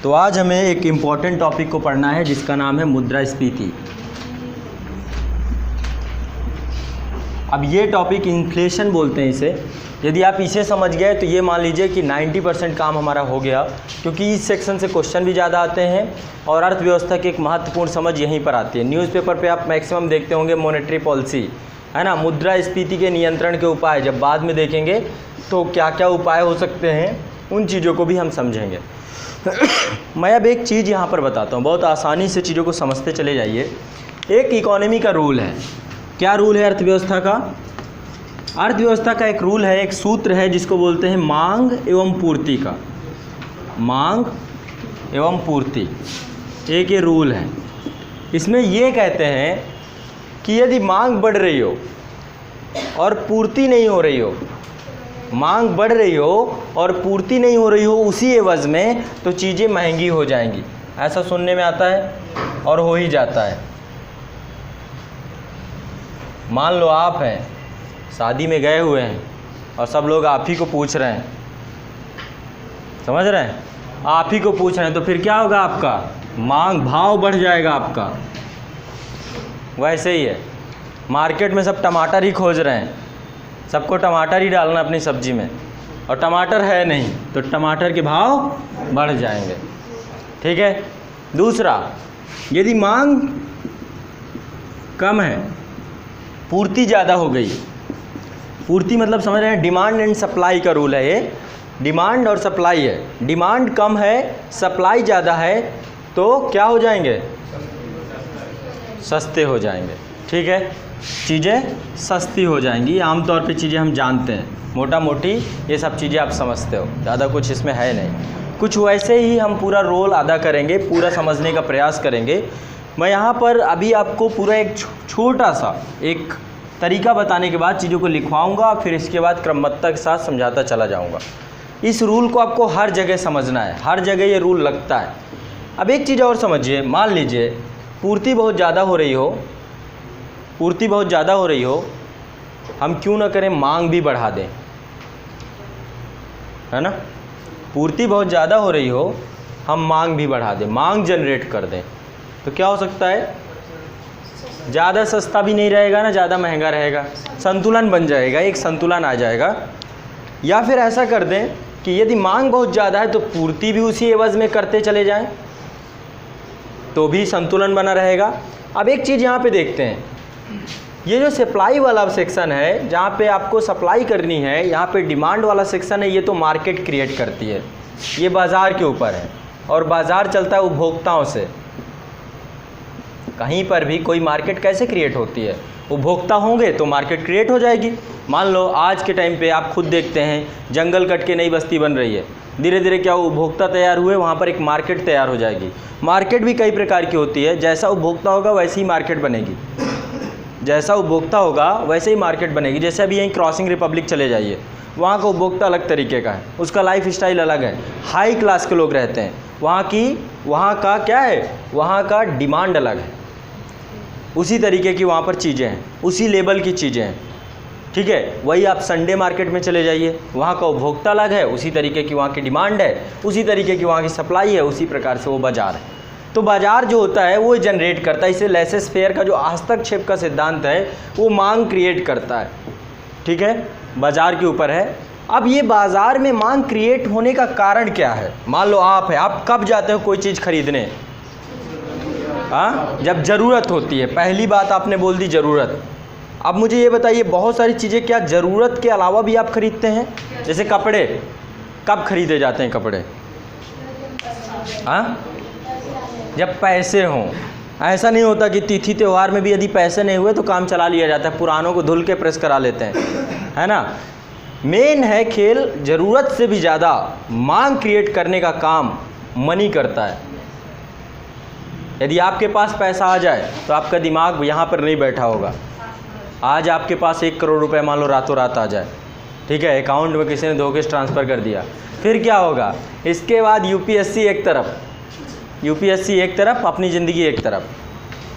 तो आज हमें एक इम्पॉर्टेंट टॉपिक को पढ़ना है जिसका नाम है मुद्रास्फीति। अब ये टॉपिक इन्फ्लेशन बोलते हैं इसे। यदि आप इसे समझ गए तो ये मान लीजिए कि 90% काम हमारा हो गया, क्योंकि इस सेक्शन से क्वेश्चन भी ज़्यादा आते हैं और अर्थव्यवस्था की एक महत्वपूर्ण समझ यहीं पर आती है। न्यूज़पेपर पे आप मैक्सिमम देखते होंगे मॉनेटरी पॉलिसी, है ना, मुद्रास्फीति के नियंत्रण के उपाय। जब बाद में देखेंगे तो क्या क्या उपाय हो सकते हैं, उन चीज़ों को भी हम समझेंगे। मैं अब एक चीज़ यहाँ पर बताता हूँ, बहुत आसानी से चीज़ों को समझते चले जाइए। एक इकोनॉमी का रूल है। क्या रूल है अर्थव्यवस्था का? अर्थव्यवस्था का एक रूल है, एक सूत्र है जिसको बोलते हैं मांग एवं पूर्ति का। मांग एवं पूर्ति, एक ये रूल है। इसमें ये कहते हैं कि यदि मांग बढ़ रही हो और पूर्ति नहीं हो रही हो, मांग बढ़ रही हो और पूर्ति नहीं हो रही हो उसी एवज में, तो चीज़ें महंगी हो जाएंगी। ऐसा सुनने में आता है और हो ही जाता है। मान लो आप हैं, शादी में गए हुए हैं और सब लोग आप ही को पूछ रहे हैं, समझ रहे हैं, आप ही को पूछ रहे हैं, तो फिर क्या होगा? आपका मांग, भाव बढ़ जाएगा आपका। वैसे ही है, मार्केट में सब टमाटर ही खोज रहे हैं, सबको टमाटर ही डालना अपनी सब्जी में, और टमाटर है नहीं तो टमाटर के भाव बढ़ जाएंगे। ठीक है। दूसरा, यदि मांग कम है, पूर्ति ज़्यादा हो गई। पूर्ति मतलब समझ रहे हैं, डिमांड एंड सप्लाई का रूल है ये। डिमांड और सप्लाई है। डिमांड कम है, सप्लाई ज़्यादा है, तो क्या हो जाएंगे? सस्ते हो जाएंगे। ठीक है, चीज़ें सस्ती हो जाएंगी। आमतौर पे चीज़ें हम जानते हैं, मोटा मोटी ये सब चीज़ें आप समझते हो, ज़्यादा कुछ इसमें है नहीं। कुछ वैसे ही हम पूरा रोल अदा करेंगे, पूरा समझने का प्रयास करेंगे। मैं यहाँ पर अभी आपको पूरा एक छोटा सा एक तरीका बताने के बाद चीज़ों को लिखवाऊँगा, फिर इसके बाद क्रमबद्धता के साथ समझाता चला जाऊँगा। इस रूल को आपको हर जगह समझना है, हर जगह ये रूल लगता है। अब एक चीज़ और समझिए, मान लीजिए पूर्ति बहुत ज़्यादा हो रही हो, पूर्ति बहुत ज़्यादा हो रही हो, हम क्यों ना करें मांग भी बढ़ा दें, है ना। पूर्ति बहुत ज़्यादा हो रही हो, हम मांग भी बढ़ा दें, मांग जनरेट कर दें, तो क्या हो सकता है? ज़्यादा सस्ता भी नहीं रहेगा ना ज़्यादा महंगा रहेगा, संतुलन बन जाएगा, एक संतुलन आ जाएगा। या फिर ऐसा कर दें कि यदि मांग बहुत ज़्यादा है तो पूर्ति भी उसी एवज में करते चले जाएं, तो भी संतुलन बना रहेगा। अब एक चीज़ यहाँ पे देखते हैं, ये जो सप्लाई वाला सेक्शन है, जहाँ पे आपको सप्लाई करनी है, यहाँ पे डिमांड वाला सेक्शन है, ये तो मार्केट क्रिएट करती है, ये बाज़ार के ऊपर है, और बाज़ार चलता है उपभोक्ताओं से। कहीं पर भी कोई मार्केट कैसे क्रिएट होती है? उपभोक्ता होंगे तो मार्केट क्रिएट हो जाएगी। मान लो आज के टाइम पे आप खुद देखते हैं, जंगल कट के नई बस्ती बन रही है, धीरे धीरे क्या उपभोक्ता तैयार हुए, वहाँ पर एक मार्केट तैयार हो जाएगी। मार्केट भी कई प्रकार की होती है, जैसा उपभोक्ता होगा वैसी ही मार्केट बनेगी, जैसा उपभोक्ता होगा वैसे ही मार्केट बनेगी। जैसे अभी यहीं क्रॉसिंग रिपब्लिक चले जाइए, वहाँ का उपभोक्ता अलग तरीके का है, उसका लाइफ स्टाइल अलग है, हाई क्लास के लोग रहते हैं। वहाँ का क्या है, वहाँ का डिमांड अलग है, उसी तरीके की वहाँ पर चीज़ें हैं, उसी लेवल की चीज़ें हैं। ठीक है। वही आप संडे मार्केट में चले जाइए, वहाँ का उपभोक्ता अलग है, उसी तरीके की वहाँ की डिमांड है, उसी तरीके की वहाँ की सप्लाई है, उसी प्रकार से वो बाज़ार है। तो बाज़ार जो होता है वो जनरेट करता है, इसे लेसेस फेयर का जो हस्तक्षेप का सिद्धांत है वो मांग क्रिएट करता है। ठीक है, बाज़ार के ऊपर है। अब ये बाज़ार में मांग क्रिएट होने का कारण क्या है? मान लो आप है, आप कब जाते हो कोई चीज़ खरीदने? हाँ, जब ज़रूरत होती है। पहली बात आपने बोल दी ज़रूरत। अब मुझे ये बताइए, बहुत सारी चीज़ें क्या ज़रूरत के अलावा भी आप खरीदते हैं? जैसे कपड़े, कब खरीदे जाते हैं कपड़े? हाँ, जब पैसे हों। ऐसा नहीं होता कि तिथि त्यौहार में भी यदि पैसे नहीं हुए तो काम चला लिया जाता है, पुरानों को धुल के प्रेस करा लेते हैं, है ना। मेन है खेल, ज़रूरत से भी ज़्यादा मांग क्रिएट करने का काम मनी करता है। यदि आपके पास पैसा आ जाए तो आपका दिमाग यहाँ पर नहीं बैठा होगा। आज आपके पास 1 करोड़ रुपए मान लो रातों रात आ जाए, ठीक है, अकाउंट में किसी ने धोखे से ट्रांसफ़र कर दिया, फिर क्या होगा? इसके बाद यूपीएससी एक तरफ, अपनी ज़िंदगी एक तरफ,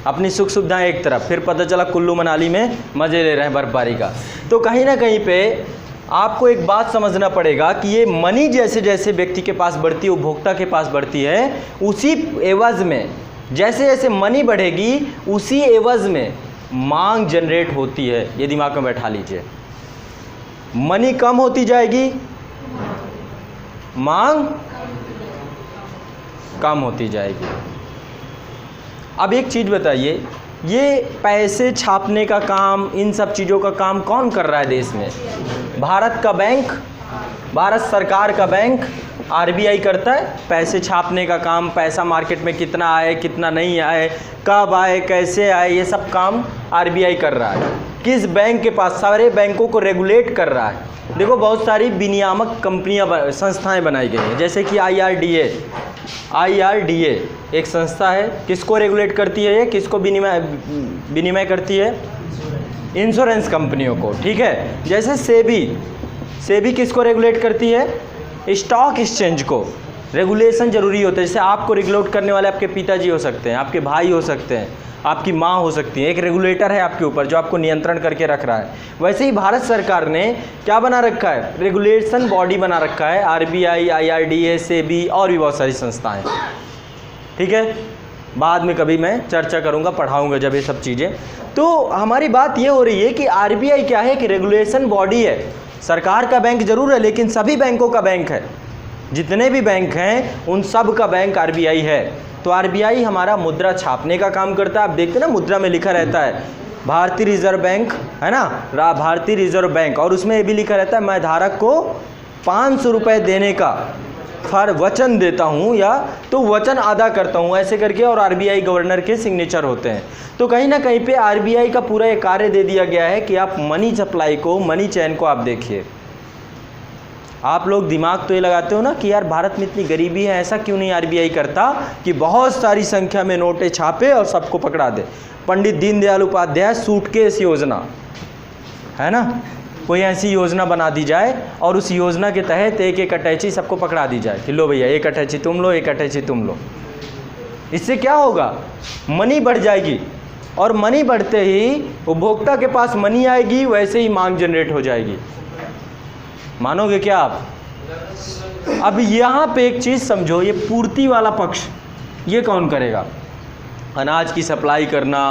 अपनी सुख सुविधाएं एक तरफ, फिर पता चला कुल्लू मनाली में मज़े ले रहे हैं बर्फबारी का। तो कहीं ना कहीं पे आपको एक बात समझना पड़ेगा कि ये मनी जैसे जैसे व्यक्ति के पास बढ़ती है, उपभोक्ता के पास बढ़ती है, उसी एवज में जैसे जैसे मनी बढ़ेगी उसी एवज में मांग जनरेट होती है। ये दिमाग में बैठा लीजिए, मनी कम होती जाएगी, मांग कम होती जाएगी। अब एक चीज़ बताइए, ये पैसे छापने का काम, इन सब चीज़ों का काम कौन कर रहा है देश में? भारत का बैंक, भारत सरकार का बैंक आरबीआई करता है पैसे छापने का काम। पैसा मार्केट में कितना आए, कितना नहीं आए, कब आए, कैसे आए, ये सब काम आरबीआई कर रहा है। किस बैंक के पास? सारे बैंकों को रेगुलेट कर रहा है। देखो बहुत सारी विनियामक कंपनियां, संस्थाएं बनाई गई हैं, जैसे कि IRDA एक संस्था है। किसको रेगुलेट करती है ये? किसको विनिमय करती है? इंश्योरेंस कंपनियों को, ठीक है। जैसे सेबी किसको रेगुलेट करती है? स्टॉक एक्सचेंज को। रेगुलेशन जरूरी होता है। जैसे आपको रेगुलेट करने वाले आपके पिताजी हो सकते हैं, आपके भाई हो सकते हैं, आपकी माँ हो सकती है। एक रेगुलेटर है आपके ऊपर जो आपको नियंत्रण करके रख रहा है। वैसे ही भारत सरकार ने क्या बना रखा है? रेगुलेशन बॉडी बना रखा है, आरबीआई, IRDA, सेबी और भी बहुत सारी संस्थाएं, ठीक है। बाद में कभी मैं चर्चा करूंगा, पढ़ाऊंगा जब ये सब चीज़ें। तो हमारी बात ये हो रही है कि आरबीआई क्या है? कि रेगुलेशन बॉडी है। सरकार का बैंक जरूर है, लेकिन सभी बैंकों का बैंक है। जितने भी बैंक हैं उन सब का बैंक आरबीआई है। तो आरबीआई हमारा मुद्रा छापने का काम करता है। आप देखते हैं ना, मुद्रा में लिखा रहता है भारतीय रिजर्व बैंक, है ना, भारतीय रिजर्व बैंक, और उसमें ये भी लिखा रहता है मैं धारक को 500 रुपये देने का वचन देता हूँ, या तो वचन अदा करता हूँ, ऐसे करके। और आरबीआई गवर्नर के सिग्नेचर होते हैं। तो कहीं ना कहीं पे आरबीआई का पूरा एक कार्य दे दिया गया है कि आप मनी सप्लाई को, मनी चैन को आप देखिए। आप लोग दिमाग तो ये लगाते हो ना कि यार भारत में इतनी गरीबी है, ऐसा क्यों नहीं आरबीआई करता कि बहुत सारी संख्या में नोटें छापे और सबको पकड़ा दे। पंडित दीनदयाल उपाध्याय सूटकेस योजना, है ना, कोई ऐसी योजना बना दी जाए और उस योजना के तहत एक एक अटैची सबको पकड़ा दी जाए कि लो भैया एक अटैची तुम लो, एक अटैची तुम लो। इससे क्या होगा? मनी बढ़ जाएगी, और मनी बढ़ते ही उपभोक्ता के पास मनी आएगी, वैसे ही मांग जनरेट हो जाएगी। मानोगे क्या आप? अब यहाँ पे एक चीज़ समझो, ये पूर्ति वाला पक्ष ये कौन करेगा? अनाज की सप्लाई करना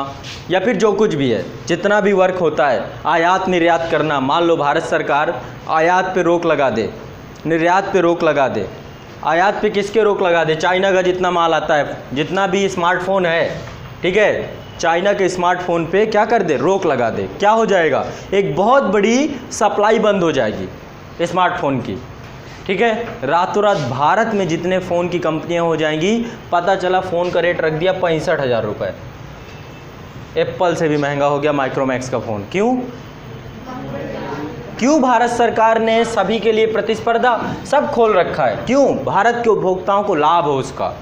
या फिर जो कुछ भी है, जितना भी वर्क होता है, आयात निर्यात करना। मान लो भारत सरकार आयात पे रोक लगा दे, निर्यात पे रोक लगा दे। आयात पे किसके रोक लगा दे? चाइना का जितना माल आता है, जितना भी स्मार्टफोन है, ठीक है, चाइना के स्मार्टफोन पे क्या कर दे? रोक लगा दे। क्या हो जाएगा? एक बहुत बड़ी सप्लाई बंद हो जाएगी स्मार्टफोन की, ठीक है। रातों रात भारत में जितने फ़ोन की कंपनियां हो जाएंगी, पता चला फ़ोन का रेट रख दिया 65,000 रुपये। एप्पल से भी महंगा हो गया माइक्रोमैक्स का फ़ोन। क्यों भारत सरकार ने सभी के लिए प्रतिस्पर्धा सब खोल रखा है? क्यों? भारत के उपभोक्ताओं को लाभ हो उसका,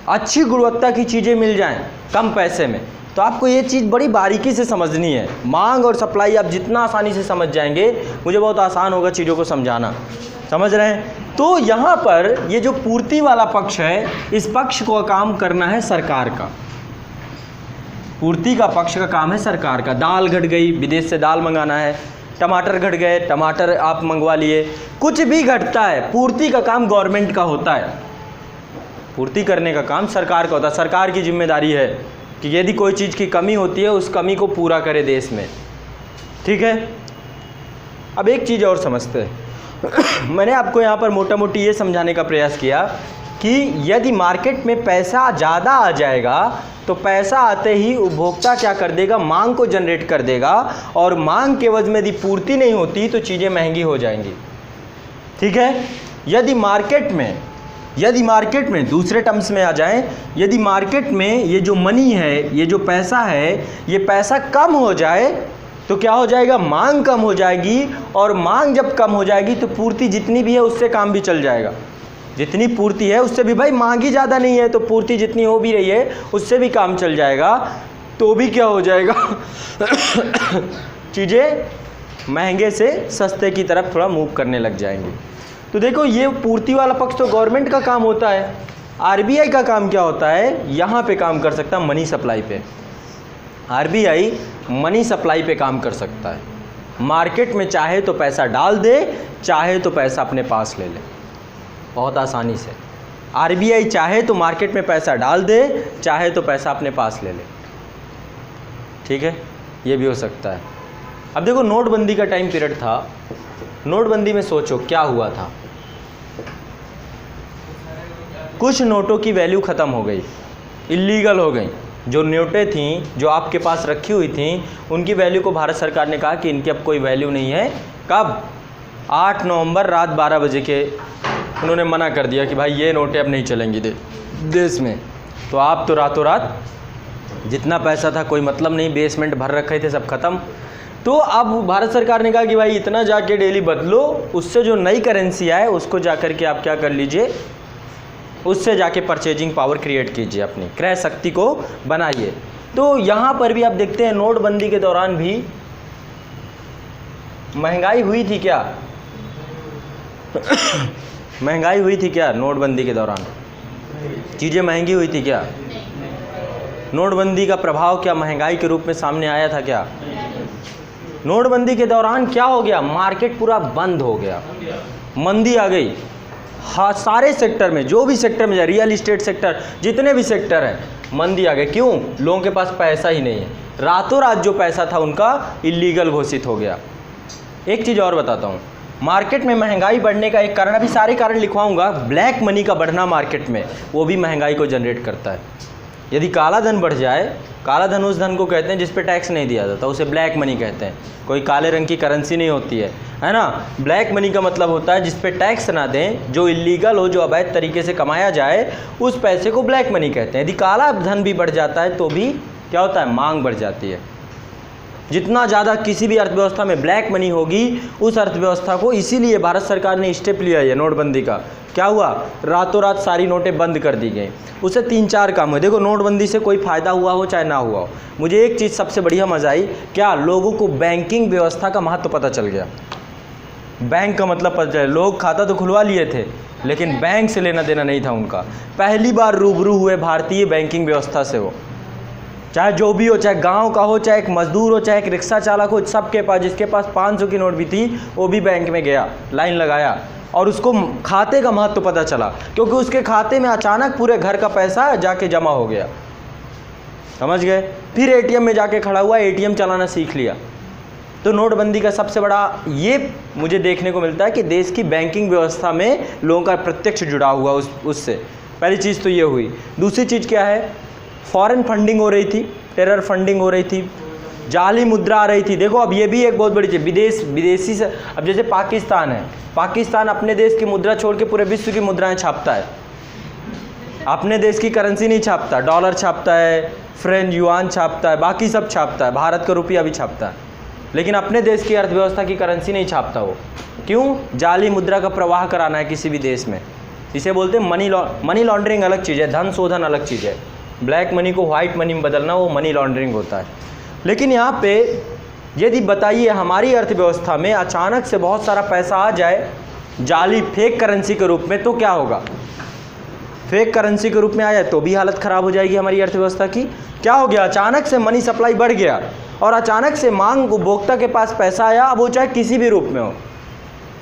अच्छी गुणवत्ता की चीज़ें मिल जाएं कम पैसे में। तो आपको ये चीज़ बड़ी बारीकी से समझनी है। मांग और सप्लाई आप जितना आसानी से समझ जाएंगे, मुझे बहुत आसान होगा चीज़ों को समझाना। समझ रहे हैं? तो यहाँ पर ये जो पूर्ति वाला पक्ष है, इस पक्ष को काम करना है सरकार का। पूर्ति का पक्ष का काम है सरकार का। दाल घट गई, विदेश से दाल मंगाना है। टमाटर घट गए, टमाटर आप मंगवा लिए। कुछ भी घटता है, पूर्ति का काम गवर्नमेंट का होता है। पूर्ति करने का काम सरकार का होता है। सरकार की जिम्मेदारी है कि यदि कोई चीज़ की कमी होती है, उस कमी को पूरा करे देश में, ठीक है। अब एक चीज़ और समझते हैं। मैंने आपको यहाँ पर मोटा मोटी ये समझाने का प्रयास किया कि यदि मार्केट में पैसा ज़्यादा आ जाएगा तो पैसा आते ही उपभोक्ता क्या कर देगा? मांग को जनरेट कर देगा, और मांग के एवज में यदि पूर्ति नहीं होती तो चीज़ें महंगी हो जाएंगी, ठीक है। यदि मार्केट में दूसरे टर्म्स में आ जाएं, यदि मार्केट में ये जो मनी है, ये जो पैसा है, ये पैसा कम हो जाए तो क्या हो जाएगा? मांग कम हो जाएगी, और मांग जब कम हो जाएगी तो पूर्ति जितनी भी है उससे काम भी चल जाएगा। जितनी पूर्ति है उससे भी, भाई मांग ही ज़्यादा नहीं है तो पूर्ति जितनी हो भी रही है उससे भी काम चल जाएगा। तो भी क्या हो जाएगा? चीज़ें महंगे से सस्ते की तरफ थोड़ा मूव करने लग जाएंगी। तो देखो, ये पूर्ति वाला पक्ष तो गवर्नमेंट का काम होता है। आरबीआई का काम क्या होता है? यहाँ पे काम कर सकता है, मनी सप्लाई पे। आरबीआई मनी सप्लाई पे काम कर सकता है, मार्केट में चाहे तो पैसा डाल दे, चाहे तो पैसा अपने पास ले ले, बहुत आसानी से। आरबीआई चाहे तो मार्केट में पैसा डाल दे, चाहे तो पैसा अपने पास ले ले, ठीक है, ये भी हो सकता है। अब देखो नोटबंदी का टाइम पीरियड था, नोटबंदी में सोचो क्या हुआ था। कुछ नोटों की वैल्यू ख़त्म हो गई, इलीगल हो गई। जो नोटें थीं जो आपके पास रखी हुई थीं, उनकी वैल्यू को भारत सरकार ने कहा कि इनकी अब कोई वैल्यू नहीं है। कब? 8 नवंबर रात 12 बजे के उन्होंने मना कर दिया कि भाई ये नोटें अब नहीं चलेंगी देश में। तो आप तो रातों रात जितना पैसा था कोई मतलब नहीं, बेसमेंट भर रखे थे, सब खत्म। तो अब भारत सरकार ने कहा कि भाई इतना जाके डेली बदलो, उससे जो नई करेंसी आए उसको जा कर के आप क्या कर लीजिए, उससे जाके परचेजिंग पावर क्रिएट कीजिए, अपनी क्रय शक्ति को बनाइए। तो यहाँ पर भी आप देखते हैं नोटबंदी के दौरान भी महंगाई हुई थी क्या? महंगाई हुई थी क्या नोटबंदी के दौरान? चीज़ें महंगी हुई थी क्या? नोटबंदी का प्रभाव क्या महंगाई के रूप में सामने आया था क्या? नोटबंदी के दौरान क्या हो गया? मार्केट पूरा बंद हो गया, मंदी आ गई। हाँ, सारे सेक्टर में, जो भी सेक्टर में जाए, रियल इस्टेट सेक्टर, जितने भी सेक्टर हैं, मंदी आ गई। क्यों? लोगों के पास पैसा ही नहीं है। रातों रात जो पैसा था उनका इलीगल घोषित हो गया। एक चीज़ और बताता हूँ, मार्केट में महंगाई बढ़ने का एक कारण, अभी सारे कारण लिखवाऊंगा, ब्लैक मनी का बढ़ना मार्केट में, वो भी महंगाई को जनरेट करता है। यदि काला धन बढ़ जाए, काला धन उस धन को कहते हैं जिस पे टैक्स नहीं दिया जाता, उसे ब्लैक मनी कहते हैं। कोई काले रंग की करेंसी नहीं होती है ना। ब्लैक मनी का मतलब होता है जिस पे टैक्स ना दें, जो इलीगल हो, जो अवैध तरीके से कमाया जाए, उस पैसे को ब्लैक मनी कहते हैं। यदि काला धन भी बढ़ जाता है तो भी क्या होता है? मांग बढ़ जाती है। जितना ज़्यादा किसी भी अर्थव्यवस्था में ब्लैक मनी होगी, उस अर्थव्यवस्था को, इसीलिए भारत सरकार ने स्टेप लिया है नोटबंदी का। क्या हुआ? रातों रात सारी नोटें बंद कर दी गई। उससे 3-4 काम हुए। देखो नोटबंदी से कोई फ़ायदा हुआ हो चाहे ना हुआ हो, मुझे एक चीज़ सबसे बढ़िया मज़ा आई, क्या लोगों को बैंकिंग व्यवस्था का महत्व पता चल गया। बैंक का मतलब पता चला। लोग खाता तो खुलवा लिए थे लेकिन बैंक से लेना देना नहीं था उनका। पहली बार रूबरू हुए भारतीय बैंकिंग व्यवस्था से, वो चाहे जो भी हो, चाहे गांव का हो, चाहे एक मजदूर हो, चाहे एक रिक्शा चालक हो, सबके पास, जिसके पास 500 की नोट भी थी वो भी बैंक में गया, लाइन लगाया, और उसको खाते का महत्व पता चला, क्योंकि उसके खाते में अचानक पूरे घर का पैसा जाके जमा हो गया। समझ गए? फिर एटीएम में जाके खड़ा हुआ, एटीएम चलाना सीख लिया। तो नोटबंदी का सबसे बड़ा ये मुझे देखने को मिलता है कि देश की बैंकिंग व्यवस्था में लोगों का प्रत्यक्ष जुड़ा हुआ उससे। पहली चीज़ तो ये हुई। दूसरी चीज़ क्या है? फॉरेन फंडिंग हो रही थी, टेरर फंडिंग हो रही थी, जाली मुद्रा आ रही थी। देखो अब ये भी एक बहुत बड़ी चीज़, विदेशी से, अब जैसे पाकिस्तान है, पाकिस्तान अपने देश की मुद्रा छोड़ के पूरे विश्व की मुद्राएं छापता है, अपने देश की करेंसी नहीं छापता। डॉलर छापता है, फ्रेंच युआन छापता है, बाकी सब छापता है, भारत का रुपया भी छापता है, लेकिन अपने देश की अर्थव्यवस्था की करेंसी नहीं छापता वो। क्यों? जाली मुद्रा का प्रवाह कराना है किसी भी देश में। इसे बोलते हैं मनी लॉन्ड्रिंग अलग चीज़ है, धन शोधन अलग चीज़ है। ब्लैक मनी को वाइट मनी में बदलना वो मनी लॉन्ड्रिंग होता है। लेकिन यहाँ पे यदि बताइए हमारी अर्थव्यवस्था में अचानक से बहुत सारा पैसा आ जाए जाली फेक करेंसी के रूप में, तो क्या होगा? फेक करेंसी के रूप में आ जाए तो भी हालत ख़राब हो जाएगी हमारी अर्थव्यवस्था की। क्या हो गया? अचानक से मनी सप्लाई बढ़ गया और अचानक से मांग, उपभोक्ता के पास पैसा आया, अब वो चाहे किसी भी रूप में हो।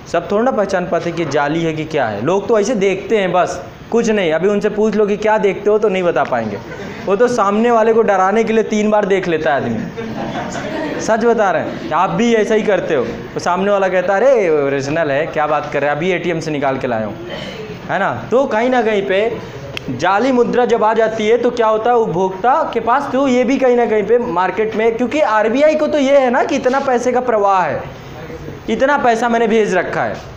सब थोड़ा ना पहचान पाते कि जाली है कि क्या है। लोग तो ऐसे देखते हैं बस, कुछ नहीं। अभी उनसे पूछ लो कि क्या देखते हो तो नहीं बता पाएंगे। वो तो सामने वाले को डराने के लिए 3 बार देख लेता है आदमी। सच बता रहे हैं, आप भी ऐसा ही करते हो। तो सामने वाला कहता है अरे ओरिजिनल है, क्या बात कर रहे हैं, अभी एटीएम से निकाल के लाया हूँ, है ना। तो कहीं ना कहीं पे जाली मुद्रा जब आ जाती है तो क्या होता है, उपभोक्ता के पास तो ये भी कहीं ना कहीं पे मार्केट में, क्योंकि आरबीआई को तो ये है ना कि इतना पैसे का प्रवाह है, इतना पैसा मैंने भेज रखा है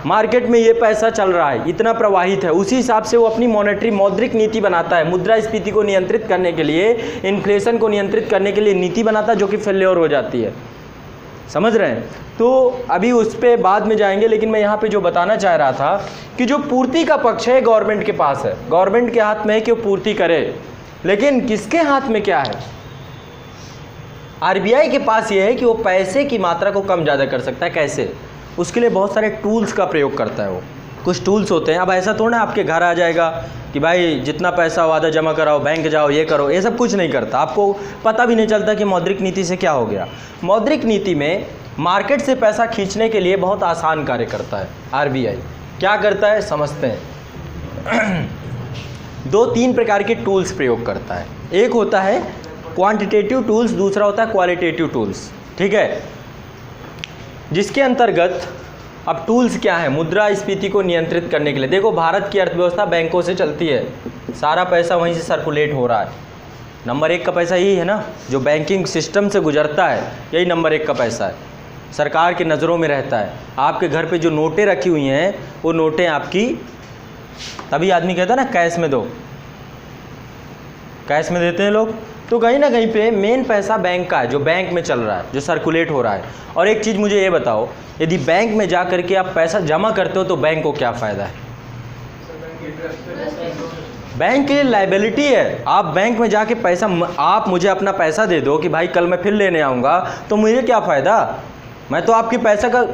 मार्केट में, ये पैसा चल रहा है, इतना प्रवाहित है, उसी हिसाब से वो अपनी मौद्रिक नीति बनाता है। मुद्रास्फीति को नियंत्रित करने के लिए, इन्फ्लेशन को नियंत्रित करने के लिए नीति बनाता है, जो कि फेल्योर हो जाती है। समझ रहे हैं? तो अभी उस पर बाद में जाएंगे, लेकिन मैं यहाँ पे जो बताना चाह रहा था कि जो पूर्ति का पक्ष है गवर्नमेंट के पास है, गवर्नमेंट के हाथ में है कि वो पूर्ति करे, लेकिन किसके हाथ में क्या है? आरबीआई के पास ये है कि वो पैसे की मात्रा को कम ज़्यादा कर सकता है। कैसे? उसके लिए बहुत सारे टूल्स का प्रयोग करता है वो। कुछ टूल्स होते हैं। अब ऐसा थोड़ा आपके घर आ जाएगा कि भाई जितना पैसा वादा जमा कराओ, बैंक जाओ, ये करो, ये सब कुछ नहीं करता। आपको पता भी नहीं चलता कि मौद्रिक नीति से क्या हो गया। मौद्रिक नीति में मार्केट से पैसा खींचने के लिए बहुत आसान कार्य करता है आरबीआई। क्या करता है समझते हैं। 2-3 प्रकार के टूल्स प्रयोग करता है। एक होता है क्वांटिटेटिव टूल्स, दूसरा होता है क्वालिटेटिव टूल्स। ठीक है, जिसके अंतर्गत अब टूल्स क्या है, मुद्रास्फीति को नियंत्रित करने के लिए। देखो भारत की अर्थव्यवस्था बैंकों से चलती है, सारा पैसा वहीं से सर्कुलेट हो रहा है। नंबर 1 का पैसा यही है ना, जो बैंकिंग सिस्टम से गुजरता है, यही नंबर 1 का पैसा है, सरकार की नज़रों में रहता है। आपके घर पे जो नोटें रखी हुई हैं वो नोटें आपकी, तभी आदमी कहता है ना कैश में दो, कैश में देते हैं लोग। तो कहीं ना कहीं पे मेन पैसा बैंक का है, जो बैंक में चल रहा है, जो सर्कुलेट हो रहा है। और एक चीज़ मुझे ये बताओ, यदि बैंक में जा करके आप पैसा जमा करते हो तो बैंक को क्या फ़ायदा है? बैंक की लायबिलिटी है। आप बैंक में जाके पैसा, आप मुझे अपना पैसा दे दो कि भाई कल मैं फिर लेने आऊँगा, तो मुझे क्या फ़ायदा? मैं तो आपके पैसे का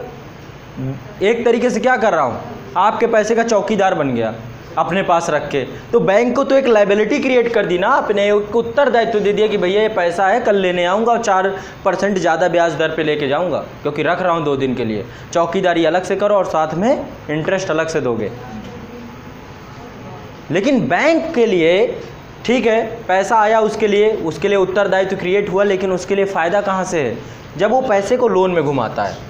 एक तरीके से क्या कर रहा हूँ, आपके पैसे का चौकीदार बन गया अपने पास रख के। तो बैंक को तो एक लायबिलिटी क्रिएट कर दी ना, अपने एक उत्तरदायित्व दे दिया कि भैया ये पैसा है, कल लेने आऊँगा और 4% ज़्यादा ब्याज दर पे लेके जाऊँगा, क्योंकि रख रहा हूँ 2 दिन के लिए। चौकीदारी अलग से करो और साथ में इंटरेस्ट अलग से दोगे। लेकिन बैंक के लिए ठीक है, पैसा आया उसके लिए उत्तरदायित्व क्रिएट हुआ, लेकिन उसके लिए फ़ायदा कहाँ से है? जब वो पैसे को लोन में घुमाता है,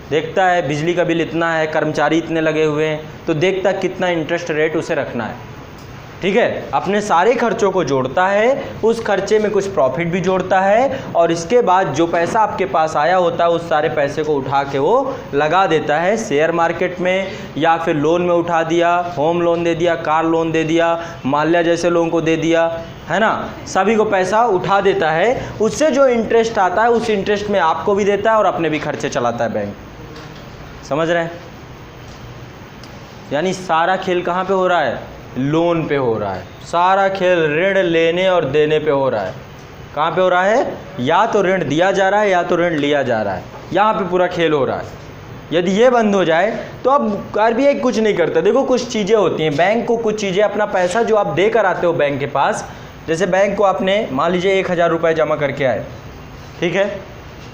देखता है बिजली का बिल इतना है, कर्मचारी इतने लगे हुए हैं, तो देखता है कितना इंटरेस्ट रेट उसे रखना है। ठीक है, अपने सारे खर्चों को जोड़ता है, उस खर्चे में कुछ प्रॉफिट भी जोड़ता है, और इसके बाद जो पैसा आपके पास आया होता है उस सारे पैसे को उठा के वो लगा देता है शेयर मार्केट में, या फिर लोन में उठा दिया, होम लोन दे दिया, कार लोन दे दिया, माल्या जैसे लोगों को दे दिया, है ना, सभी को पैसा उठा देता है। उससे जो इंटरेस्ट आता है उस इंटरेस्ट में आपको भी देता है और अपने भी खर्चे चलाता है बैंक। समझ रहे हैं? यानी सारा खेल कहाँ पे हो रहा है? लोन पे हो रहा है। सारा खेल ऋण लेने और देने पे हो रहा है। कहाँ पे हो रहा है? या तो ऋण दिया जा रहा है या तो ऋण लिया जा रहा है, यहाँ पे पूरा खेल हो रहा है। यदि ये बंद हो जाए तो अब आरबीआई कुछ नहीं करता। देखो कुछ चीज़ें होती हैं, बैंक को कुछ चीज़ें, अपना पैसा जो आप दे कर आते हो बैंक के पास, जैसे बैंक को आपने मान लीजिए 1000 रुपये जमा करके आए, ठीक है,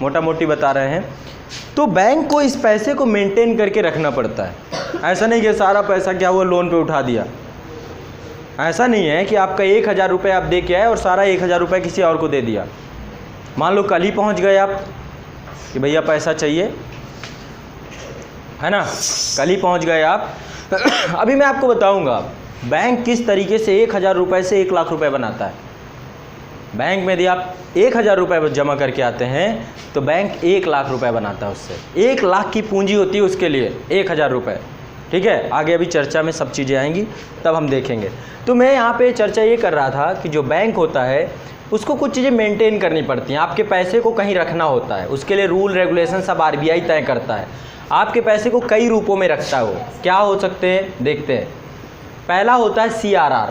मोटा मोटी बता रहे हैं, तो बैंक को इस पैसे को मेंटेन करके रखना पड़ता है। ऐसा नहीं कि सारा पैसा क्या हुआ लोन पे उठा दिया। ऐसा नहीं है कि आपका 1000 रुपये आप दे के आए और सारा 1000 रुपये किसी और को दे दिया। मान लो कल ही पहुंच गए आप कि भैया पैसा चाहिए, है ना, कल ही पहुंच गए आप। अभी मैं आपको बताऊंगा बैंक किस तरीके से 1000 रुपये से 1 लाख रुपए बनाता है। बैंक में यदि आप 1000 रुपये जमा करके आते हैं तो बैंक 1 लाख रुपए बनाता है उससे। 1 लाख की पूंजी होती है उसके लिए 1000 रुपये। ठीक है, आगे अभी चर्चा में सब चीज़ें आएंगी तब हम देखेंगे। तो मैं यहाँ पे चर्चा ये कर रहा था कि जो बैंक होता है उसको कुछ चीज़ें मेंटेन करनी पड़ती हैं। आपके पैसे को कहीं रखना होता है, उसके लिए रूल रेगुलेशन सब आरबीआई तय करता है। आपके पैसे को कई रूपों में रखता है वो। क्या हो सकते हैं देखते हैं। पहला होता है CRR,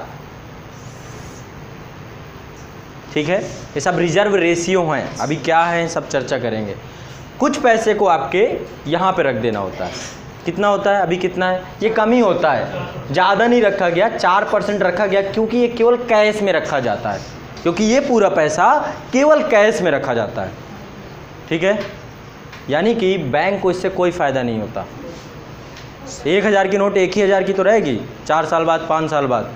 ठीक है, ये सब रिजर्व रेशियो हैं, अभी क्या है सब चर्चा करेंगे। कुछ पैसे को आपके यहाँ पे रख देना होता है। कितना होता है? अभी कितना है? ये कम ही होता है, ज़्यादा नहीं रखा गया, 4% रखा गया, क्योंकि ये केवल कैश में रखा जाता है, क्योंकि ये पूरा पैसा केवल कैश में रखा जाता है। ठीक है, यानी कि बैंक को इससे कोई फ़ायदा नहीं होता। 1000 की नोट 1000 की तो रहेगी 4 साल बाद 5 साल बाद,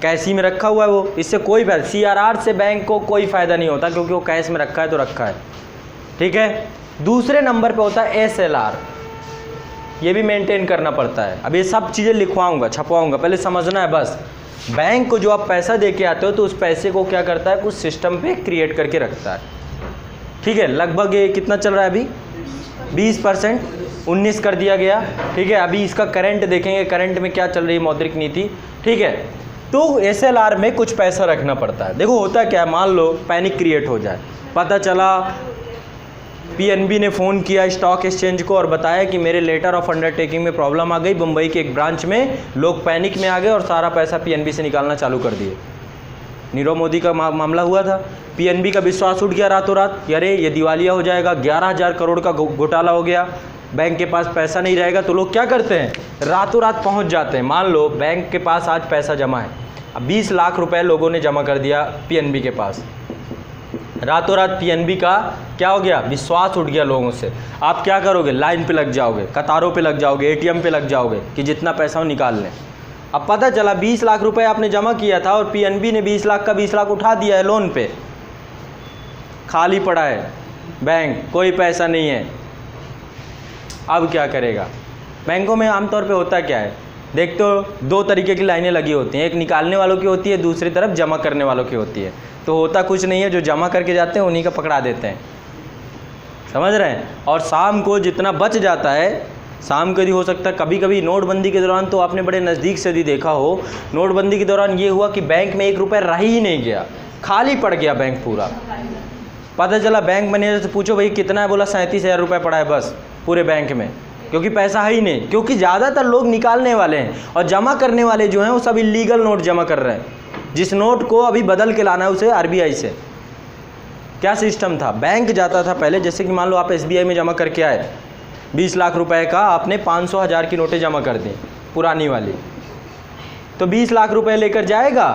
कैश में रखा हुआ है वो, इससे कोई फायदा, CRR से बैंक को कोई फ़ायदा नहीं होता, क्योंकि वो कैश में रखा है तो रखा है। ठीक है, दूसरे नंबर पे होता है SLR, ये भी मेंटेन करना पड़ता है। अब ये सब चीज़ें लिखवाऊंगा, छपवाऊंगा, पहले समझना है बस। बैंक को जो आप पैसा दे के आते हो तो उस पैसे को क्या करता है, कुछ सिस्टम पे क्रिएट करके रखता है। ठीक है, लगभग ये कितना चल रहा है अभी? 20%, 19 कर दिया गया। ठीक है, अभी इसका करंट देखेंगे, करंट में क्या चल रही है मौद्रिक नीति। ठीक है, तो SLR में कुछ पैसा रखना पड़ता है। देखो होता क्या है, मान लो पैनिक क्रिएट हो जाए, पता चला PNB ने फ़ोन किया स्टॉक एक्सचेंज को और बताया कि मेरे लेटर ऑफ अंडरटेकिंग में प्रॉब्लम आ गई, मुंबई के एक ब्रांच में लोग पैनिक में आ गए और सारा पैसा PNB से निकालना चालू कर दिए। नीरव मोदी का मामला हुआ था, PNB का विश्वास उठ गया रातों रात, अरे ये दिवालिया हो जाएगा, 11,000 करोड़ का घोटाला हो गया, बैंक के पास पैसा नहीं रहेगा। तो लोग क्या करते हैं, रातों रात पहुंच जाते हैं। मान लो बैंक के पास आज पैसा जमा है, अब 20 लाख रुपए लोगों ने जमा कर दिया PNB के पास, रातों रात पीएनबी का क्या हो गया, विश्वास उठ गया लोगों से। आप क्या करोगे, लाइन पे लग जाओगे, कतारों पे लग जाओगे, एटीएम पे लग जाओगे कि जितना पैसा हो निकाल लें। अब पता चला 20 लाख रुपए आपने जमा किया था और पीएनबी ने 20 लाख का 20 लाख उठा दिया है लोन पे, खाली पड़ा है बैंक, कोई पैसा नहीं है। अब क्या करेगा। बैंकों में आमतौर पे होता क्या है, देख तो 2 तरीके की लाइनें लगी होती हैं, एक निकालने वालों की होती है, दूसरी तरफ जमा करने वालों की होती है। तो होता कुछ नहीं है, जो जमा करके जाते हैं उन्हीं का पकड़ा देते हैं, समझ रहे हैं। और शाम को जितना बच जाता है, शाम को यदि हो सकता है, कभी कभी नोटबंदी के दौरान तो आपने बड़े नज़दीक से यदि देखा हो, नोटबंदी के दौरान ये हुआ कि बैंक में 1 रुपया रह ही नहीं गया, खाली पड़ गया बैंक पूरा। पता चला बैंक मैनेजर से पूछो भाई कितना है, बोला 37,000 रुपये पड़ा है बस पूरे बैंक में, क्योंकि पैसा है ही नहीं। क्योंकि ज़्यादातर लोग निकालने वाले हैं और जमा करने वाले जो हैं वो सब इलीगल नोट जमा कर रहे हैं। जिस नोट को अभी बदल के लाना है उसे आरबीआई से। क्या सिस्टम था, बैंक जाता था पहले, जैसे कि मान लो आप एसबीआई में जमा करके आए 20 लाख रुपए का, आपने 500,000 की नोटें जमा कर दी पुरानी वाली, तो 20 लाख रुपए लेकर जाएगा,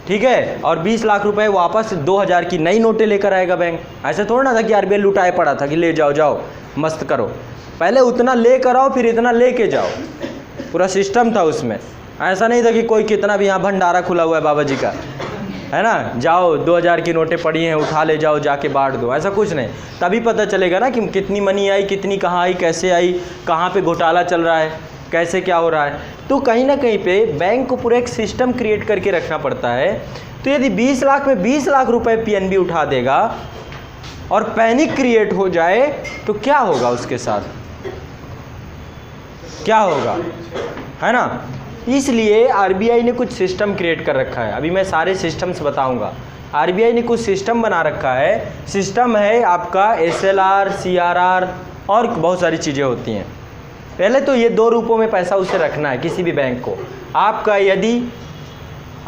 ठीक है, और 20 लाख रुपए वापस 2,000 की नई नोटें लेकर आएगा बैंक। ऐसे थोड़ा ना था कि आरबीआई लुटाए पड़ा था कि ले जाओ जाओ मस्त करो, पहले उतना लेकर आओ फिर इतना लेके जाओ, पूरा सिस्टम था उसमें। ऐसा नहीं था कि कोई कितना भी यहाँ भंडारा खुला हुआ है बाबा जी का, है ना, जाओ 2,000 की नोटें पड़ी हैं उठा ले जाओ जाके बांट दो, ऐसा कुछ नहीं। तभी पता चलेगा ना कि कितनी मनी आई, कितनी कहाँ आई, कैसे आई, कहाँ पे घोटाला चल रहा है, कैसे क्या हो रहा है। तो कहीं ना कहीं पे बैंक को पूरा एक सिस्टम क्रिएट करके रखना पड़ता है। तो यदि 20 लाख में 20 लाख रुपए पीएनबी उठा देगा और पैनिक क्रिएट हो जाए तो क्या होगा उसके साथ, क्या होगा, है ना। इसलिए आरबीआई ने कुछ सिस्टम क्रिएट कर रखा है। अभी मैं सारे सिस्टम्स बताऊंगा। आरबीआई ने कुछ सिस्टम बना रखा है। सिस्टम है आपका एसएलआर, सीआरआर और बहुत सारी चीज़ें होती हैं। पहले तो ये 2 रूपों में पैसा उसे रखना है किसी भी बैंक को। आपका यदि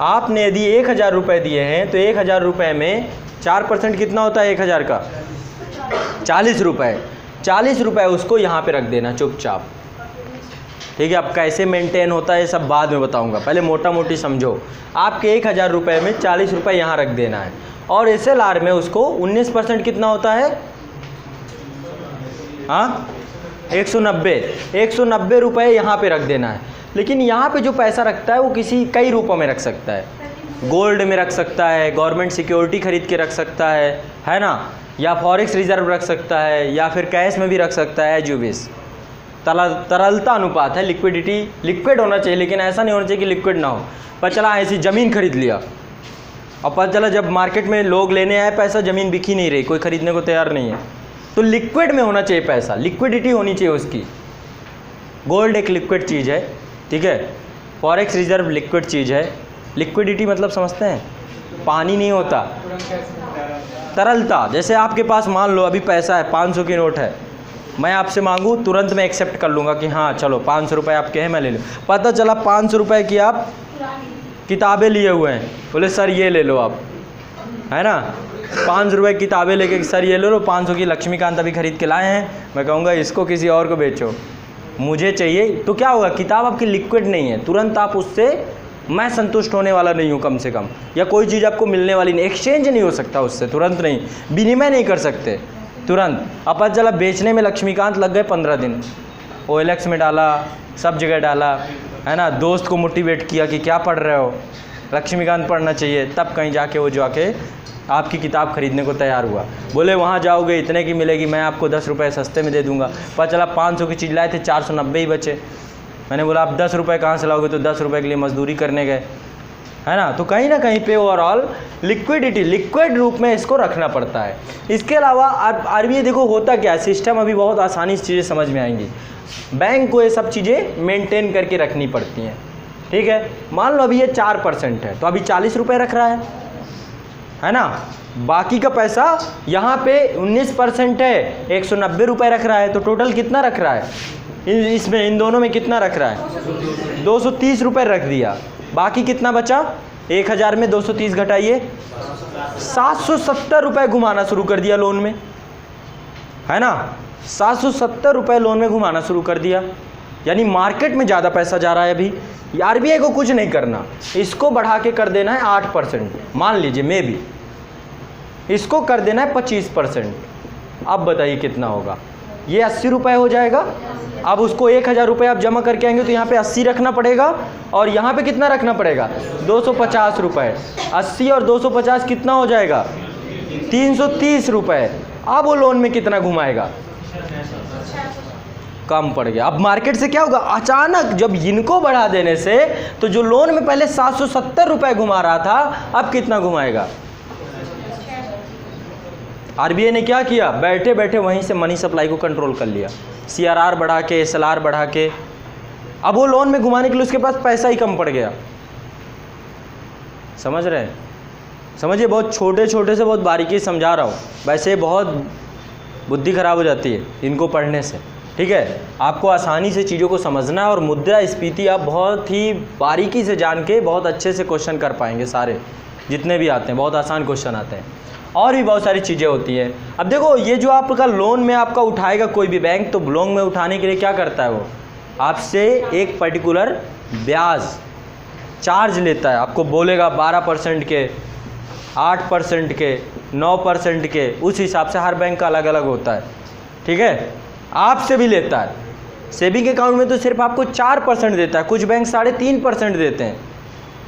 आपने 1,000 रुपये दिए हैं तो 1,000 रुपये में 4% कितना होता है 1,000 का, 40 रुपये। 40 रुपये उसको यहाँ पे रख देना चुपचाप, ठीक है। अब कैसे मेंटेन होता है ये सब बाद में बताऊंगा, पहले मोटा मोटी समझो। आपके 1,000 रुपये में 40 रुपये यहाँ रख देना है और एसएलआर में उसको 19% कितना होता है, हाँ 190 रुपये यहाँ पे रख देना है। लेकिन यहाँ पे जो पैसा रखता है वो कई रूपों में रख सकता है। गोल्ड में रख सकता है, गवर्नमेंट सिक्योरिटी खरीद के रख सकता है ना, या फॉरेक्स रिजर्व रख सकता है, या फिर कैश में भी रख सकता है, एज यू विश। तरलता अनुपात है, लिक्विडिटी, लिक्विड होना चाहिए, लेकिन ऐसा नहीं होना चाहिए कि लिक्विड ना हो। पता चला ऐसी ज़मीन खरीद लिया और पता चला जब मार्केट में लोग लेने आए पैसा, ज़मीन बिकी नहीं रही, कोई ख़रीदने को तैयार नहीं है। तो लिक्विड में होना चाहिए पैसा, लिक्विडिटी होनी चाहिए उसकी। गोल्ड एक लिक्विड चीज़ है, ठीक है। फॉरेक्स रिजर्व लिक्विड चीज़ है। लिक्विडिटी मतलब समझते हैं, पानी नहीं होता, तरलता। जैसे आपके पास मान लो अभी पैसा है, 500 की नोट है, मैं आपसे मांगूँ तुरंत मैं एक्सेप्ट कर लूँगा कि हाँ चलो 500 रुपये आपके हैं, मैं ले लूँ। पता चला 500 रुपये की आप किताबें लिए हुए हैं, बोले सर ये ले लो आप, है ना। 500 रुपये किताबें लेके सर ये ले लो, 500 की लक्ष्मीकांत अभी खरीद के लाए हैं, मैं कहूँगा इसको किसी और को बेचो, मुझे चाहिए। तो क्या होगा, किताब आपकी लिक्विड नहीं है, तुरंत आप उससे मैं संतुष्ट होने वाला नहीं हूँ कम से कम, या कोई चीज़ आपको मिलने वाली नहीं, एक्सचेंज नहीं हो सकता उससे, तुरंत नहीं, विनिमय नहीं कर सकते तुरंत। अब पता चला बेचने में लक्ष्मीकांत लग गए 15 दिन, OLX में डाला, सब जगह डाला, है ना, दोस्त को मोटिवेट किया कि क्या पढ़ रहे हो, लक्ष्मीकांत पढ़ना चाहिए, तब कहीं जाके वो जाके आपकी किताब खरीदने को तैयार हुआ। बोले वहाँ जाओगे इतने की मिलेगी, मैं आपको 10 रुपये सस्ते में दे दूँगा। पता चला 500 की चीज़ लाए थे, 490 ही बचे। मैंने बोला आप 10 रुपये कहाँ से लाओगे, तो 10 रुपये के लिए मजदूरी करने गए, है ना। तो कहीं ना कहीं पे ओवरऑल लिक्विडिटी, लिक्विड रूप में इसको रखना पड़ता है। इसके अलावा आरबीआई देखो होता क्या है, सिस्टम अभी बहुत आसानी से चीज़ें समझ में आएंगी। बैंक को ये सब चीज़ें मेंटेन करके रखनी पड़ती हैं, ठीक है। मान लो अभी ये 4% है, तो अभी 40 रुपये रख रहा है ना। बाकी का पैसा यहाँ पे 19% है, 190 रुपये रख रहा है, तो टोटल कितना रख रहा है इसमें, इन दोनों में कितना रख रहा है, 230 रुपये रख दिया। बाकी कितना बचा, 1,000 में 230 घटाइए, 770 रुपये घुमाना शुरू कर दिया लोन में, है ना। 770 रुपये लोन में घुमाना शुरू कर दिया, यानी मार्केट में ज़्यादा पैसा जा रहा है। अभी आरबीआई को कुछ नहीं करना, इसको बढ़ा के कर देना है 8%, मान लीजिए मे भी इसको कर देना है 25%। अब बताइए कितना होगा, ये 80 रुपये हो जाएगा। अब उसको 1000 रुपये आप जमा करके आएंगे तो यहाँ पे 80 रखना पड़ेगा और यहाँ पे कितना रखना पड़ेगा, 250 रुपये। 80 और 250 कितना हो जाएगा, 330 रुपये। अब वो लोन में कितना घुमाएगा, कम पड़ गया। अब मार्केट से क्या होगा, अचानक जब इनको बढ़ा देने से तो जो लोन में पहले 770 रुपये घुमा रहा था अब कितना घुमाएगा। आरबीआई ने क्या किया, बैठे बैठे वहीं से मनी सप्लाई को कंट्रोल कर लिया, सीआरआर बढ़ा के, एसएलआर बढ़ा के। अब वो लोन में घुमाने के लिए उसके पास पैसा ही कम पड़ गया। समझ रहे हैं, समझिए, बहुत छोटे छोटे से बहुत बारीकी समझा रहा हूँ, वैसे बहुत बुद्धि खराब हो जाती है इनको पढ़ने से। ठीक है, आपको आसानी से चीज़ों को समझना है और मुद्रास्फीति आप बहुत ही बारीकी से जान के बहुत अच्छे से क्वेश्चन कर पाएंगे, सारे जितने भी आते हैं बहुत आसान क्वेश्चन आते हैं। और भी बहुत सारी चीज़ें होती हैं। अब देखो, ये जो आपका लोन में आपका उठाएगा कोई भी बैंक, तो लोन में उठाने के लिए क्या करता है, वो आपसे एक पर्टिकुलर ब्याज चार्ज लेता है। आपको बोलेगा 12% के, 8% के, 9% के, उस हिसाब से हर बैंक का अलग अलग होता है। ठीक है, आपसे भी लेता है। सेविंग अकाउंट में तो सिर्फ आपको 4% देता है, कुछ बैंक 3.5% देते हैं।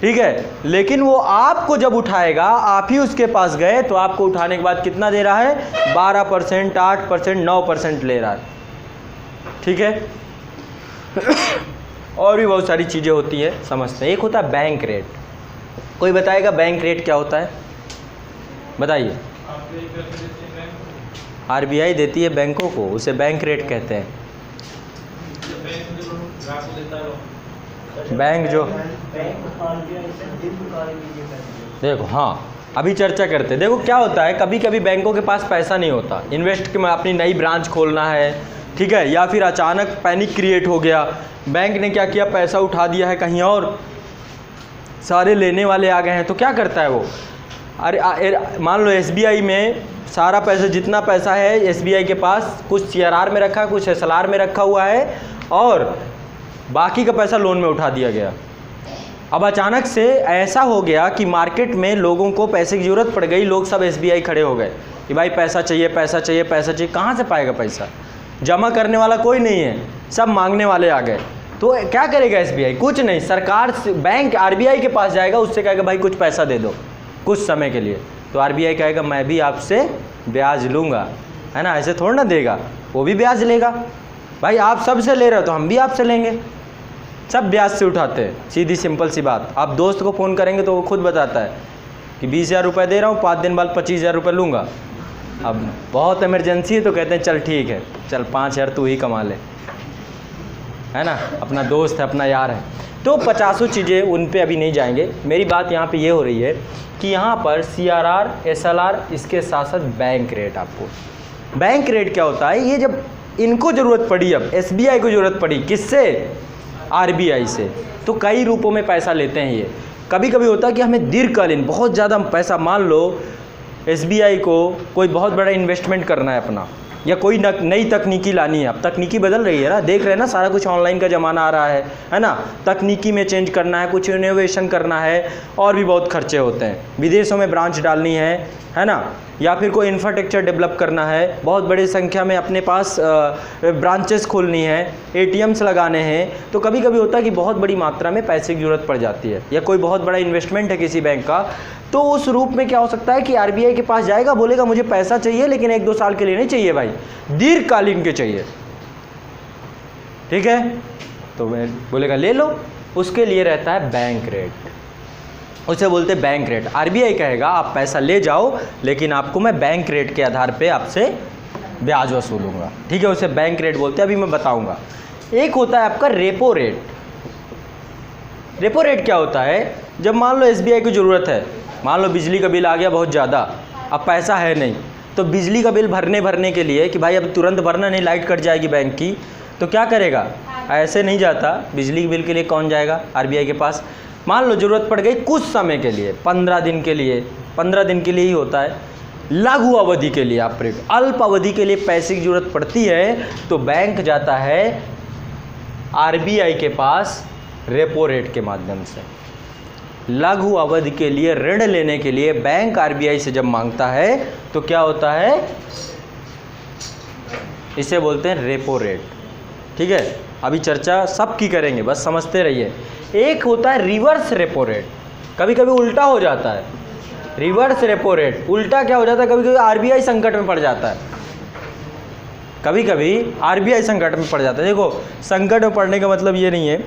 ठीक है, लेकिन वो आपको जब उठाएगा, आप ही उसके पास गए तो आपको उठाने के बाद कितना दे रहा है, 12%, 8%, 9% ले रहा है। ठीक है और भी बहुत सारी चीज़ें होती है, समझते हैं। एक होता है बैंक रेट। कोई बताएगा बैंक रेट क्या होता है, बताइए। आरबीआई देती है बैंकों को, उसे बैंक रेट कहते हैं। बैंक जो देखो, हाँ अभी चर्चा करते हैं। देखो क्या होता है, कभी कभी बैंकों के पास पैसा नहीं होता, इन्वेस्ट के अपनी नई ब्रांच खोलना है, ठीक है, या फिर अचानक पैनिक क्रिएट हो गया, बैंक ने क्या किया, पैसा उठा दिया है कहीं और, सारे लेने वाले आ गए हैं, तो क्या करता है वो, अरे मान लो एसबीआई में सारा पैसा, जितना पैसा है एसबीआई के पास, कुछ सीआरआर में रखा है, कुछ एसएलआर में रखा हुआ है और बाकी का पैसा लोन में उठा दिया गया। अब अचानक से ऐसा हो गया कि मार्केट में लोगों को पैसे की ज़रूरत पड़ गई, लोग सब एसबीआई खड़े हो गए कि भाई पैसा चाहिए, पैसा चाहिए, पैसा चाहिए। कहाँ से पाएगा पैसा, जमा करने वाला कोई नहीं है, सब मांगने वाले आ गए। तो क्या करेगा एसबीआई, कुछ नहीं, सरकार से बैंक आरबीआई के पास जाएगा, उससे कहेगा भाई कुछ पैसा दे दो कुछ समय के लिए। तो आरबीआई कहेगा मैं भी आपसे ब्याज लूँगा, है ना, ऐसे थोड़ा ना देगा, वो भी ब्याज लेगा। भाई आप सबसे ले रहे हो तो हम भी आपसे लेंगे, सब ब्याज से उठाते हैं, सीधी सिंपल सी बात। आप दोस्त को फ़ोन करेंगे तो वो खुद बताता है कि 20,000 रुपये दे रहा हूँ, 5 दिन बाद 25,000 रुपये लूँगा। अब बहुत इमरजेंसी है तो कहते हैं चल ठीक है, चल 5,000 तू ही कमा ले, है ना, अपना दोस्त है, अपना यार है। तो 50 चीज़ें उन पे अभी नहीं जाएंगे। मेरी बात यहाँ पे ये हो रही है कि यहाँ पर सीआरआर, एसएलआर, इसके साथ साथ बैंक रेट। आपको बैंक रेट क्या होता है, ये जब इनको ज़रूरत पड़ी, अब एसबीआई को ज़रूरत पड़ी, किससे, आरबीआई से, तो कई रूपों में पैसा लेते हैं ये। कभी कभी होता है कि हमें दीर्घकालीन बहुत ज़्यादा पैसा, मान लो एसबीआई को कोई बहुत बड़ा इन्वेस्टमेंट करना है अपना, या कोई नई तकनीकी लानी है। अब तकनीकी बदल रही है ना, देख रहे हैं ना, सारा कुछ ऑनलाइन का ज़माना आ रहा है ना, तकनीकी में चेंज करना है, कुछ इनोवेशन करना है, और भी बहुत खर्चे होते हैं। विदेशों में ब्रांच डालनी है ना, या फिर कोई इंफ्रास्ट्रक्चर डेवलप करना है, बहुत बड़ी संख्या में अपने पास ब्रांचेस खोलनी है, एटीएम्स लगाने हैं। तो कभी कभी होता है कि बहुत बड़ी मात्रा में पैसे की ज़रूरत पड़ जाती है, या कोई बहुत बड़ा इन्वेस्टमेंट है किसी बैंक का। तो उस रूप में क्या हो सकता है कि आरबीआई के पास जाएगा, बोलेगा मुझे पैसा चाहिए, लेकिन 1-2 साल के लिए नहीं चाहिए भाई, दीर्घकालीन के चाहिए। ठीक है, तो मैं बोलेगा ले लो, उसके लिए रहता है बैंक रेट, उसे बोलते बैंक रेट। आरबीआई कहेगा आप पैसा ले जाओ, लेकिन आपको मैं बैंक रेट के आधार पे आपसे ब्याज वसूलूंगा। ठीक है, उसे बैंक रेट बोलते हैं, अभी मैं बताऊंगा। एक होता है आपका रेपो रेट। रेपो रेट क्या होता है, जब मान लो एसबीआई को ज़रूरत है, मान लो बिजली का बिल आ गया बहुत ज़्यादा, अब पैसा है नहीं, तो बिजली का बिल भरने के लिए कि भाई अब तुरंत भरना नहीं, लाइट कट जाएगी बैंक की, तो क्या करेगा, ऐसे नहीं जाता। बिजली के बिल के लिए कौन जाएगा, आरबीआई के पास। मान लो ज़रूरत पड़ गई कुछ समय के लिए, 15 दिन के लिए, 15 दिन के लिए ही होता है, लघु अवधि के लिए, आप अल्प अवधि के लिए पैसे की ज़रूरत पड़ती है, तो बैंक जाता है आरबीआई के पास रेपो रेट के माध्यम से। लघु अवधि के लिए ऋण लेने के लिए बैंक आरबीआई से जब मांगता है तो क्या होता है, इसे बोलते हैं रेपो रेट। ठीक है, अभी चर्चा सबकी करेंगे, बस समझते रहिए। एक होता है रिवर्स रेपो रेट, कभी कभी उल्टा हो जाता है। रिवर्स रेपो रेट उल्टा क्या हो जाता है, कभी कभी आरबीआई संकट में पड़ जाता है, कभी कभी आरबीआई संकट में पड़ जाता है। देखो, संकट में पड़ने का मतलब ये नहीं है,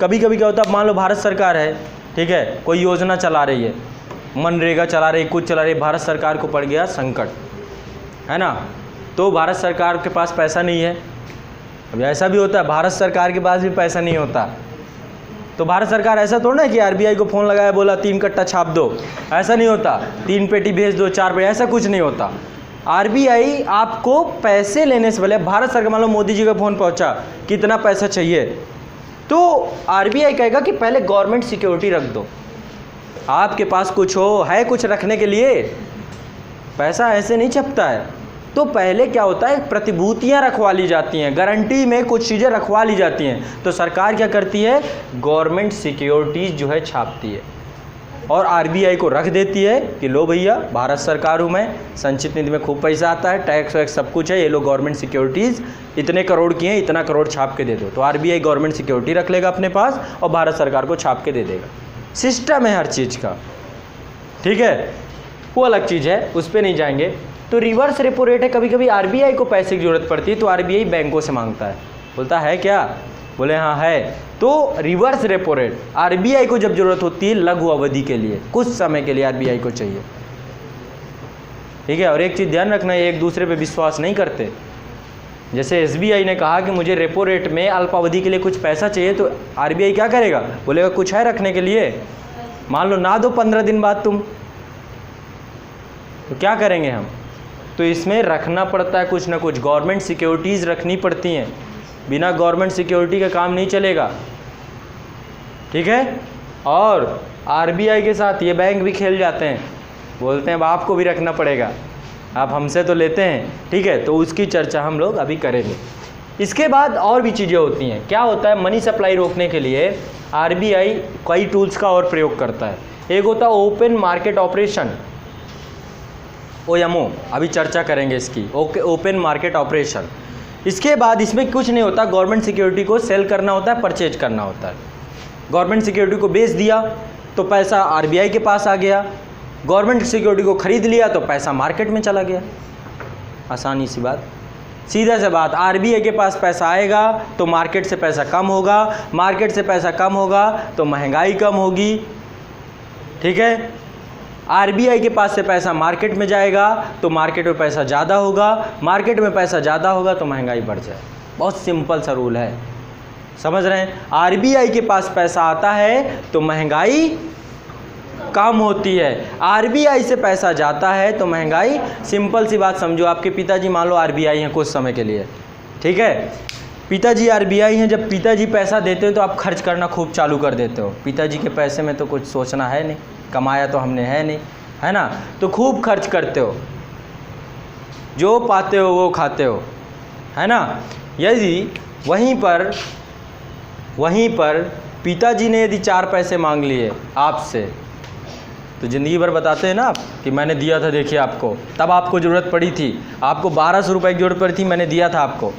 कभी कभी क्या होता है, मान लो भारत सरकार है, ठीक है, कोई योजना चला रही है, मनरेगा चला रही, कुछ चला रही, भारत सरकार को पड़ गया संकट, है ना, तो भारत सरकार के पास पैसा नहीं है। अब ऐसा भी होता है, भारत सरकार के पास भी पैसा नहीं होता, तो भारत सरकार ऐसा थोड़ा ना कि आरबीआई को फ़ोन लगाया बोला 3 कट्टा छाप दो, ऐसा नहीं होता, 3 पेटी भेज दो, 4 पेटी, ऐसा कुछ नहीं होता। आरबीआई आपको पैसे लेने से पहले, भारत सरकार, मान लो मोदी जी का फ़ोन पहुंचा, कितना पैसा चाहिए, तो आरबीआई कहेगा कि पहले गवर्नमेंट सिक्योरिटी रख दो, आपके पास कुछ हो, है कुछ रखने के लिए, पैसा ऐसे नहीं छपता है। तो पहले क्या होता है, प्रतिभूतियां रखवा ली जाती हैं, गारंटी में कुछ चीज़ें रखवा ली जाती हैं, तो सरकार क्या करती है, गवर्नमेंट सिक्योरिटीज़ जो है छापती है और आरबीआई को रख देती है कि लो भैया, भारत सरकार हूँ मैं, संचित निधि में खूब पैसा आता है, टैक्स वैक्स सब कुछ है, ये लो गवर्नमेंट सिक्योरिटीज़ इतने करोड़ की हैं, इतना करोड़ छाप के दे दो। तो आरबीआई गवर्नमेंट सिक्योरिटी रख लेगा अपने पास और भारत सरकार को छाप के दे देगा। सिस्टम है हर चीज़ का, ठीक है, वो अलग चीज़ है, उस पर नहीं जाएंगे। तो रिवर्स रेपो रेट है, कभी कभी आरबीआई को पैसे की ज़रूरत पड़ती है तो आरबीआई बैंकों से मांगता है, बोलता है क्या, बोले हाँ है, तो रिवर्स रेपो रेट आरबीआई को जब ज़रूरत होती है लघु अवधि के लिए, कुछ समय के लिए आरबीआई को चाहिए। ठीक है, और एक चीज़ ध्यान रखना, एक दूसरे पे विश्वास नहीं करते। जैसे एसबीआई ने कहा कि मुझे रेपो रेट में अल्पावधि के लिए कुछ पैसा चाहिए, तो आरबीआई क्या करेगा, बोलेगा कुछ है रखने के लिए, मान लो ना दो 15 दिन बाद तुम, तो क्या करेंगे हम, तो इसमें रखना पड़ता है कुछ ना कुछ, गवर्नमेंट सिक्योरिटीज़ रखनी पड़ती हैं, बिना गवर्नमेंट सिक्योरिटी का काम नहीं चलेगा। ठीक है, और आरबीआई के साथ ये बैंक भी खेल जाते हैं, बोलते हैं अब आपको भी रखना पड़ेगा, आप हमसे तो लेते हैं। ठीक है, तो उसकी चर्चा हम लोग अभी करेंगे। इसके बाद और भी चीज़ें होती हैं। क्या होता है, मनी सप्लाई रोकने के लिए आरबीआई कई टूल्स का और प्रयोग करता है। एक होता है ओपन मार्केट ऑपरेशन, OMO, अभी चर्चा करेंगे इसकी, ओपन मार्केट ऑपरेशन। इसके बाद इसमें कुछ नहीं होता, गवर्नमेंट सिक्योरिटी को सेल करना होता है, परचेज करना होता है। गवर्नमेंट सिक्योरिटी को बेच दिया तो पैसा आरबीआई के पास आ गया, गवर्नमेंट सिक्योरिटी को खरीद लिया तो पैसा मार्केट में चला गया। आसानी सी बात, सीधा सा बात, आरबीआई के पास पैसा आएगा तो मार्केट से पैसा कम होगा, मार्केट से पैसा कम होगा तो महंगाई कम होगी। ठीक है, आरबीआई के पास से पैसा मार्केट में जाएगा तो मार्केट में पैसा ज़्यादा होगा, मार्केट में पैसा ज़्यादा होगा तो महंगाई बढ़ जाए। बहुत सिंपल सा रूल है, समझ रहे हैं। आरबीआई के पास पैसा आता है तो महंगाई कम होती है, आरबीआई से पैसा जाता है तो महंगाई, सिंपल सी बात समझो। आपके पिताजी मान लो आरबीआई हैं कुछ समय के लिए, ठीक है, पिताजी आरबीआई हैं, जब पिताजी पैसा देते हैं तो आप खर्च करना खूब चालू कर देते हो। पिताजी के पैसे में तो कुछ सोचना है नहीं, कमाया तो हमने है नहीं, है ना, तो खूब खर्च करते हो, जो पाते हो वो खाते हो, है ना। यदि वहीं पर पिताजी ने यदि 4 पैसे मांग लिए आपसे, तो ज़िंदगी भर बताते हैं ना आप कि मैंने दिया था, देखिए आपको, तब आपको ज़रूरत पड़ी थी, आपको 1200 रुपये की ज़रूरत पड़ी थी, मैंने दिया था आपको,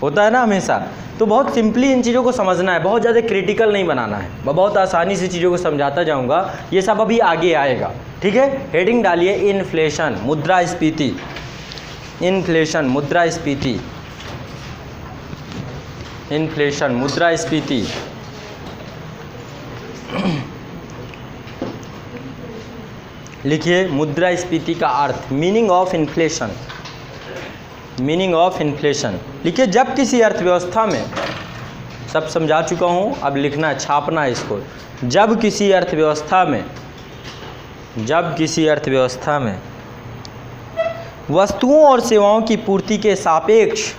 होता है ना हमेशा। तो बहुत सिंपली इन चीज़ों को समझना है, बहुत ज़्यादा क्रिटिकल नहीं बनाना है, मैं बहुत आसानी से चीज़ों को समझाता जाऊंगा, ये सब अभी आगे आएगा। ठीक है, हेडिंग डालिए इन्फ्लेशन, मुद्रास्फीति, इन्फ्लेशन, मुद्रास्फीति, इन्फ्लेशन, मुद्रास्फीति। लिखिए मुद्रास्फीति का अर्थ, meaning of inflation, meaning of inflation लिखिए। जब किसी अर्थव्यवस्था में, सब समझा चुका हूँ, अब लिखना है, छापना है इसको। जब किसी अर्थव्यवस्था में वस्तुओं और सेवाओं की पूर्ति के सापेक्ष,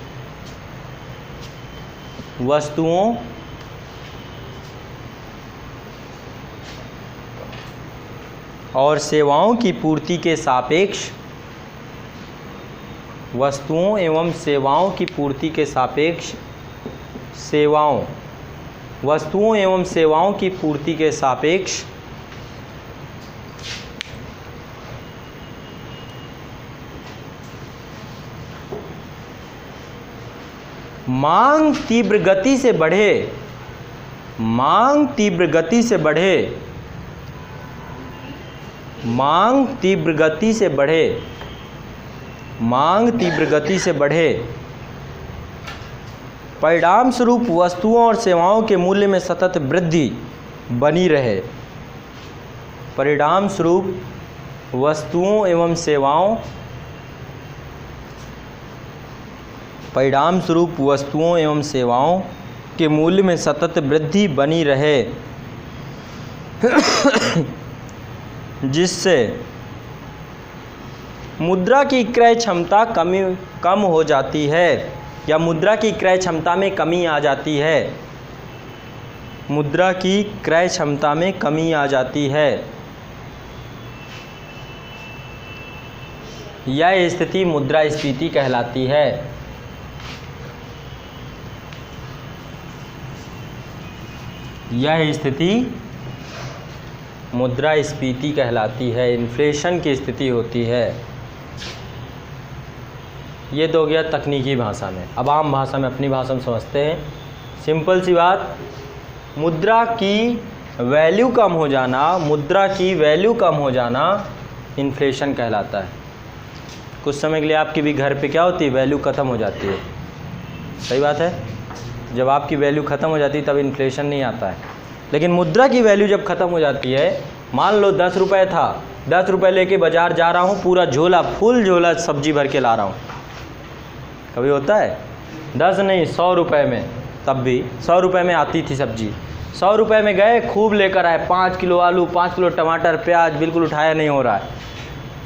वस्तुओं और सेवाओं की पूर्ति के सापेक्ष, वस्तुओं एवं सेवाओं की पूर्ति के सापेक्ष सेवाओं वस्तुओं एवं सेवाओं की पूर्ति के सापेक्ष मांग तीव्र गति से बढ़े, मांग तीव्र गति से बढ़े, मांग तीव्र गति से बढ़े, मांग तीव्र गति से बढ़े, परिणाम स्वरूप वस्तुओं और सेवाओं के मूल्य में सतत वृद्धि बनी रहे, परिणाम स्वरूप वस्तुओं एवं सेवाओं, परिणाम स्वरूप वस्तुओं एवं सेवाओं के मूल्य में सतत वृद्धि बनी रहे, जिससे मुद्रा की क्रय क्षमता कम हो जाती है, या मुद्रा की क्रय क्षमता में कमी आ जाती है, मुद्रा की क्रय क्षमता में कमी आ जाती है। यह स्थिति मुद्रास्फीति कहलाती है। यह स्थिति मुद्रास्फीति कहलाती है, इन्फ्लेशन की स्थिति होती है। ये तो हो गया तकनीकी भाषा में। अब आम भाषा में, अपनी भाषा में समझते हैं। सिंपल सी बात, मुद्रा की वैल्यू कम हो जाना, मुद्रा की वैल्यू कम हो जाना इन्फ्लेशन कहलाता है। कुछ समय के लिए आपकी भी घर पे क्या होती है, वैल्यू ख़त्म हो जाती है। सही बात है, जब आपकी वैल्यू ख़त्म हो जाती है तब इन्फ्लेशन नहीं आता है। लेकिन मुद्रा की वैल्यू जब ख़त्म हो जाती है, मान लो 10 रुपये था, 10 रुपये लेके बाज़ार जा रहा हूँ, पूरा झोला, फुल झोला सब्जी भर के ला रहा हूँ। कभी होता है 10 नहीं 100 रुपये में, तब भी 100 रुपये में आती थी सब्जी। 100 रुपये में गए, खूब लेकर आए, 5 किलो आलू, 5 किलो टमाटर, प्याज, बिल्कुल उठाया नहीं हो रहा है।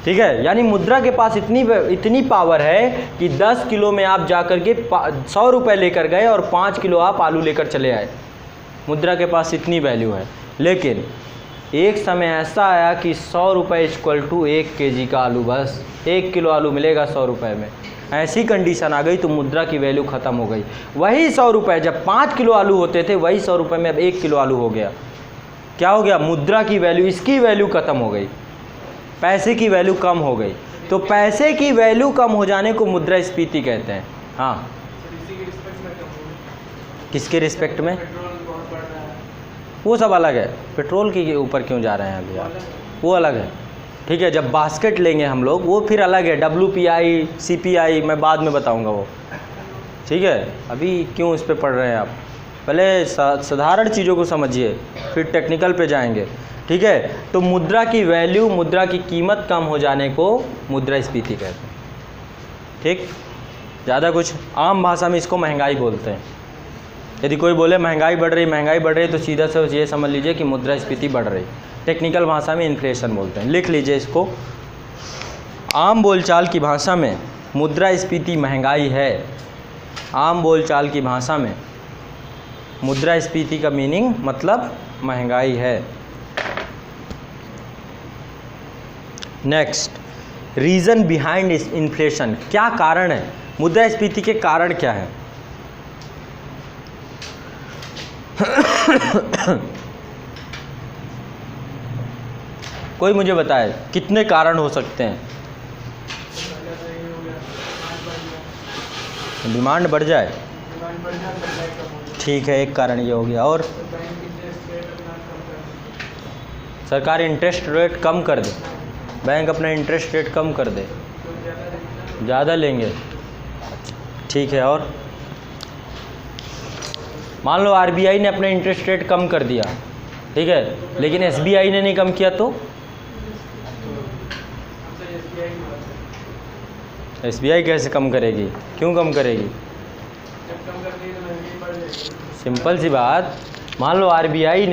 ठीक है, यानी मुद्रा के पास इतनी पावर है कि 10 किलो में आप जा कर के 100 रुपये लेकर गए और 5 किलो आप आलू लेकर चले आए। मुद्रा के पास इतनी वैल्यू है। लेकिन एक समय ऐसा आया कि 100 रुपये इक्वल टू 1 kg का आलू, बस 1 किलो आलू मिलेगा 100 रुपये में। ऐसी कंडीशन आ गई तो मुद्रा की वैल्यू ख़त्म हो गई। वही 100 रुपये, जब 5 किलो आलू होते थे, वही 100 रुपये में अब 1 किलो आलू हो गया। क्या हो गया, मुद्रा की वैल्यू, इसकी वैल्यू ख़त्म हो गई, पैसे की वैल्यू कम हो गई। तो पैसे की वैल्यू कम हो जाने को मुद्रास्फीति कहते हैं। हाँ, किसके रिस्पेक्ट में, वो सब अलग है। पेट्रोल के ऊपर क्यों जा रहे हैं अभी आप, वो अलग है। ठीक है, जब बास्केट लेंगे हम लोग, वो फिर अलग है। WPI, CPI मैं बाद में बताऊंगा वो। ठीक है, अभी क्यों इस पे पढ़ रहे हैं आप, पहले साधारण चीज़ों को समझिए, फिर टेक्निकल पे जाएंगे। ठीक है, तो मुद्रा की वैल्यू, मुद्रा की कीमत कम हो जाने को मुद्रास्फीति कहते हैं। ठीक, ज़्यादा कुछ, आम भाषा में इसको महंगाई बोलते हैं। यदि कोई बोले महंगाई बढ़ रही, तो सीधा से ये समझ लीजिए कि मुद्रास्फीति बढ़ रही। टेक्निकल भाषा में इन्फ्लेशन बोलते हैं। लिख लीजिए इसको, आम बोलचाल की भाषा में मुद्रास्फीति महंगाई है। आम बोलचाल की भाषा में मुद्रास्फीति का मीनिंग मतलब महंगाई है। नेक्स्ट, रीज़न बिहाइंड इन्फ्लेशन, क्या कारण है मुद्रास्फीति के, कारण क्या है? कोई मुझे बताए कितने कारण हो सकते हैं? डिमांड बढ़ जाए, ठीक है, एक कारण ये हो गया। और सरकार इंटरेस्ट रेट कम कर दे, बैंक अपना इंटरेस्ट रेट कम कर दे, ज़्यादा लेंगे, ठीक है। और मान लो RBI ने अपना इंटरेस्ट रेट कम कर दिया, ठीक है, लेकिन SBI ने नहीं कम किया, तो SBI कैसे कम करेगी, क्यों कम करेगी? सिंपल सी बात, मान लो RBI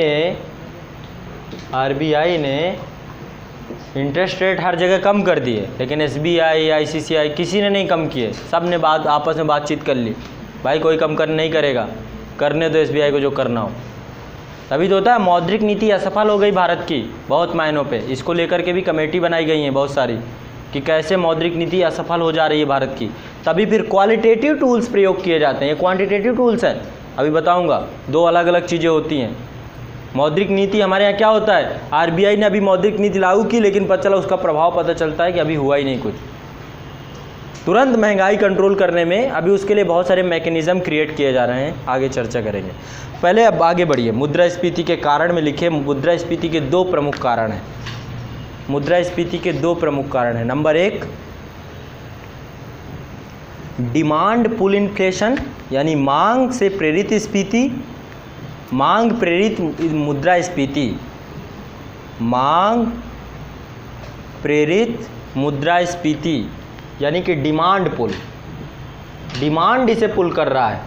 ने इंटरेस्ट रेट हर जगह कम कर दिए, लेकिन SBI, ICICI किसी ने नहीं कम किए। सब ने आपस में बातचीत कर ली, भाई कोई कम नहीं करेगा, करने दो SBI को जो करना हो। तभी तो होता है मौद्रिक नीति असफल हो गई भारत की बहुत मायनों पे। इसको लेकर के भी कमेटी बनाई गई है बहुत सारी कि कैसे मौद्रिक नीति असफल हो जा रही है भारत की। तभी फिर क्वालिटेटिव टूल्स प्रयोग किए जाते हैं, ये क्वांटिटेटिव टूल्स हैं। अभी बताऊंगा, दो अलग अलग चीज़ें होती हैं। मौद्रिक नीति हमारे यहाँ क्या होता है, आरबीआई ने अभी मौद्रिक नीति लागू की, लेकिन पता चला उसका प्रभाव पता चलता है कि अभी हुआ ही नहीं कुछ। तुरंत महंगाई कंट्रोल करने में अभी उसके लिए बहुत सारे मैकेनिज़्म क्रिएट किए जा रहे हैं, आगे चर्चा करेंगे। पहले अब आगे बढ़िए, मुद्रास्फीति के कारण में लिखे, मुद्रास्फीति के दो प्रमुख कारण हैं। मुद्रास्फीति के दो प्रमुख कारण हैं। नंबर एक, डिमांड पुल इन्फ्लेशन, यानी मांग से प्रेरित स्फीति, मांग प्रेरित मुद्रास्फीति, मांग प्रेरित मुद्रास्फीति, यानी कि डिमांड पुल, डिमांड इसे पुल कर रहा है,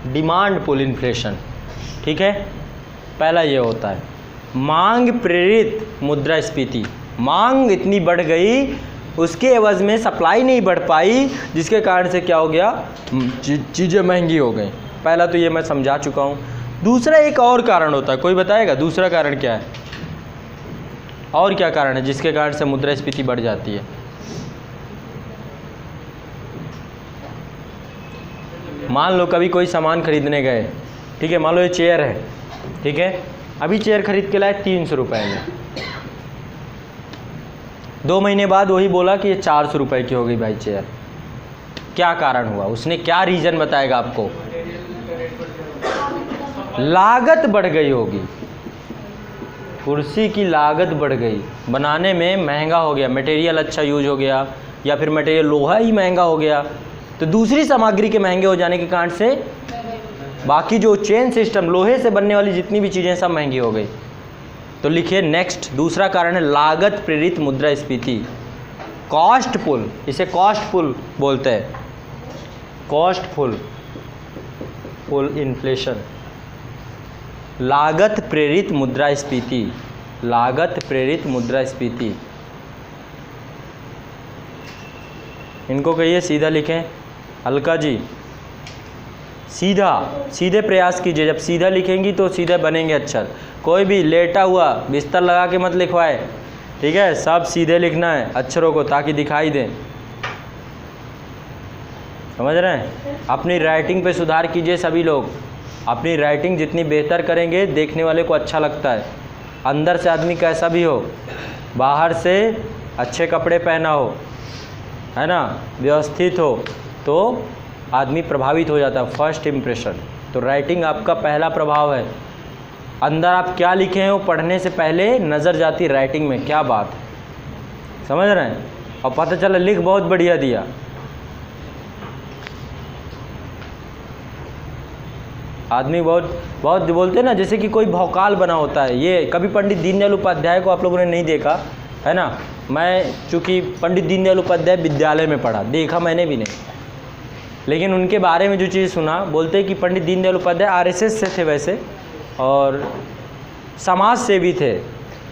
डिमांड पुल इन्फ्लेशन, ठीक है। पहला ये होता है। मांग प्रेरित मुद्रास्फीति, मांग इतनी बढ़ गई, उसके एवज में सप्लाई नहीं बढ़ पाई, जिसके कारण से क्या हो गया, चीज़ें महंगी हो गई। पहला तो ये मैं समझा चुका हूँ। दूसरा एक और कारण होता है, कोई बताएगा दूसरा कारण क्या है? और क्या कारण है जिसके कारण से मुद्रास्फीति बढ़ जाती है? मान लो कभी कोई सामान खरीदने गए, ठीक है, मान लो ये चेयर है, ठीक है, अभी चेयर खरीद के लाए 300 रुपये में, 2 महीने बाद वही बोला कि ये 400 रुपये की हो गई भाई चेयर। क्या कारण हुआ? उसने क्या रीज़न बताएगा आपको? लागत बढ़ गई होगी, कुर्सी की लागत बढ़ गई, बनाने में महंगा हो गया, मटेरियल अच्छा यूज हो गया, या फिर मटेरियल लोहा ही महंगा हो गया, तो दूसरी सामग्री के महंगे हो जाने के कारण से बाकी जो चेन सिस्टम, लोहे से बनने वाली जितनी भी चीज़ें सब महंगी हो गई। तो लिखिए नेक्स्ट, दूसरा कारण है लागत प्रेरित मुद्रास्फीति, कॉस्ट पुल, इसे कॉस्ट पुल बोलते हैं, कॉस्ट पुल इन्फ्लेशन, लागत प्रेरित मुद्रास्फीति, लागत प्रेरित मुद्रास्फीति। इनको कहिए सीधा लिखें, अलका जी सीधे प्रयास कीजिए, जब सीधा लिखेंगी तो सीधे बनेंगे अक्षर। कोई भी लेटा हुआ बिस्तर लगा के मत लिखवाए, ठीक है, सब सीधे लिखना है अक्षरों को ताकि दिखाई दें, समझ रहे हैं। अपनी राइटिंग पे सुधार कीजिए सभी लोग, अपनी राइटिंग जितनी बेहतर करेंगे देखने वाले को अच्छा लगता है। अंदर से आदमी कैसा भी हो, बाहर से अच्छे कपड़े पहना हो, है ना, व्यवस्थित हो, तो आदमी प्रभावित हो जाता है, फर्स्ट इम्प्रेशन। तो राइटिंग आपका पहला प्रभाव है। अंदर आप क्या लिखे हैं वो पढ़ने से पहले नज़र जाती राइटिंग में, क्या बात है, समझ रहे हैं। और पता चला लिख बहुत बढ़िया दिया। आदमी बहुत बोलते हैं ना, जैसे कि कोई भौकाल बना होता है। ये कभी पंडित दीनदयाल उपाध्याय को आप लोगों ने नहीं देखा है ना। मैं चूँकि पंडित दीनदयाल उपाध्याय विद्यालय में पढ़ा, देखा मैंने भी नहीं, लेकिन उनके बारे में जो चीज़ सुना, बोलते हैं कि पंडित दीनदयाल उपाध्याय आरएसएस से थे वैसे, और समाज सेवी थे।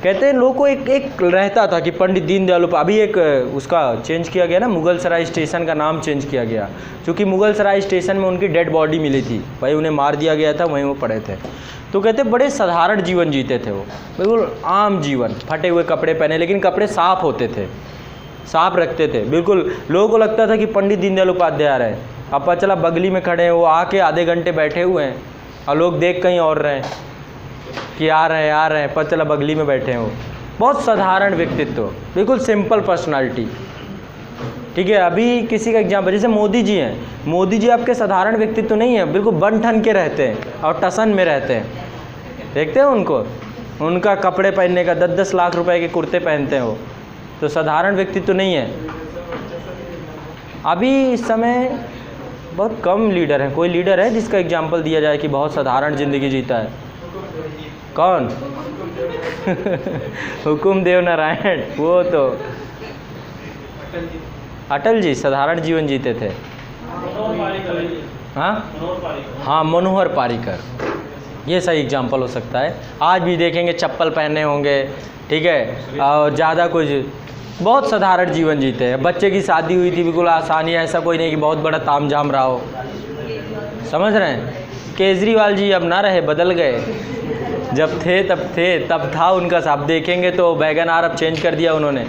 कहते हैं लोगों को एक रहता था कि पंडित दीनदयाल अभी एक उसका चेंज किया गया ना, मुगल सराय स्टेशन का नाम चेंज किया गया, क्योंकि मुगल सराय स्टेशन में उनकी डेड बॉडी मिली थी, वहीं उन्हें मार दिया गया था, वहीं वो पड़े थे। तो कहते बड़े साधारण जीवन जीते थे वो, बिल्कुल आम जीवन, फटे हुए कपड़े पहने, लेकिन कपड़े साफ होते थे, साफ रखते थे बिल्कुल। लोगों को लगता था कि पंडित दीनदयाल उपाध्याय आ रहे हैं, अब पता चला बगली में खड़े हैं, वो आके आधे घंटे बैठे हुए हैं और लोग देख कहीं और रहे हैं कि आ रहे हैं, पता चला बगली में बैठे हैं वो। बहुत साधारण व्यक्तित्व, बिल्कुल सिंपल पर्सनालिटी, ठीक है। अभी किसी का एग्जाम्पल जैसे मोदी जी हैं, मोदी जी आपके साधारण व्यक्तित्व नहीं है, बिल्कुल बन ठन के रहते हैं और टसन में रहते हैं, देखते हैं उनको, उनका कपड़े पहनने का 10-10 लाख रुपए के कुर्ते पहनते हैं वो, तो साधारण व्यक्तित्व नहीं है। अभी इस समय बहुत कम लीडर हैं। कोई लीडर है जिसका एग्जाम्पल दिया जाए कि बहुत साधारण ज़िंदगी जीता है? कौन? हुकुम देव नारायण, वो तो अटल जी साधारण जीवन जीते थे। हाँ, मनोहर पारिकर, ये सही एग्जाम्पल हो सकता है। आज भी देखेंगे चप्पल पहने होंगे, ठीक है, और ज़्यादा कुछ, बहुत साधारण जीवन जीते हैं। बच्चे की शादी हुई थी, बिल्कुल आसानी, ऐसा कोई नहीं कि बहुत बड़ा तामझाम रहा हो, समझ रहे हैं। केजरीवाल जी अब ना रहे, बदल गए, जब थे तब था उनका। आप देखेंगे तो वैगन आर अब चेंज कर दिया उन्होंने,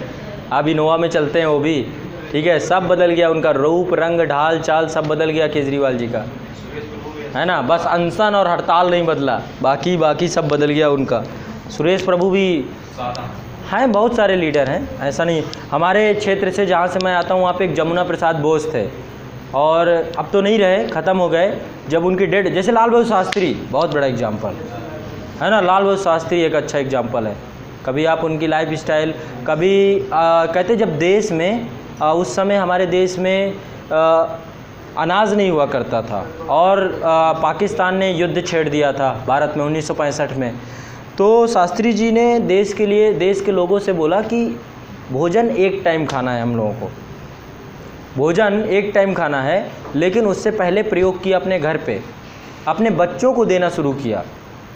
अब इनोवा में चलते हैं वो भी, ठीक है, सब बदल गया उनका, रूप रंग ढाल चाल सब बदल गया केजरीवाल जी का। है ना, बस अनशन और हड़ताल नहीं बदला, बाकी सब बदल गया उनका। सुरेश प्रभु भी हैं, बहुत सारे लीडर हैं, ऐसा नहीं। हमारे क्षेत्र से जहाँ से मैं आता हूँ वहाँ पे एक जमुना प्रसाद बोस थे, और अब तो नहीं रहे, ख़त्म हो गए। जब उनकी डेथ, जैसे लाल बहादुर शास्त्री बहुत बड़ा एग्जाम्पल है ना, लाल बहादुर शास्त्री एक अच्छा एग्जाम्पल है। कभी आप उनकी लाइफ स्टाइल, कभी कहते जब देश में उस समय हमारे देश में अनाज नहीं हुआ करता था, और पाकिस्तान ने युद्ध छेड़ दिया था भारत में 1965 में, तो शास्त्री जी ने देश के लिए, देश के लोगों से बोला कि भोजन एक टाइम खाना है, हम लोगों को भोजन एक टाइम खाना है, लेकिन उससे पहले प्रयोग किया अपने घर पे, अपने बच्चों को देना शुरू किया।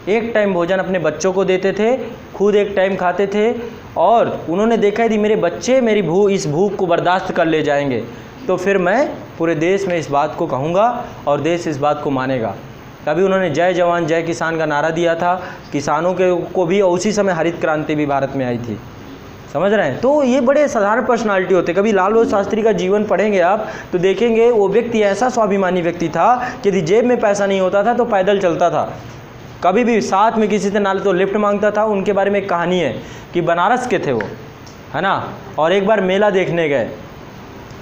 एक टाइम भोजन अपने बच्चों को देते थे, खुद एक टाइम खाते थे, और उन्होंने देखा यदि मेरे बच्चे मेरी इस भूख को बर्दाश्त कर ले जाएंगे तो फिर मैं पूरे देश में इस बात को कहूँगा और देश इस बात को मानेगा। कभी उन्होंने जय जवान जय किसान का नारा दिया था, किसानों को भी, उसी समय हरित क्रांति भी भारत में आई थी, समझ रहे हैं। तो ये बड़े साधारण पर्सनालिटी होते। कभी लाल बहादुर शास्त्री का जीवन पढ़ेंगे आप तो देखेंगे वो व्यक्ति ऐसा स्वाभिमानी व्यक्ति था कि यदि जेब में पैसा नहीं होता था तो पैदल चलता था, कभी भी साथ में किसी से ना तो लिफ्ट मांगता था। उनके बारे में एक कहानी है कि बनारस के थे वो, है ना, और एक बार मेला देखने गए,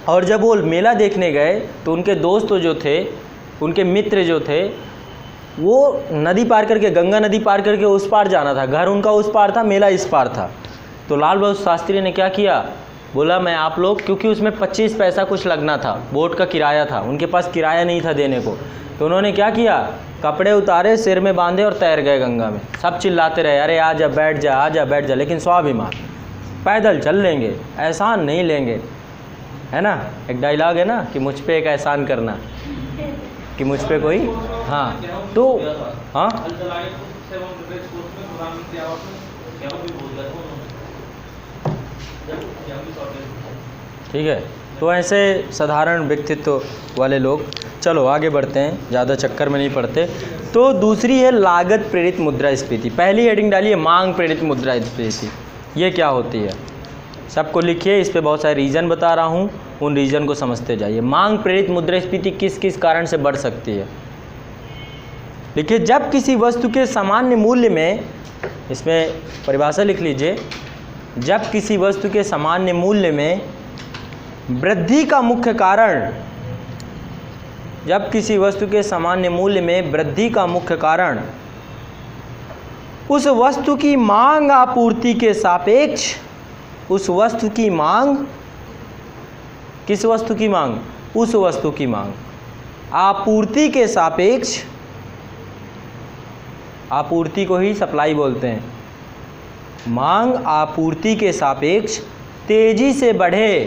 और जब वो मेला देखने गए तो उनके दोस्त जो थे, उनके मित्र जो थे, वो नदी पार करके, गंगा नदी पार करके उस पार जाना था, घर उनका उस पार था, मेला इस पार था। तो लाल बहादुर शास्त्री ने क्या किया, बोला मैं आप लोग, क्योंकि उसमें 25 पैसा कुछ लगना था, बोट का किराया था, उनके पास किराया नहीं था देने को, तो उन्होंने क्या किया, कपड़े उतारे, सिर में बांधे और तैर गए गंगा में। सब चिल्लाते रहे, अरे आजा बैठ जा, आजा बैठ जा, लेकिन स्वाभिमान, पैदल चल लेंगे, एहसान नहीं लेंगे, है ना। एक डायलॉग है ना कि मुझ पे एक एहसान करना, कि मुझ पे कोई, हाँ, तो हाँ ठीक है। तो ऐसे साधारण व्यक्तित्व वाले लोग। चलो आगे बढ़ते हैं, ज़्यादा चक्कर में नहीं पड़ते। तो दूसरी है लागत प्रेरित मुद्रास्फीति। पहली हेडिंग डालिए मांग प्रेरित मुद्रास्फीति, ये क्या होती है सबको लिखिए, इस पे बहुत सारे रीज़न बता रहा हूँ, उन रीज़न को समझते जाइए। मांग प्रेरित मुद्रास्फीति किस किस कारण से बढ़ सकती है, देखिए, जब किसी वस्तु के सामान्य मूल्य में, इसमें परिभाषा लिख लीजिए, जब किसी वस्तु के सामान्य मूल्य में वृद्धि का मुख्य कारण, जब किसी वस्तु के सामान्य मूल्य में वृद्धि का मुख्य कारण उस वस्तु की मांग आपूर्ति के सापेक्ष, उस वस्तु की मांग, किस वस्तु की मांग, उस वस्तु की मांग आपूर्ति के सापेक्ष, आपूर्ति को ही सप्लाई बोलते हैं, मांग आपूर्ति के सापेक्ष तेजी से बढ़े,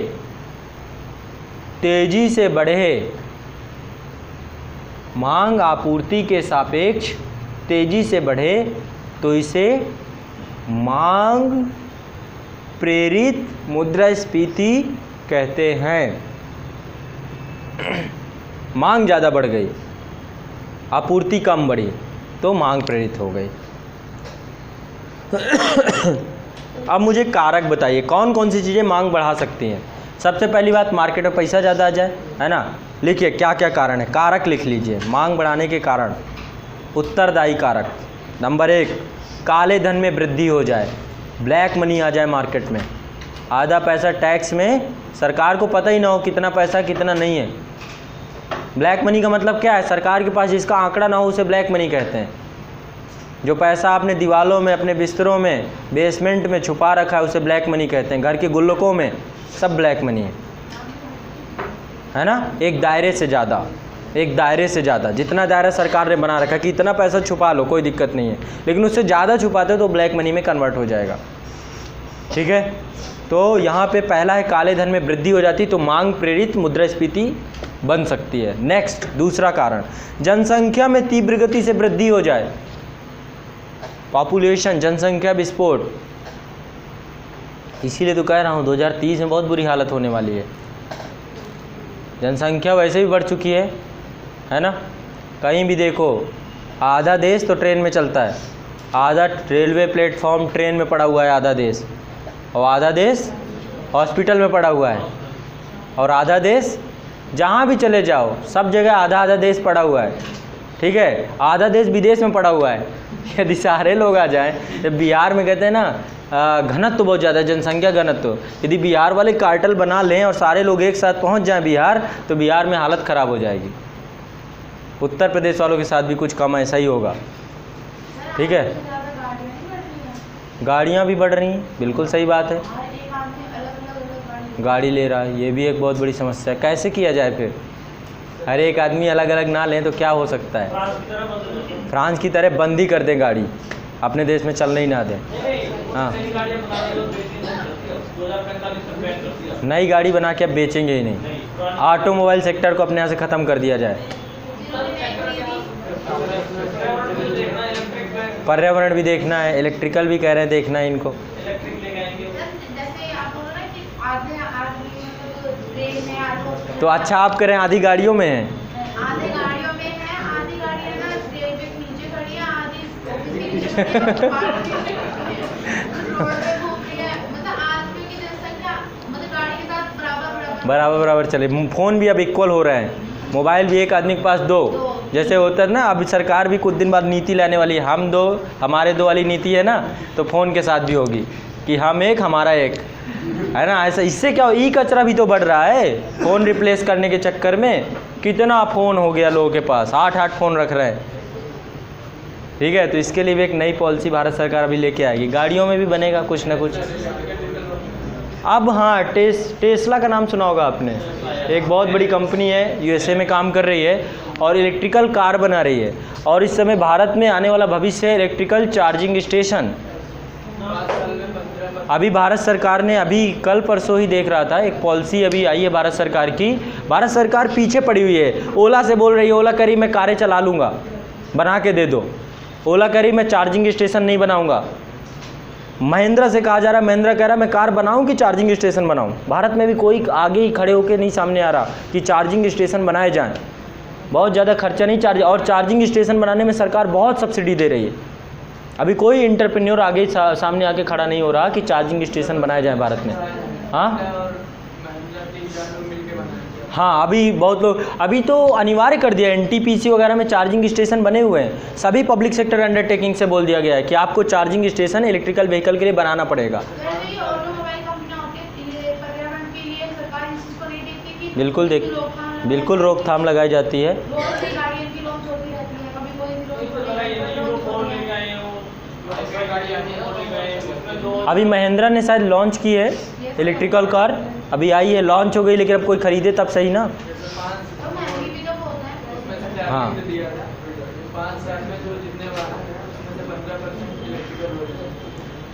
तेजी से बढ़े, मांग आपूर्ति के सापेक्ष तेजी से बढ़े, तो इसे मांग प्रेरित मुद्रास्फीति कहते हैं। मांग ज़्यादा बढ़ गई, आपूर्ति कम बढ़ी, तो मांग प्रेरित हो गई। अब मुझे कारक बताइए, कौन कौन सी चीज़ें मांग बढ़ा सकती हैं। सबसे पहली बात, मार्केट में पैसा ज़्यादा आ जाए, है ना। लिखिए क्या क्या कारण है, कारक लिख लीजिए मांग बढ़ाने के कारण। उत्तरदायी कारक, नंबर 1, काले धन में वृद्धि हो जाए, ब्लैक मनी आ जाए मार्केट में, आधा पैसा टैक्स में, सरकार को पता ही ना हो कितना पैसा कितना नहीं है। ब्लैक मनी का मतलब क्या है, सरकार के पास जिसका आंकड़ा ना हो उसे ब्लैक मनी कहते हैं। जो पैसा आपने दीवारों में, अपने बिस्तरों में, बेसमेंट में छुपा रखा है उसे ब्लैक मनी कहते हैं। घर के गुल्लकों में सब ब्लैक मनी है ना। एक दायरे से ज़्यादा, एक दायरे से ज़्यादा, जितना दायरा सरकार ने बना रखा है कि इतना पैसा छुपा लो कोई दिक्कत नहीं है, लेकिन उससे ज़्यादा छुपाते हो तो ब्लैक मनी में कन्वर्ट हो जाएगा, ठीक है। तो यहाँ पे पहला है काले धन में वृद्धि हो जाती, तो मांग प्रेरित मुद्रास्फीति बन सकती है। नेक्स्ट, दूसरा कारण, जनसंख्या में तीव्र गति से वृद्धि हो जाए, पॉपुलेशन, जनसंख्या विस्फोट। इसीलिए तो कह रहा हूँ 2030 में बहुत बुरी हालत होने वाली है। जनसंख्या वैसे भी बढ़ चुकी है ना। कहीं भी देखो, आधा देश तो ट्रेन में चलता है, आधा रेलवे प्लेटफॉर्म ट्रेन में पड़ा हुआ है आधा देश, और आधा देश हॉस्पिटल में पड़ा हुआ है, और आधा देश जहाँ भी चले जाओ सब जगह आधा आधा देश पड़ा हुआ है। ठीक है, आधा देश विदेश में पड़ा हुआ है। यदि सारे लोग आ जाएं, जब बिहार में कहते हैं ना घनत्व बहुत ज़्यादा है, जनसंख्या घनत्व, यदि बिहार वाले कार्टेल बना लें और सारे लोग एक साथ पहुंच जाएं बिहार, तो बिहार में हालत ख़राब हो जाएगी। उत्तर प्रदेश वालों के साथ भी कुछ कम ऐसा ही होगा। ठीक है, गाड़ियाँ भी बढ़ रही हैं, बिल्कुल सही बात है। गाड़ी ले रहा है, ये भी एक बहुत बड़ी समस्या है। कैसे किया जाए फिर? हर एक आदमी अलग अलग ना लें तो क्या हो सकता है? फ्रांस की तरह बंद ही कर दें गाड़ी, अपने देश में चलने ही ना दें। हाँ, नई गाड़ी बना के अब बेचेंगे ही नहीं। ऑटोमोबाइल सेक्टर को अपने यहाँ से ख़त्म कर दिया जाए। पर्यावरण भी देखना है, इलेक्ट्रिकल भी कह रहे हैं देखना है इनको। तो अच्छा आप करें, आधी गाड़ियों में है, आधी गाड़ियों में है, आधी गाड़ियां ना रेलवे के नीचे खड़ी है, आधी ऑफिस के नीचे खड़ी है। मतलब आजकल की जनसंख्या मतलब गाड़ी के साथ बराबर चले। फ़ोन भी अब इक्वल हो रहे हैं, मोबाइल भी एक आदमी के पास दो, जैसे होता है ना। अभी सरकार भी कुछ दिन बाद नीति लाने वाली है, हम दो हमारे दो वाली नीति है ना, तो फ़ोन के साथ भी होगी कि हम एक हमारा एक, है ना। ऐसा इससे क्या हो, ई कचरा भी तो बढ़ रहा है। फ़ोन रिप्लेस करने के चक्कर में कितना फ़ोन हो गया लोगों के पास, 8 फ़ोन रख रहे हैं। ठीक है, तो इसके लिए भी एक नई पॉलिसी भारत सरकार अभी लेके आएगी। गाड़ियों में भी बनेगा कुछ ना कुछ। अब हाँ, टेस्ला का नाम सुना होगा आपने, एक बहुत बड़ी कंपनी है, यूएसए में काम कर रही है और इलेक्ट्रिकल कार बना रही है। और इस समय भारत में आने वाला भविष्य है इलेक्ट्रिकल चार्जिंग स्टेशन। अभी भारत सरकार ने अभी कल परसों ही देख रहा था, एक पॉलिसी अभी आई है भारत सरकार की। भारत सरकार पीछे पड़ी हुई है, ओला से बोल रही है, ओला करी मैं कारें चला लूँगा, बना के दे दो। ओला करी मैं चार्जिंग स्टेशन नहीं बनाऊँगा। महिंद्रा से कहा जा रहा है, महिंद्रा कह रहा है मैं कार बनाऊँ कि चार्जिंग स्टेशन बनाऊँ। भारत में भी कोई आगे ही खड़े होकर नहीं सामने आ रहा कि चार्जिंग स्टेशन बनाए जाएँ। बहुत ज़्यादा खर्चा नहीं और चार्जिंग स्टेशन बनाने में सरकार बहुत सब्सिडी दे रही है। अभी कोई इंटरप्रेन्योर आगे सामने आके खड़ा नहीं हो रहा कि चार्जिंग स्टेशन बनाए जाए भारत में। हाँ, अभी बहुत लोग, अभी तो अनिवार्य कर दिया, एनटीपीसी वगैरह में चार्जिंग स्टेशन बने हुए हैं। सभी पब्लिक सेक्टर अंडरटेकिंग से बोल दिया गया है कि आपको चार्जिंग स्टेशन इलेक्ट्रिकल व्हीकल के लिए बनाना पड़ेगा। बिल्कुल रोकथाम लगाई जाती है। अभी महिंद्रा ने शायद लॉन्च की है इलेक्ट्रिकल कार, अभी आई है, लॉन्च हो गई, लेकिन अब कोई खरीदे तब सही ना। हाँ,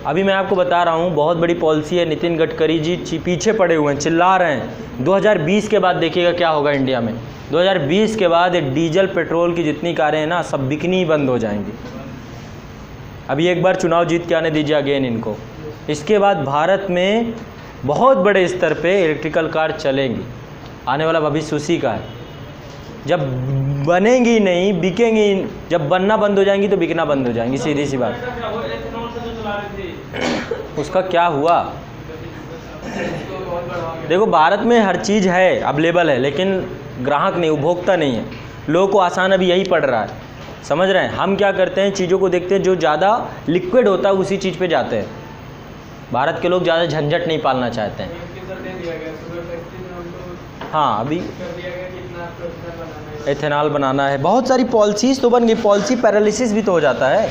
अभी मैं आपको बता रहा हूँ, बहुत बड़ी पॉलिसी है। नितिन गडकरी जी पीछे पड़े हुए हैं, चिल्ला रहे हैं। 2020 के बाद देखिएगा क्या होगा इंडिया में। 2020 के बाद डीजल पेट्रोल की जितनी कारें हैं ना, सब बिकनी ही बंद हो जाएंगी। अभी एक बार चुनाव जीत के आने दीजिए अगेन इनको। इसके बाद भारत में बहुत बड़े स्तर पे इलेक्ट्रिकल कार चलेंगी। आने वाला भविष्य उसी का है। जब बनेंगी नहीं, बिकेंगी, जब बनना बंद हो जाएंगी तो बिकना बंद हो जाएंगी, सीधी सी बात। उसका क्या हुआ? देखो, भारत में हर चीज़ है, अवेलेबल है, लेकिन ग्राहक नहीं, उपभोक्ता नहीं है। लोगों को आसान अभी यही पड़ रहा है, समझ रहे हैं। हम क्या करते हैं, चीज़ों को देखते हैं, जो ज़्यादा लिक्विड होता है उसी चीज़ पे जाते हैं। भारत के लोग ज़्यादा झंझट नहीं पालना चाहते हैं। हाँ, अभी एथेनॉल बनाना है, बहुत सारी पॉलिसीज़ तो बन गई। पॉलिसी पैरालिसिस भी तो हो जाता है।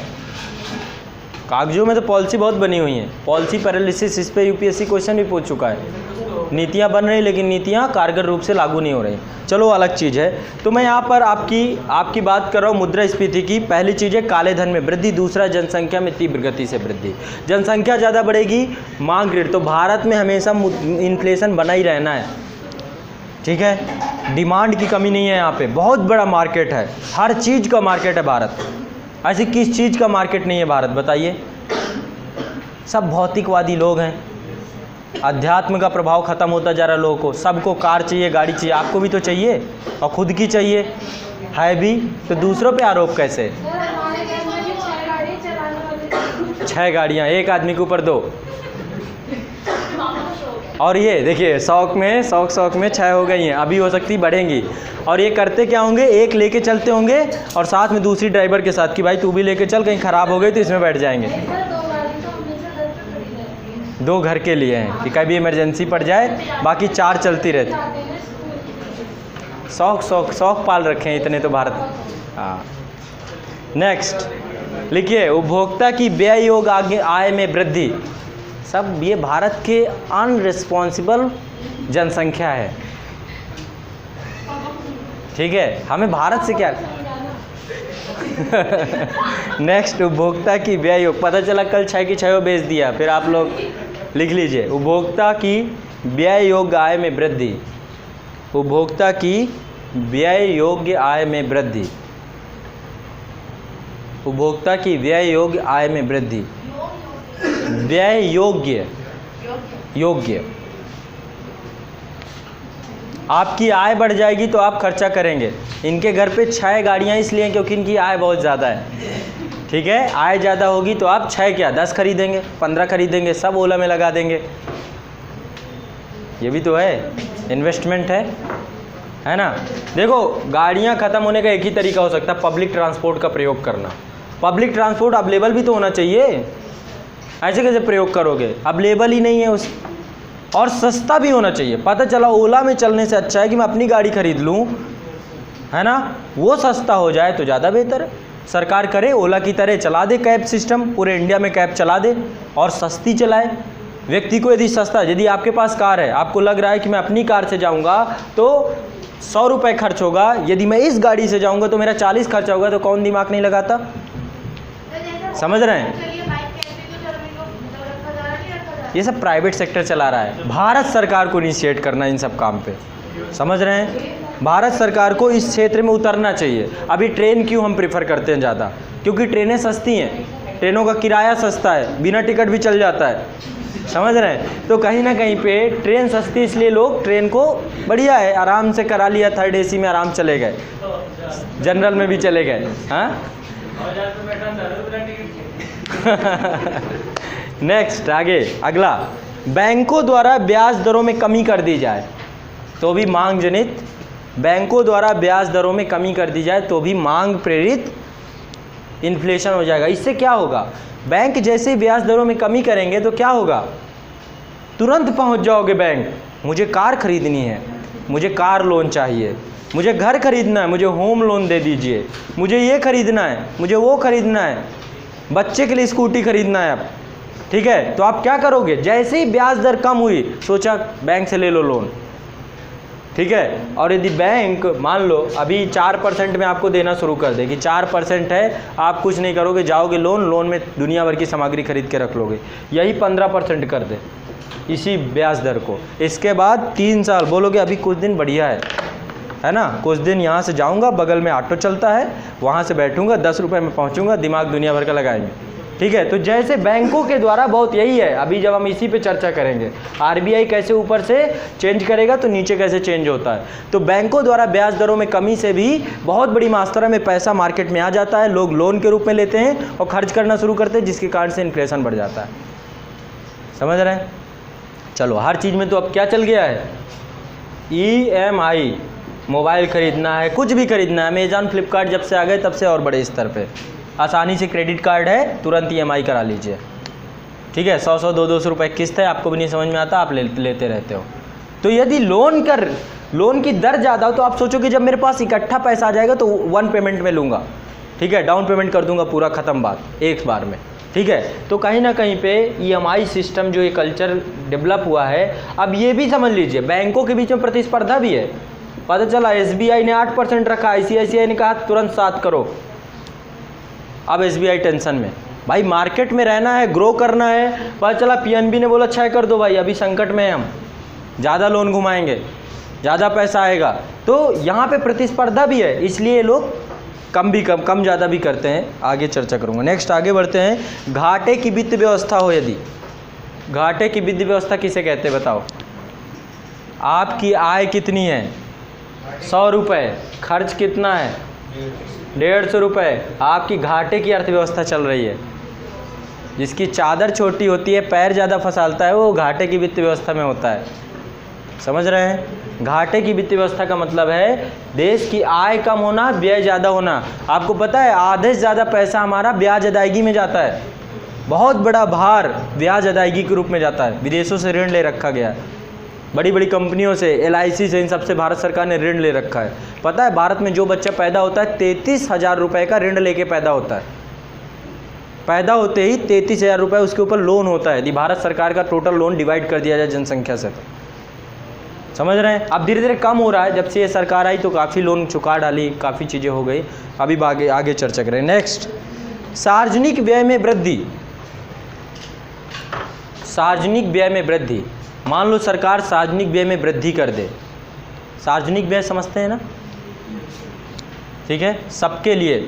कागजों में तो पॉलिसी बहुत बनी हुई है, पॉलिसी पैरालिसिस, इस पे यूपीएससी क्वेश्चन भी पूछ चुका है। नीतियाँ बन रही, लेकिन नीतियाँ कारगर रूप से लागू नहीं हो रही। चलो, अलग चीज़ है। तो मैं यहाँ पर आपकी बात कर रहा हूँ मुद्रास्फीति की। पहली चीज़ है काले धन में वृद्धि, दूसरा जनसंख्या में तीव्र गति से वृद्धि। जनसंख्या ज़्यादा बढ़ेगी, मांग ऋण, तो भारत में हमेशा इन्फ्लेशन बना ही रहना है। ठीक है, डिमांड की कमी नहीं है। यहाँ पे बहुत बड़ा मार्केट है, हर चीज़ का मार्केट है भारत। ऐसी किस चीज़ का मार्केट नहीं है भारत, बताइए? सब भौतिकवादी लोग हैं। अध्यात्म का प्रभाव खत्म होता जा रहा है लोगों को। सबको कार चाहिए, गाड़ी चाहिए, आपको भी तो चाहिए और खुद की चाहिए है भी, तो दूसरों पे आरोप कैसे? 6 गाड़ियाँ, एक आदमी के ऊपर 2, और ये देखिए शौक में 6 हो गई हैं, अभी हो सकती बढ़ेंगी। और ये करते क्या होंगे, एक लेके चलते होंगे और साथ में दूसरी ड्राइवर के साथ कि भाई तू भी लेके चल, कहीं ख़राब हो गई तो इसमें बैठ जाएंगे। 2 घर के लिए हैं कि कभी इमरजेंसी पड़ जाए, बाकी 4 चलती रहती। शौक पाल रखे हैं इतने तो भारत। हाँ, नेक्स्ट लिखिए, उपभोक्ता की व्यय योग्य आय में वृद्धि। सब ये भारत के अनरिस्पॉन्सिबल जनसंख्या है, ठीक है, हमें भारत से क्या। नेक्स्ट, उपभोक्ता की व्यय योग, पता चला कल 6 की 6 बेच दिया। फिर आप लोग लिख लीजिए, उपभोक्ता की व्यय योग्य आय में वृद्धि। उपभोक्ता की व्यय योग्य आय में वृद्धि। उपभोक्ता की व्यय योग्य आय में वृद्धि। व्यय योग्य आपकी आय बढ़ जाएगी तो आप खर्चा करेंगे। इनके घर पे 6 गाड़ियाँ इसलिए हैं क्योंकि इनकी आय बहुत ज़्यादा है, ठीक है। आय ज़्यादा होगी तो आप 6 क्या 10 खरीदेंगे, 15 खरीदेंगे, सब ओला में लगा देंगे। ये भी तो है, इन्वेस्टमेंट है ना। देखो, गाड़ियाँ ख़त्म होने का एक ही तरीका हो सकता है, पब्लिक ट्रांसपोर्ट का प्रयोग करना। पब्लिक ट्रांसपोर्ट अवेलेबल भी तो होना चाहिए, ऐसे कैसे प्रयोग करोगे, अवेलेबल ही नहीं है उस। और सस्ता भी होना चाहिए। पता चला ओला में चलने से अच्छा है कि मैं अपनी गाड़ी खरीद लूँ, है ना, वो सस्ता हो जाए तो ज़्यादा बेहतर है। सरकार करे ओला की तरह चला दे कैब सिस्टम, पूरे इंडिया में कैब चला दे और सस्ती चलाए। व्यक्ति को यदि सस्ता, यदि आपके पास कार है, आपको लग रहा है कि मैं अपनी कार से जाऊँगा तो 100 रुपये खर्च होगा, यदि मैं इस गाड़ी से जाऊँगा तो मेरा 40 खर्च होगा, तो कौन दिमाग नहीं लगाता। समझ रहे हैं, ये सब प्राइवेट सेक्टर चला रहा है, भारत सरकार को इनिशिएट करना इन सब काम पे। समझ रहे हैं, भारत सरकार को इस क्षेत्र में उतरना चाहिए। अभी ट्रेन क्यों हम प्रेफर करते हैं ज़्यादा, क्योंकि ट्रेनें सस्ती हैं, ट्रेनों का किराया सस्ता है, बिना टिकट भी चल जाता है। समझ रहे हैं, तो कहीं ना कहीं पे ट्रेन सस्ती, इसलिए लोग ट्रेन को बढ़िया है, आराम से करा लिया, 3rd AC में आराम चले गए, जनरल में भी चले गए। हाँ नेक्स्ट, आगे अगला, बैंकों द्वारा ब्याज दरों में कमी कर दी जाए तो भी मांग जनित। बैंकों द्वारा ब्याज दरों में कमी कर दी जाए तो भी मांग प्रेरित इन्फ्लेशन हो जाएगा। इससे क्या होगा, बैंक जैसे ही ब्याज दरों में कमी करेंगे तो क्या होगा, तुरंत पहुंच जाओगे बैंक, मुझे कार खरीदनी है, मुझे कार लोन चाहिए, मुझे घर खरीदना है, मुझे होम लोन दे दीजिए, मुझे ये खरीदना है, मुझे वो खरीदना है, बच्चे के लिए स्कूटी खरीदना है अब, ठीक है। तो आप क्या करोगे, जैसे ही ब्याज दर कम हुई सोचा बैंक से ले लो लोन, ठीक है। और यदि बैंक मान लो अभी 4% में आपको देना शुरू कर दे कि 4% है, आप कुछ नहीं करोगे, जाओगे लोन में दुनिया भर की सामग्री खरीद के रख लोगे, यही 15% कर दे इसी ब्याज दर को। इसके बाद 3 साल बोलोगे अभी कुछ दिन बढ़िया है ना, कुछ दिन यहाँ से जाऊँगा, बगल में ऑटो चलता है, वहाँ से बैठूँगा, 10 रुपये में पहुँचूँगा, दिमाग दुनिया भर का लगाएंगे, ठीक है। तो जैसे बैंकों के द्वारा बहुत यही है, अभी जब हम इसी पे चर्चा करेंगे, RBI कैसे ऊपर से चेंज करेगा तो नीचे कैसे चेंज होता है। तो बैंकों द्वारा ब्याज दरों में कमी से भी बहुत बड़ी मात्रा में पैसा मार्केट में आ जाता है, लोग लोन के रूप में लेते हैं और खर्च करना शुरू करते हैं, जिसके कारण से इन्फ्लेशन बढ़ जाता है। समझ रहे हैं, चलो हर चीज़ में तो अब क्या चल गया है, EMI, मोबाइल खरीदना है, कुछ भी खरीदना है, अमेज़ॉन फ्लिपकार्ट जब से आ गए तब से और बड़े स्तर पे आसानी से क्रेडिट कार्ड है, तुरंत EMI करा लीजिए, ठीक है। 100 200 रुपये किस्त है, आपको भी नहीं समझ में आता, आप लेते रहते हो। तो यदि लोन की दर ज़्यादा हो तो आप सोचो कि जब मेरे पास इकट्ठा पैसा आ जाएगा तो 1 पेमेंट में लूँगा, ठीक है, डाउन पेमेंट कर दूँगा, पूरा ख़त्म बात एक बार में, ठीक है। तो कहीं ना कहीं पे EMI सिस्टम जो ये कल्चर डेवलप हुआ है, अब ये भी समझ लीजिए बैंकों के बीच में प्रतिस्पर्धा भी है। पता चला SBI ने 8% रखा, ICICI ने कहा तुरंत 7 करो, अब SBI टेंशन में, भाई मार्केट में रहना है, ग्रो करना है। पता चला PNB ने बोला 6 कर दो भाई, अभी संकट में है हम, ज़्यादा लोन घुमाएंगे, ज़्यादा पैसा आएगा। तो यहाँ पे प्रतिस्पर्धा भी है, इसलिए लोग कम ज़्यादा भी करते हैं, आगे चर्चा करूँगा। नेक्स्ट आगे बढ़ते हैं, घाटे की वित्त व्यवस्था हो यदि, घाटे की वित्त व्यवस्था किसे कहते हैं बताओ। आपकी आय कितनी है, 100 रुपये, खर्च कितना है 150 रुपये, आपकी घाटे की अर्थव्यवस्था चल रही है, जिसकी चादर छोटी होती है, पैर ज़्यादा फंसालता है, वो घाटे की वित्त व्यवस्था में होता है। समझ रहे हैं? घाटे की वित्त व्यवस्था का मतलब है देश की आय कम होना, व्यय ज़्यादा होना। आपको पता है आधे से ज़्यादा पैसा हमारा ब्याज अदायगी में जाता है। बहुत बड़ा भार ब्याज अदायगी के रूप में जाता है। विदेशों से ऋण ले रखा गया है, बड़ी बड़ी कंपनियों से, LIC से, इन सबसे भारत सरकार ने ऋण ले रखा है। पता है भारत में जो बच्चा पैदा होता है 33,000 रुपये का ऋण लेके पैदा होता है। पैदा होते ही 33,000 रुपये उसके ऊपर लोन होता है। यदि भारत सरकार का टोटल लोन डिवाइड कर दिया जाए जनसंख्या से तो। समझ रहे हैं? अब धीरे धीरे कम हो रहा है, जब से ये सरकार आई तो काफ़ी लोन चुका डाली, काफ़ी चीज़ें हो गई। अभी आगे चर्चा करें। नेक्स्ट, सार्वजनिक व्यय में वृद्धि। सार्वजनिक व्यय में वृद्धि, मान लो सरकार सार्वजनिक व्यय में वृद्धि कर दे। सार्वजनिक व्यय समझते हैं ना? ठीक है, सबके लिए।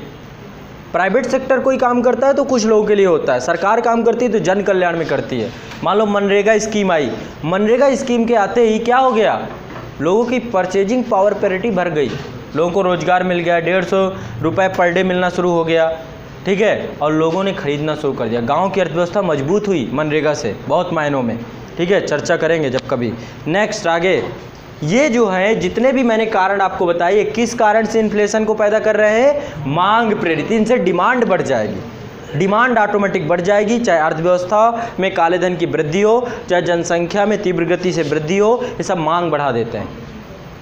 प्राइवेट सेक्टर कोई काम करता है तो कुछ लोगों के लिए होता है, सरकार काम करती है तो जन कल्याण में करती है। मान लो मनरेगा स्कीम आई, मनरेगा स्कीम के आते ही क्या हो गया, लोगों की परचेजिंग पावर पैरिटी बढ़ गई, लोगों को रोजगार मिल गया, 150 रुपये पर डे मिलना शुरू हो गया। ठीक है, और लोगों ने खरीदना शुरू कर दिया। गांव की अर्थव्यवस्था मजबूत हुई मनरेगा से बहुत मायनों में। ठीक है, चर्चा करेंगे जब कभी। नेक्स्ट आगे, ये जो है जितने भी मैंने कारण आपको बताए, ये किस कारण से इन्फ्लेशन को पैदा कर रहे हैं? मांग प्रेरित। इनसे डिमांड बढ़ जाएगी, डिमांड ऑटोमेटिक बढ़ जाएगी। चाहे अर्थव्यवस्था में काले धन की वृद्धि हो, चाहे जनसंख्या में तीव्र गति से वृद्धि हो, ये सब मांग बढ़ा देते हैं।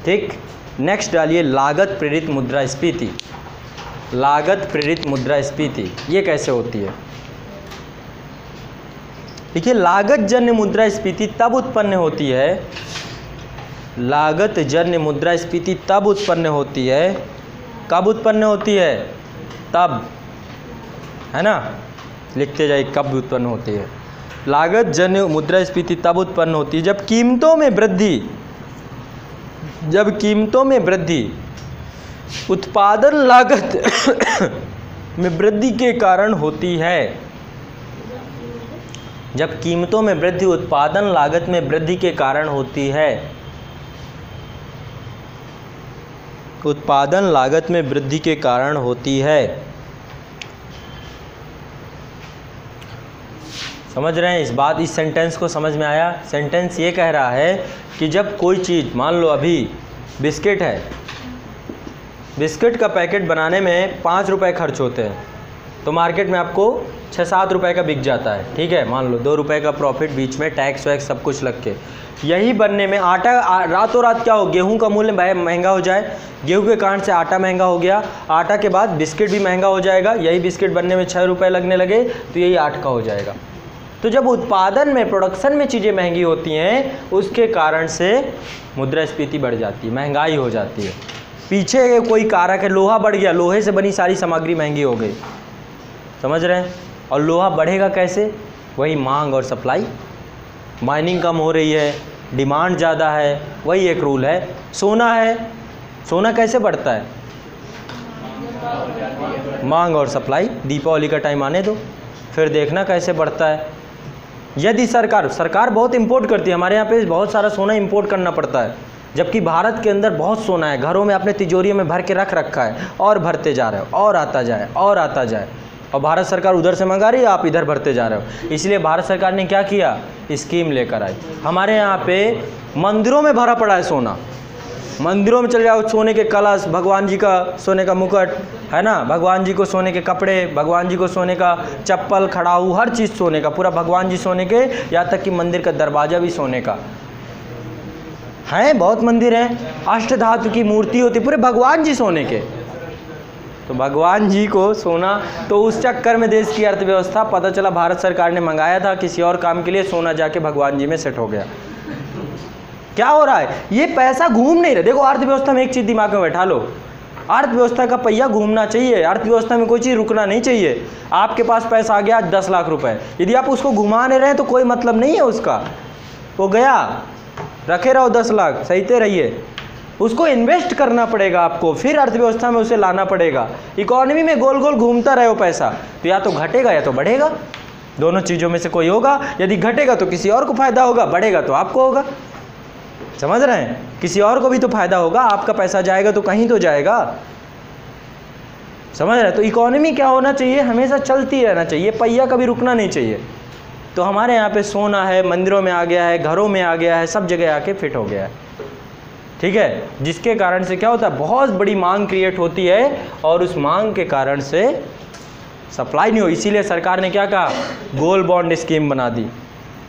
ठीक, नेक्स्ट डालिए लागत प्रेरित मुद्रास्फीति। लागत प्रेरित मुद्रास्फीति ये कैसे होती है? देखिए, लागत जन्य मुद्रास्फीति तब उत्पन्न होती है, लागत जन्य मुद्रास्फीति तब उत्पन्न होती है, कब उत्पन्न होती है? तब, है ना, लिखते जाइए कब उत्पन्न होती है। लागत जन्य मुद्रास्फीति तब उत्पन्न होती है जब कीमतों में वृद्धि, जब कीमतों में वृद्धि उत्पादन लागत में वृद्धि के कारण होती है। जब कीमतों में वृद्धि उत्पादन लागत में वृद्धि के कारण होती है, उत्पादन लागत में वृद्धि के कारण होती है। समझ रहे हैं इस बात, इस सेंटेंस को समझ में आया? सेंटेंस ये कह रहा है कि जब कोई चीज़, मान लो अभी बिस्किट है, बिस्किट का पैकेट बनाने में 5 रुपये खर्च होते हैं, तो मार्केट में आपको 6-7 रुपये का बिक जाता है। ठीक है, मान लो 2 रुपये का प्रॉफिट, बीच में टैक्स वैक्स सब कुछ लग के। यही बनने में आटा, रातों रात क्या हो, गेहूं का मूल्य महंगा हो जाए, गेहूं के कारण से आटा महंगा हो गया, आटा के बाद बिस्किट भी महंगा हो जाएगा, यही बिस्किट बनने में 6 रुपये लगने लगे तो यही 8 का हो जाएगा। तो जब उत्पादन में, प्रोडक्शन में चीज़ें महंगी होती हैं, उसके कारण से मुद्रास्फीति बढ़ जाती है, महंगाई हो जाती है। पीछे कोई कारक है, लोहा बढ़ गया, लोहे से बनी सारी सामग्री महंगी हो गई। समझ रहे हैं? और लोहा बढ़ेगा कैसे? वही मांग और सप्लाई, माइनिंग कम हो रही है, डिमांड ज़्यादा है, वही एक रूल है। सोना है, सोना कैसे बढ़ता है? मांग और सप्लाई। दीपावली का टाइम आने दो, फिर देखना कैसे बढ़ता है। यदि सरकार बहुत इंपोर्ट करती है, हमारे यहाँ पे बहुत सारा सोना इंपोर्ट करना पड़ता है, जबकि भारत के अंदर बहुत सोना है, घरों में अपने तिजोरियों में भर के रख रखा है, और भरते जा रहे हो, और आता जाए और आता जाए, और भारत सरकार उधर से मंगा रही है, आप इधर भरते जा रहे हो। इसलिए भारत सरकार ने क्या किया, स्कीम लेकर आई। हमारे यहाँ पे मंदिरों में भरा पड़ा है सोना, मंदिरों में चले जाओ, सोने के कलश, भगवान जी का सोने का मुकुट, है ना, भगवान जी को सोने के कपड़े, भगवान जी को सोने का चप्पल, खड़ाऊ, हर चीज़ सोने का, पूरा भगवान जी सोने के, यहाँ तक कि मंदिर का दरवाज़ा भी सोने का है। बहुत मंदिर हैं, अष्टधातु की मूर्ति होती, पूरे भगवान जी सोने के। तो भगवान जी को सोना, तो उस चक्कर में देश की अर्थव्यवस्था, पता चला भारत सरकार ने मंगाया था किसी और काम के लिए, सोना जाके भगवान जी में सेट हो गया। क्या हो रहा है, ये पैसा घूम नहीं रहा। देखो अर्थव्यवस्था में एक चीज़ दिमाग में बैठा लो, अर्थव्यवस्था का पहिया घूमना चाहिए, अर्थव्यवस्था में कोई चीज़ रुकना नहीं चाहिए। आपके पास पैसा आ गया 10 लाख रुपए, यदि आप उसको घुमा नहीं रहे तो कोई मतलब नहीं है उसका, वो गया, रखे रहो 10 लाख, सहीते रहिए। उसको इन्वेस्ट करना पड़ेगा आपको, फिर अर्थव्यवस्था में उसे लाना पड़ेगा। इकोनॉमी में गोल गोल घूमता रहे हो पैसा, तो या तो घटेगा या तो बढ़ेगा, दोनों चीज़ों में से कोई होगा। यदि घटेगा तो किसी और को फायदा होगा, बढ़ेगा तो आपको होगा। समझ रहे हैं, किसी और को भी तो फायदा होगा, आपका पैसा जाएगा तो कहीं तो जाएगा। समझ रहे? तो इकोनॉमी क्या होना चाहिए, हमेशा चलती रहना चाहिए, पहिया कभी रुकना नहीं चाहिए। तो हमारे यहाँ पे सोना है, मंदिरों में आ गया है, घरों में आ गया है, सब जगह आके फिट हो गया है, ठीक है। जिसके कारण से क्या होता है, बहुत बड़ी मांग क्रिएट होती है और उस मांग के कारण से सप्लाई नहीं हो। इसीलिए सरकार ने क्या कहा, गोल्ड बॉन्ड स्कीम बना दी,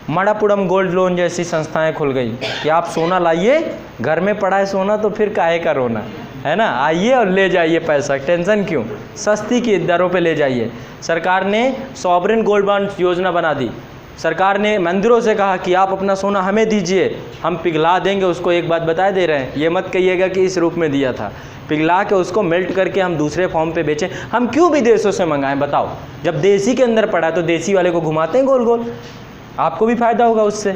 मड़ापुरम गोल्ड लोन जैसी संस्थाएं खुल गई कि आप सोना लाइए, घर में पड़ा है सोना तो फिर काहे का रोना, है ना, आइए और ले जाइए पैसा, टेंशन क्यों, सस्ती की दरों पे ले जाइए। सरकार ने सॉवरेन गोल्ड बॉन्ड योजना बना दी। सरकार ने मंदिरों से कहा कि आप अपना सोना हमें दीजिए, हम पिघला देंगे उसको। एक बात बता दे रहे हैं, ये मत कहिएगा कि इस रूप में दिया था, पिघला के उसको मेल्ट करके हम दूसरे फॉर्म पे बेचें। हम क्यों विदेशों से मंगाएं बताओ, जब देसी के अंदर पड़ा है तो देसी वाले को घुमाते हैं गोल गोल, आपको भी फायदा होगा उससे।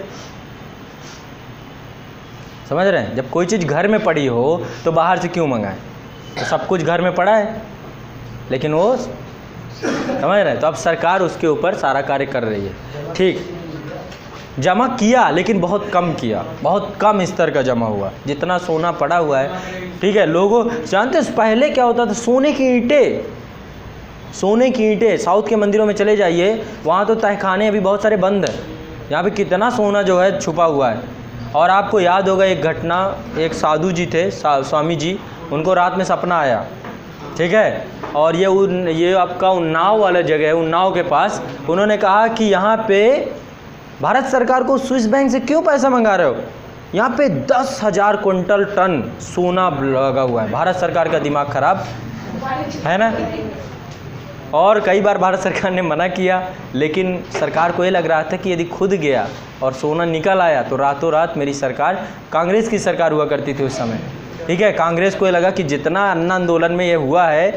समझ रहे हैं? जब कोई चीज़ घर में पड़ी हो तो बाहर से क्यों मंगाएं, तो सब कुछ घर में पड़ा है, लेकिन वो समझ रहे हैं। तो अब सरकार उसके ऊपर सारा कार्य कर रही है, ठीक। जमा किया लेकिन बहुत कम किया, बहुत कम स्तर का जमा हुआ, जितना सोना पड़ा हुआ है, ठीक है। लोगों जानते हैं पहले क्या होता था, सोने की ईंटें, सोने की ईंटें। साउथ के मंदिरों में चले जाइए, वहाँ तो तहखाने अभी बहुत सारे बंद हैं, यहाँ पे कितना सोना जो है छुपा हुआ है। और आपको याद होगा एक घटना, एक साधु जी थे, स्वामी जी, उनको रात में सपना आया, ठीक है। और ये आपका उन्नाव वाला जगह है, उन्नाव के पास, उन्होंने कहा कि यहाँ पे भारत सरकार को स्विस बैंक से क्यों पैसा मंगा रहे हो, यहाँ पे 10,000 क्विंटल टन सोना लगा हुआ है। भारत सरकार का दिमाग खराब है ना। और कई बार भारत सरकार ने मना किया, लेकिन सरकार को ये लग रहा था कि यदि खुद गया और सोना निकल आया तो रातों रात मेरी सरकार, कांग्रेस की सरकार हुआ करती थी उस समय, ठीक है। कांग्रेस को ये लगा कि जितना अन्ना आंदोलन में ये हुआ है,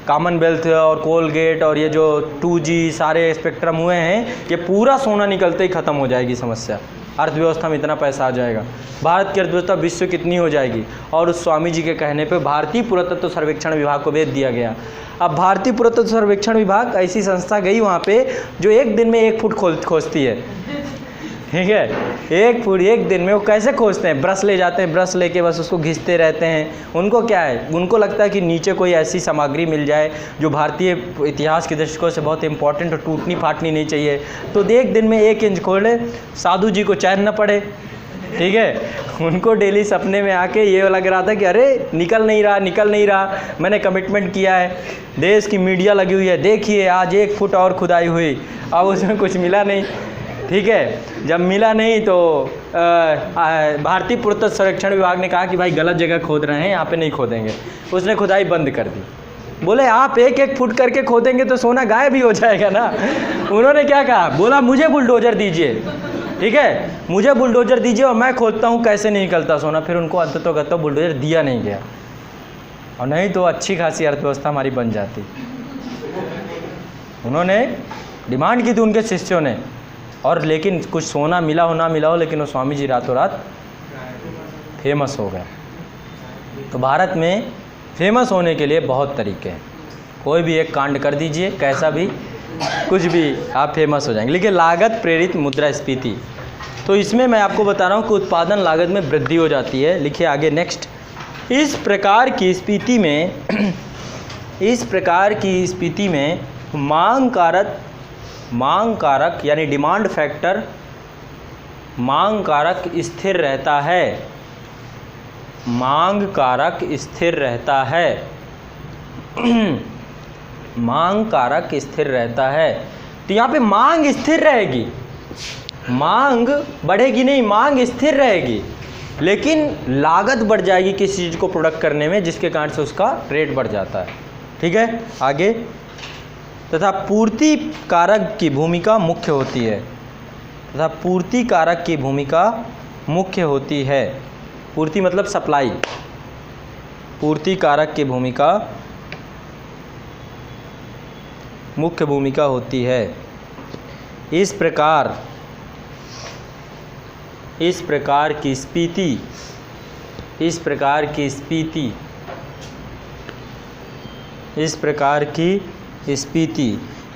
कॉमनवेल्थ और कोलगेट और ये जो 2G सारे स्पेक्ट्रम हुए हैं, ये पूरा सोना निकलते ही ख़त्म हो जाएगी समस्या, अर्थव्यवस्था में इतना पैसा आ जाएगा, भारत की अर्थव्यवस्था विश्व कितनी हो जाएगी। और उस स्वामी जी के कहने पे भारतीय पुरातत्व सर्वेक्षण विभाग को भेज दिया गया। अब भारतीय पुरातत्व सर्वेक्षण विभाग ऐसी संस्था गई वहाँ पे जो एक दिन में 1 फुट खोजती है, ठीक है। 1 फुट एक दिन में। वो कैसे खोजते हैं, ब्रश ले जाते हैं, ब्रश लेके बस उसको घिसते रहते हैं। उनको क्या है, उनको लगता है कि नीचे कोई ऐसी सामग्री मिल जाए जो भारतीय इतिहास के दृष्टिकोण से बहुत इंपॉर्टेंट और टूटनी फाटनी नहीं चाहिए। तो एक दिन में 1 इंच खोले, साधु जी को चैन न पड़े, ठीक है। उनको डेली सपने में आके ये लग रहा था कि अरे निकल नहीं रहा, मैंने कमिटमेंट किया है, देश की मीडिया लगी हुई है, देखिए आज 1 फुट और खुदाई हुई, अब उसमें कुछ मिला नहीं, ठीक है। जब मिला नहीं तो भारतीय पुरातत्व सर्वेक्षण विभाग ने कहा कि भाई गलत जगह खोद रहे हैं, यहाँ पे नहीं खोदेंगे। उसने खुदाई बंद कर दी। बोले आप 1-1 फुट करके खोदेंगे तो सोना गायब ही हो जाएगा ना। उन्होंने क्या कहा, बोला मुझे बुलडोजर दीजिए, ठीक है, मुझे बुलडोजर दीजिए और मैं खोदता हूँ कैसे नहीं निकलता सोना। फिर उनको अंततः बुलडोजर दिया नहीं गया, और नहीं तो अच्छी खासी अर्थव्यवस्था हमारी बन जाती। उन्होंने डिमांड की थी उनके शिष्यों ने, और लेकिन कुछ सोना मिला हो ना मिला हो, लेकिन वो स्वामी जी रातों रात फेमस हो गए। तो भारत में फेमस होने के लिए बहुत तरीके हैं, कोई भी एक कांड कर दीजिए, कैसा भी कुछ भी, आप फेमस हो जाएंगे। लेकिन लागत प्रेरित मुद्रास्फीति, तो इसमें मैं आपको बता रहा हूँ कि उत्पादन लागत में वृद्धि हो जाती है। लिखिए आगे नेक्स्ट। इस प्रकार की स्थिति में मांग कारक यानी डिमांड फैक्टर, मांग कारक स्थिर रहता है, मांग कारक स्थिर रहता है, मांग कारक स्थिर रहता है। तो यहाँ पे मांग स्थिर रहेगी, मांग बढ़ेगी नहीं, मांग स्थिर रहेगी, लेकिन लागत बढ़ जाएगी किसी चीज़ को प्रोडक्ट करने में, जिसके कारण से उसका रेट बढ़ जाता है, ठीक है। आगे, तथा पूर्ति कारक की भूमिका मुख्य होती है, तथा पूर्ति कारक की भूमिका मुख्य होती है। पूर्ति मतलब सप्लाई, पूर्ति कारक की भूमिका मुख्य भूमिका होती है। इस प्रकार की स्फीति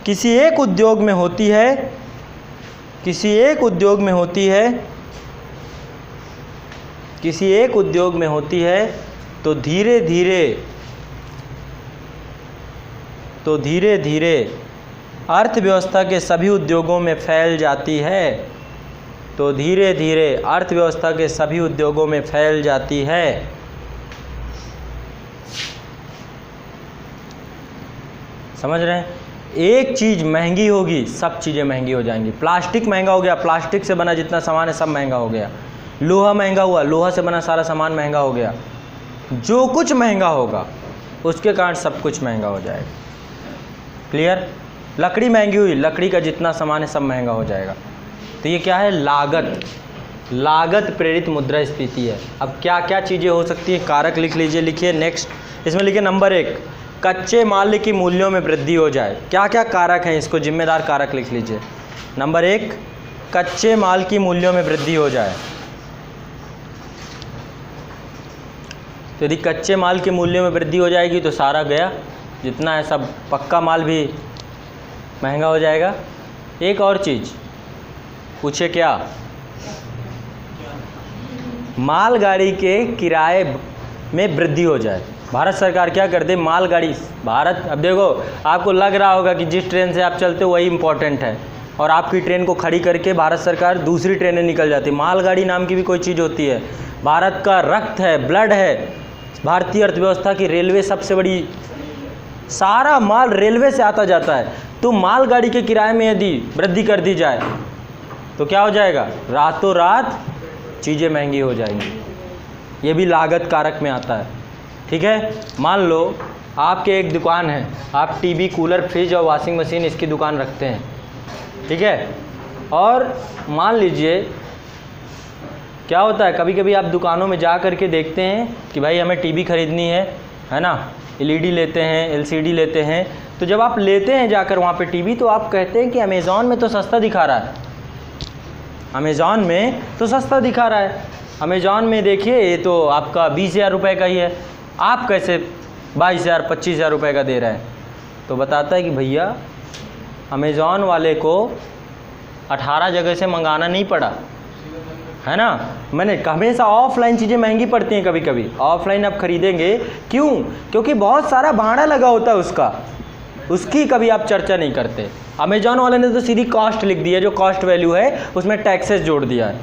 किसी एक उद्योग में होती है, तो धीरे धीरे तो धीरे धीरे अर्थव्यवस्था के सभी उद्योगों में फैल जाती है। तो धीरे धीरे अर्थव्यवस्था के सभी उद्योगों में फैल जाती है। समझ रहे हैं? एक चीज़ महंगी होगी, सब चीज़ें महंगी हो जाएंगी। प्लास्टिक महंगा हो गया, प्लास्टिक से बना जितना सामान है सब महंगा हो गया। लोहा महंगा हुआ, लोहा से बना सारा सामान महंगा हो गया। जो कुछ महंगा होगा उसके कारण सब कुछ महंगा हो जाएगा। क्लियर? लकड़ी महंगी हुई, लकड़ी का जितना सामान है सब महंगा हो जाएगा। तो ये क्या है? लागत। लागत प्रेरित मुद्रास्फीति है। अब क्या क्या चीज़ें हो सकती है? कारक लिख लीजिए। लिखिए नेक्स्ट, इसमें लिखिए नंबर 1, कच्चे माल की मूल्यों में वृद्धि हो जाए। क्या क्या कारक हैं? इसको जिम्मेदार कारक लिख लीजिए। नंबर 1, कच्चे माल की मूल्यों में वृद्धि हो जाए। तो यदि कच्चे माल के मूल्यों में वृद्धि हो जाएगी तो सारा गया, जितना है सब, पक्का माल भी महंगा हो जाएगा। एक और चीज़ पूछे, क्या? मालगाड़ी के किराए में वृद्धि हो जाए। भारत सरकार क्या कर दे? मालगाड़ी, भारत, अब देखो आपको लग रहा होगा कि जिस ट्रेन से आप चलते हो वही इम्पोर्टेंट है, और आपकी ट्रेन को खड़ी करके भारत सरकार दूसरी ट्रेनें निकल जाती। मालगाड़ी नाम की भी कोई चीज़ होती है, भारत का रक्त है, ब्लड है। भारतीय अर्थव्यवस्था की रेलवे सबसे बड़ी, सारा माल रेलवे से आता जाता है। तो मालगाड़ी के किराए में यदि वृद्धि कर दी जाए तो क्या हो जाएगा? रातों रात चीज़ें महंगी हो जाएंगी। ये भी लागत कारक में आता है। ठीक है? मान लो आपके एक दुकान है, आप टीवी, कूलर, फ्रिज और वॉशिंग मशीन इसकी दुकान रखते हैं। ठीक है? और मान लीजिए क्या होता है, कभी कभी आप दुकानों में जा करके देखते हैं कि भाई हमें टीवी खरीदनी है ना, एलईडी लेते हैं, एलसीडी लेते हैं। तो जब आप लेते हैं जाकर वहाँ पे टीवी, तो आप कहते हैं कि अमेज़ॉन में तो सस्ता दिखा रहा है, अमेज़ॉन में तो सस्ता दिखा रहा है, अमेज़ॉन में देखिए ये तो आपका 20,000 रुपये का ही है, आप कैसे 22,000 25,000 रुपये का दे रहे हैं? तो बताता है कि भैया अमेज़ॉन वाले को 18 जगह से मंगाना नहीं पड़ा, है ना। मैंने हमेशा ऑफलाइन चीज़ें महंगी पड़ती हैं, कभी कभी ऑफलाइन आप खरीदेंगे, क्यों? क्योंकि बहुत सारा भाड़ा लगा होता है उसकी कभी आप चर्चा नहीं करते। अमेजॉन वाले ने तो सीधी कॉस्ट लिख दी है, जो कॉस्ट वैल्यू है उसमें टैक्सेस जोड़ दिया है।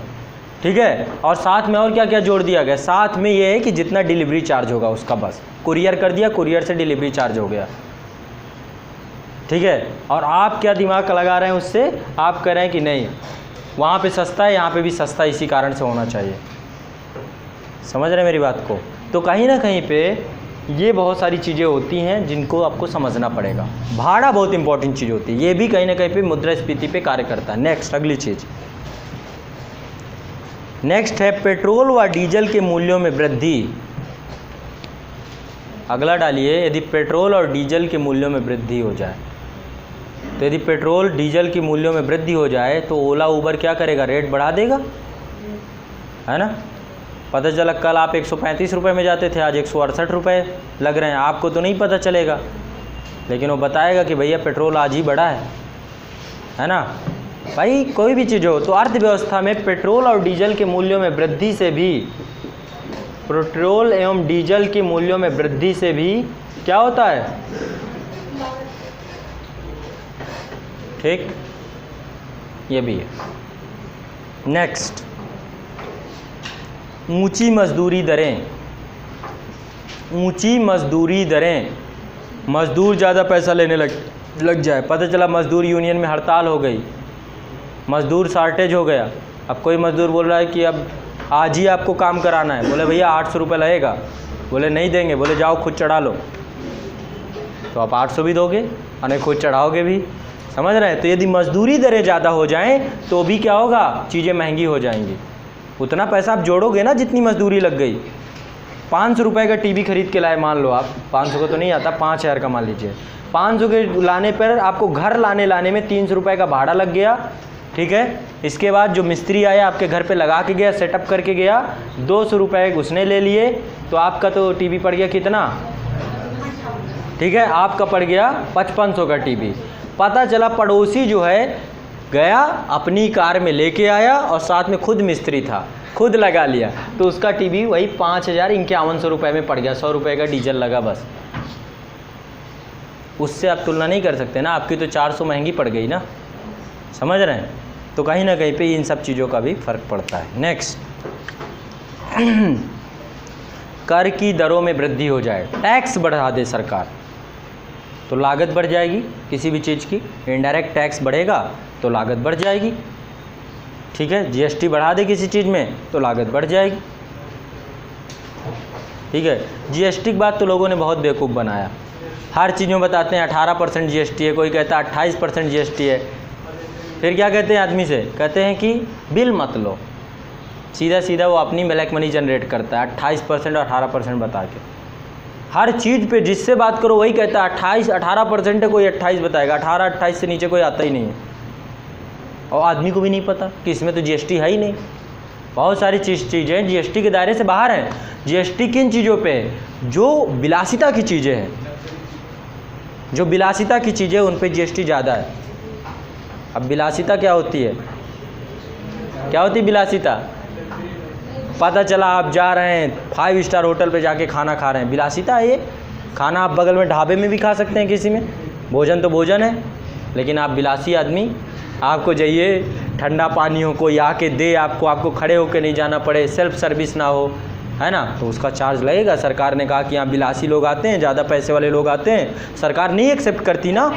ठीक है? और साथ में और क्या क्या जोड़ दिया गया? साथ में ये है कि जितना डिलीवरी चार्ज होगा उसका, बस कुरियर कर दिया, कुरियर से डिलीवरी चार्ज हो गया। ठीक है? और आप क्या दिमाग लगा रहे हैं उससे? आप कह रहे हैं कि नहीं वहाँ पे सस्ता है, यहाँ पे भी सस्ता, इसी कारण से होना चाहिए। समझ रहे हैं मेरी बात को? तो कहीं ना कहीं पे ये बहुत सारी चीज़ें होती हैं जिनको आपको समझना पड़ेगा। भाड़ा बहुत इंपॉर्टेंट चीज़ होती है, ये भी कहीं ना कहीं पे मुद्रास्फीति पे कार्य करता है। नेक्स्ट, अगली चीज़ नेक्स्ट है पेट्रोल व डीजल के मूल्यों में वृद्धि। अगला डालिए, यदि पेट्रोल और डीजल के मूल्यों में वृद्धि हो जाए, तो यदि पेट्रोल डीजल के मूल्यों में वृद्धि हो जाए तो ओला उबर क्या करेगा? रेट बढ़ा देगा, है ना। पता चला कल आप 135 रुपये में जाते थे, आज 168 रुपये लग रहे हैं, आपको तो नहीं पता चलेगा, लेकिन वो बताएगा कि भैया पेट्रोल आज ही बढ़ा है ना। भाई कोई भी चीज़ हो तो अर्थव्यवस्था में पेट्रोल और डीजल के मूल्यों में वृद्धि से भी, पेट्रोल एवं डीजल के मूल्यों में वृद्धि से भी क्या होता है? ठीक, ये भी है। नेक्स्ट, ऊंची मजदूरी दरें। ऊंची मजदूरी दरें, मजदूर ज़्यादा पैसा लेने लग जाए। पता चला मजदूर यूनियन में हड़ताल हो गई, मजदूर शॉर्टेज हो गया। अब कोई मजदूर बोल रहा है कि अब आज ही आपको काम कराना है, बोले भैया 800 रुपये लगेगा, बोले नहीं देंगे, बोले जाओ खुद चढ़ा लो, तो आप 800 भी दोगे और नहीं खुद चढ़ाओगे भी। समझ रहे हैं? तो यदि मजदूरी दरें ज़्यादा हो जाएं तो भी क्या होगा? चीज़ें महंगी हो जाएंगी। उतना पैसा आप जोड़ोगे ना जितनी मजदूरी लग गई। 500 रुपये का टीवी खरीद के लाए, मान लो आप 500 का तो नहीं आता, 5000 का मान लीजिए। 500 के लाने पर आपको घर लाने में 300 रुपये का भाड़ा लग गया। ठीक है? इसके बाद जो मिस्त्री आया आपके घर पे लगा के गया, सेटअप करके गया, 200 रुपये उसने ले लिए, तो आपका तो टीवी पड़ गया कितना? ठीक है, आपका पड़ गया 5500 का टीवी। पता चला पड़ोसी जो है गया अपनी कार में लेके आया और साथ में खुद मिस्त्री था, खुद लगा लिया, तो उसका टीवी वही 5051 रुपये में पड़ गया। 100 रुपये का डीजल लगा बस। उससे आप तुलना नहीं कर सकते ना, आपकी तो 400 महंगी पड़ गई ना, समझ रहे हैं। तो कहीं ना कहीं पे इन सब चीज़ों का भी फ़र्क पड़ता है। नेक्स्ट, कर की दरों में वृद्धि हो जाए, टैक्स बढ़ा दे सरकार तो लागत बढ़ जाएगी किसी भी चीज़ की। इनडायरेक्ट टैक्स बढ़ेगा तो लागत बढ़ जाएगी, ठीक है। जीएसटी बढ़ा दे किसी चीज़ में तो लागत बढ़ जाएगी, ठीक है। जीएसटी की बात तो लोगों ने बहुत बेवकूफ़ बनाया, हर चीज़ में बताते हैं 18% जीएसटी है, कोई कहता है 28% जीएसटी है। फिर क्या कहते हैं आदमी से, कहते हैं कि बिल मत लो, सीधा सीधा वो अपनी ब्लैक मनी जनरेट करता है 28% और 18% बता के। हर चीज़ पे जिससे बात करो वही कहता है 18% है, कोई 28 बताएगा, 28 से नीचे कोई आता ही नहीं है। और आदमी को भी नहीं पता कि इसमें तो जीएसटी है ही नहीं। बहुत सारी चीज़ें जीएसटी के दायरे से बाहर हैं। जीएसटी किन चीज़ों पे है, जो विलासिता की चीज़ें हैं, जो विलासिता की चीज़ें उन पे जीएसटी ज़्यादा है। अब विलासिता क्या होती है, क्या होती है विलासिता? पता चला आप जा रहे हैं 5 स्टार होटल पे जाके खाना खा रहे हैं, विलासिता है ये। खाना आप बगल में ढाबे में भी खा सकते हैं किसी में, भोजन तो भोजन है, लेकिन आप विलासी आदमी, आपको चाहिए ठंडा पानी हो, कोई आके दे आपको खड़े होकर नहीं जाना पड़े, सेल्फ सर्विस ना हो, है ना, तो उसका चार्ज लगेगा। सरकार ने कहा कि यहाँ विलासी लोग आते हैं, ज़्यादा पैसे वाले लोग आते हैं, सरकार नहीं एक्सेप्ट करती ना,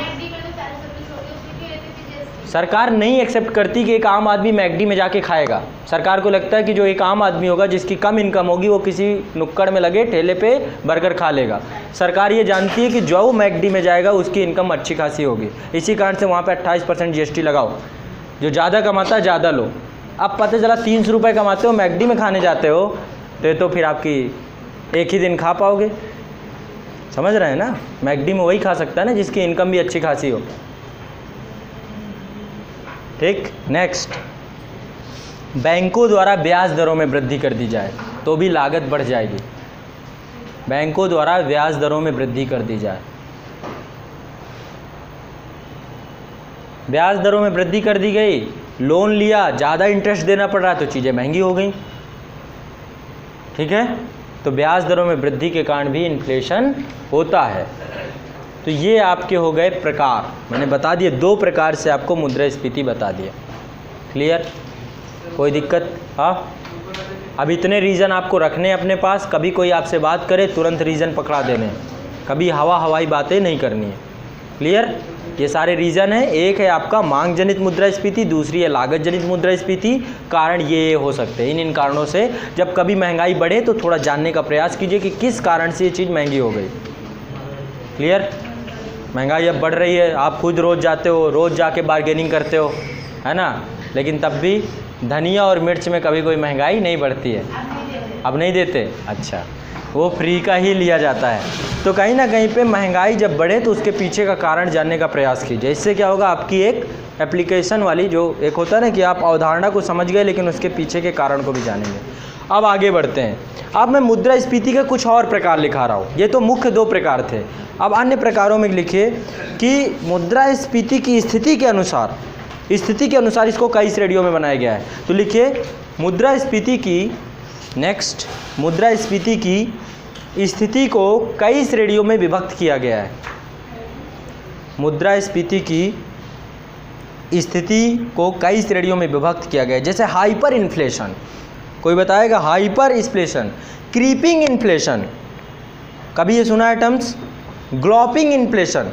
सरकार नहीं एक्सेप्ट करती कि एक आम आदमी मैकडी में जाके खाएगा। सरकार को लगता है कि जो एक आम आदमी होगा जिसकी कम इनकम होगी वो किसी नुक्कड़ में लगे ठेले पे बर्गर खा लेगा। सरकार ये जानती है कि जो मैकडी में जाएगा उसकी इनकम अच्छी खासी होगी, इसी कारण से वहाँ पे 28% जीएसटी लगाओ, जो ज़्यादा कमाता है ज़्यादा लो। अब पता चला 300 रुपये कमाते हो, मैकडी में खाने जाते हो, तो फिर आपकी एक ही दिन खा पाओगे, समझ रहे हैं ना। मैकडी में वही खा सकता है ना जिसकी इनकम भी अच्छी खासी हो, ठीक। नेक्स्ट, बैंकों द्वारा ब्याज दरों में वृद्धि कर दी जाए तो भी लागत बढ़ जाएगी। बैंकों द्वारा ब्याज दरों में वृद्धि कर दी जाए, ब्याज दरों में वृद्धि कर दी गई, लोन लिया, ज़्यादा इंटरेस्ट देना पड़ रहा है तो चीज़ें महंगी हो गई, ठीक है। तो ब्याज दरों में वृद्धि के कारण भी इन्फ्लेशन होता है। तो ये आपके हो गए प्रकार, मैंने बता दिए 2 प्रकार से आपको मुद्रास्फीति बता दिया, क्लियर, कोई दिक्कत? हाँ, अब इतने रीज़न आपको रखने अपने पास, कभी कोई आपसे बात करे तुरंत रीज़न पकड़ा देने, कभी हवाई बातें नहीं करनी है, क्लियर। ये सारे रीज़न हैं, एक है आपका मांग जनित मुद्रास्फीति, दूसरी है लागत जनित मुद्रास्फीति। कारण ये हो सकते हैं, इन कारणों से जब कभी महंगाई बढ़े तो थोड़ा जानने का प्रयास कीजिए कि किस कारण से ये चीज़ महंगी हो गई, क्लियर। महंगाई अब बढ़ रही है, आप खुद रोज़ जाते हो, रोज़ जाके बार्गेनिंग करते हो, है ना, लेकिन तब भी धनिया और मिर्च में कभी कोई महंगाई नहीं बढ़ती है। अब नहीं देते, अच्छा, वो फ्री का ही लिया जाता है। तो कहीं ना कहीं पे महंगाई जब बढ़े तो उसके पीछे का कारण जानने का प्रयास कीजिए। इससे क्या होगा, आपकी एक एप्लीकेशन वाली जो एक होता है ना कि आप अवधारणा को समझ गए लेकिन उसके पीछे के कारण को भी जानेंगे। अब आगे बढ़ते हैं। अब मैं मुद्रास्फीति के कुछ और प्रकार लिखा रहा हूँ, ये तो मुख्य 2 प्रकार थे। अब अन्य प्रकारों में लिखिए कि मुद्रास्फीति की स्थिति के अनुसार इसको कई श्रेणियों में बनाया गया है। तो लिखिए मुद्रास्फीति की, नेक्स्ट, मुद्रास्फीति की स्थिति को कई श्रेणियों में विभक्त किया गया है। मुद्रास्फीति की स्थिति को कई श्रेणियों में विभक्त किया गया है, जैसे हाइपर इन्फ्लेशन, कोई बताएगा? हाइपर इन्फ्लेशन, क्रीपिंग इन्फ्लेशन, कभी ये सुना है टर्म्स? ग्लोपिंग इन्फ्लेशन,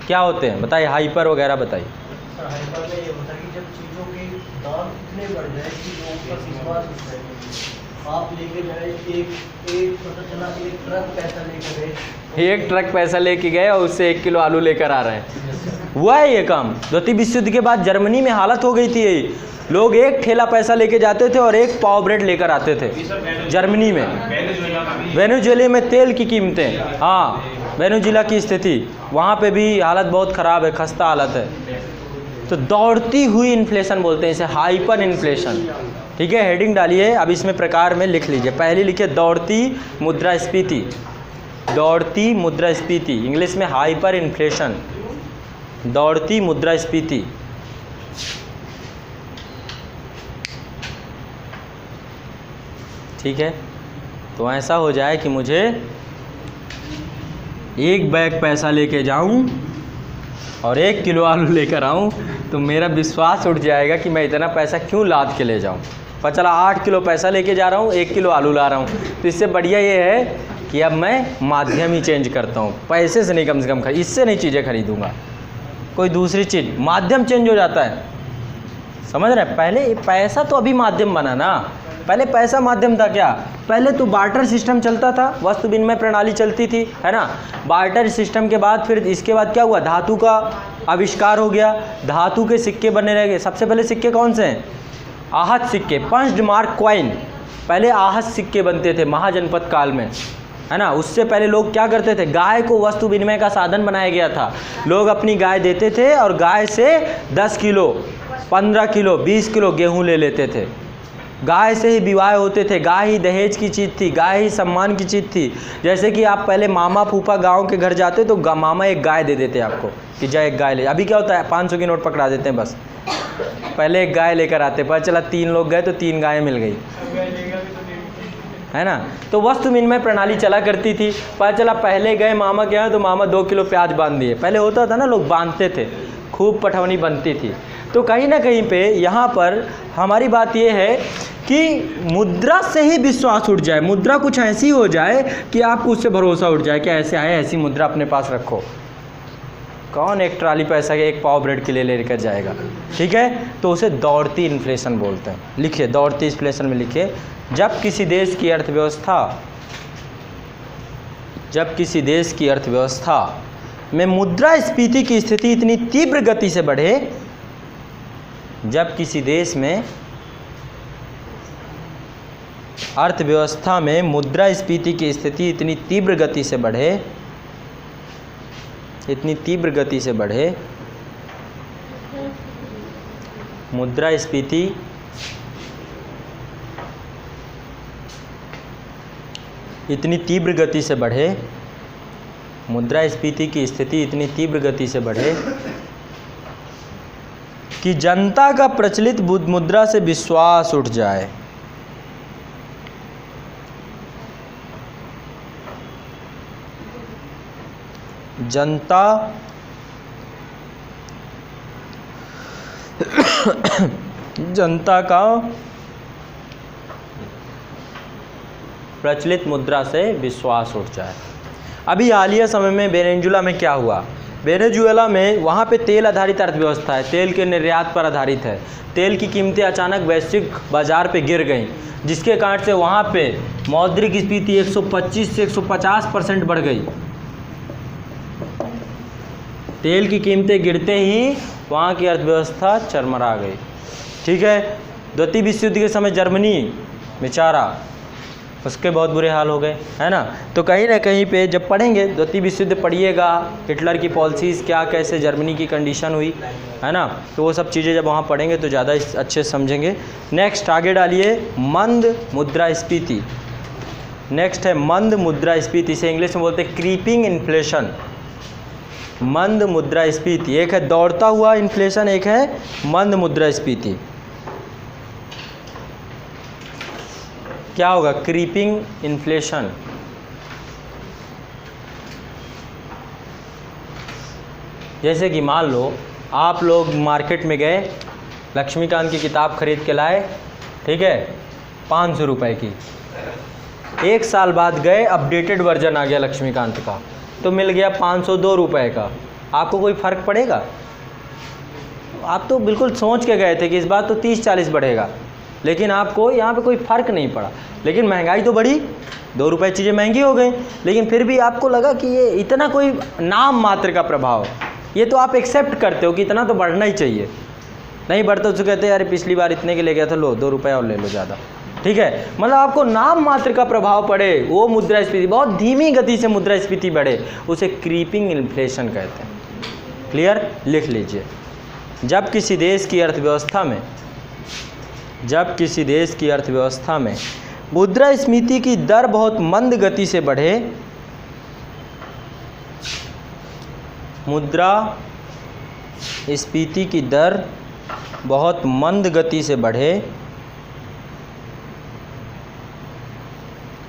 क्या होते हैं बताइए, हाइपर वगैरह बताइए। हाइपर में ये होता है कि जब चीज़ों के दाम इतने बढ़ जाए कि लोगों का विश्वास उठ जाए, आप लेके जाए एक पता चला 1 ट्रक पैसा लेकर गए, 1 ट्रक पैसा लेके गए और उससे 1 किलो आलू लेकर आ रहे हैं। हुआ है ये काम। द्वितीय विश्व युद्ध के बाद जर्मनी में हालत हो गई थी यही, लोग 1 ठेला पैसा लेके जाते थे और 1 पाव ब्रेड लेकर आते थे जर्मनी में। वेनेजुएला में तेल की कीमतें, हाँ, वेनेजुएला की स्थिति, वहाँ पे भी हालत बहुत ख़राब है, खस्ता हालत है। तो दौड़ती हुई इन्फ्लेशन बोलते हैं इसे, हाइपर इन्फ्लेशन, ठीक है। हेडिंग डालिए, अब इसमें प्रकार में लिख लीजिए। पहले लिखिए दौड़ती मुद्रास्फीति, दौड़ती मुद्रास्फीति, इंग्लिश में हाइपर इन्फ्लेशन, दौड़ती मुद्रास्फीति। ठीक है, तो ऐसा हो जाए कि मुझे एक बैग पैसा लेके जाऊं और 1 किलो आलू लेकर आऊं तो मेरा विश्वास उठ जाएगा कि मैं इतना पैसा क्यों लाद के ले जाऊं। पर चला 8 किलो पैसा लेके जा रहा हूं, 1 किलो आलू ला रहा हूं, तो इससे बढ़िया ये है कि अब मैं माध्यम ही चेंज करता हूं। पैसे से नहीं, कम से कम इससे नहीं चीज़ें खरीदूंगा, कोई दूसरी चीज़, माध्यम चेंज हो जाता है। समझ रहे हैं? पहले पैसा तो अभी माध्यम बना ना, पहले पैसा माध्यम था क्या? पहले तो बार्टर सिस्टम चलता था, वस्तु विनिमय प्रणाली चलती थी, है ना। बार्टर सिस्टम के बाद फिर इसके बाद क्या हुआ? धातु का आविष्कार हो गया, धातु के सिक्के बनने लगे। सबसे पहले सिक्के कौन से हैं? आहत सिक्के, पंच्ड मार्क कॉइन। पहले आहत सिक्के बनते थे महाजनपद काल में, है ना। उससे पहले लोग क्या करते थे? गाय को वस्तु विनिमय का साधन बनाया गया था। लोग अपनी गाय देते थे और गाय से 10 किलो, 15 किलो, 20 किलो गेहूँ ले लेते थे। गाय से ही विवाह होते थे, गाय ही दहेज की चीज़ थी, गाय ही सम्मान की चीज़ थी। जैसे कि आप पहले मामा फूफा गांव के घर जाते तो मामा एक गाय दे देते आपको कि जा एक गाय ले। अभी क्या होता है? 500 की नोट पकड़ा देते हैं बस। पहले एक गाय लेकर आते, पता चला 3 लोग गए तो 3 गायें मिल गई, है ना। तो वस्तु विनिमय प्रणाली चला करती थी। पता चला पहले गए मामा के यहाँ तो मामा 2 किलो प्याज बांध दिए। पहले होता था ना, लोग बांधते थे, खूब पटवनी बनती थी। तो कहीं ना कहीं पे यहाँ पर हमारी बात ये है कि मुद्रा से ही विश्वास उठ जाए। मुद्रा कुछ ऐसी हो जाए कि आपको उससे भरोसा उठ जाए कि ऐसे आए, ऐसी मुद्रा अपने पास रखो। कौन एक ट्राली पैसा के 1 पाव ब्रेड के लिए लेकर जाएगा? ठीक है, तो उसे दौड़ती इन्फ्लेशन बोलते हैं। लिखिए, दौड़ती इन्फ्लेशन में लिखिए, जब किसी देश की अर्थव्यवस्था में मुद्रास्फीति की स्थिति इतनी तीव्र गति से बढ़े, जब किसी देश में अर्थव्यवस्था में मुद्रास्फीति की स्थिति इतनी तीव्र गति से बढ़े, मुद्रास्फीति इतनी तीव्र गति से बढ़े, मुद्रास्फीति की स्थिति इतनी तीव्र गति से बढ़े कि जनता का प्रचलित मुद्रा से विश्वास उठ जाए। जनता का प्रचलित मुद्रा से विश्वास उठ जाए। अभी हालिया समय में वेनेजुएला में क्या हुआ? वेनेजुएला में वहाँ पे तेल आधारित अर्थव्यवस्था है, तेल के निर्यात पर आधारित है। तेल की कीमतें अचानक वैश्विक बाज़ार पे गिर गईं, जिसके कारण से वहाँ पे मौद्रिक स्फीति 125 से 150% बढ़ गई। तेल की कीमतें गिरते ही वहाँ की अर्थव्यवस्था चरमरा गई। ठीक है, द्वितीय विश्व युद्ध के समय जर्मनी बेचारा, उसके बहुत बुरे हाल हो गए, है ना। तो कहीं ना कहीं पे जब पढ़ेंगे, द्वितीय विश्व युद्ध पढ़िएगा, हिटलर की पॉलिसीज़ क्या, कैसे जर्मनी की कंडीशन हुई, है ना। तो वो सब चीज़ें जब वहाँ पढ़ेंगे तो ज़्यादा अच्छे से समझेंगे। नेक्स्ट आगे डालिए, मंद मुद्रास्फीति। नेक्स्ट है मंद मुद्रास्फीति, से इंग्लिश में बोलते हैं क्रीपिंग इन्फ्लेशन। मंद मुद्रास्फीति, एक है दौड़ता हुआ इन्फ्लेशन, एक है मंद मुद्रास्फीति। क्या होगा? Creeping inflation. जैसे कि मान लो आप लोग मार्केट में गए, लक्ष्मीकांत की किताब खरीद के लाए, ठीक है, 500 रुपये की। 1 साल बाद गए, अपडेटेड वर्जन आ गया लक्ष्मीकांत का, तो मिल गया 502 रुपये का। आपको कोई फ़र्क पड़ेगा? आप तो बिल्कुल सोच के गए थे कि इस बार तो 30-40 बढ़ेगा, लेकिन आपको यहाँ पे कोई फ़र्क नहीं पड़ा। लेकिन महंगाई तो बढ़ी, 2 रुपये चीज़ें महंगी हो गई, लेकिन फिर भी आपको लगा कि ये इतना कोई नाम मात्र का प्रभाव, ये तो आप एक्सेप्ट करते हो कि इतना तो बढ़ना ही चाहिए। नहीं बढ़ता तो कहते हैं अरे पिछली बार इतने के ले गया था, लो 2 रुपये और ले लो ज़्यादा। ठीक है, मतलब आपको नाम मात्र का प्रभाव पड़े, वो मुद्रास्फीति, बहुत धीमी गति से मुद्रास्फीति बढ़े, उसे क्रीपिंग इन्फ्लेशन कहते हैं। क्लियर? लिख लीजिए, जब किसी देश की अर्थव्यवस्था में मुद्रास्फीति की दर बहुत मंद गति से बढ़े, मुद्रास्फीति की दर बहुत मंद गति से बढ़े,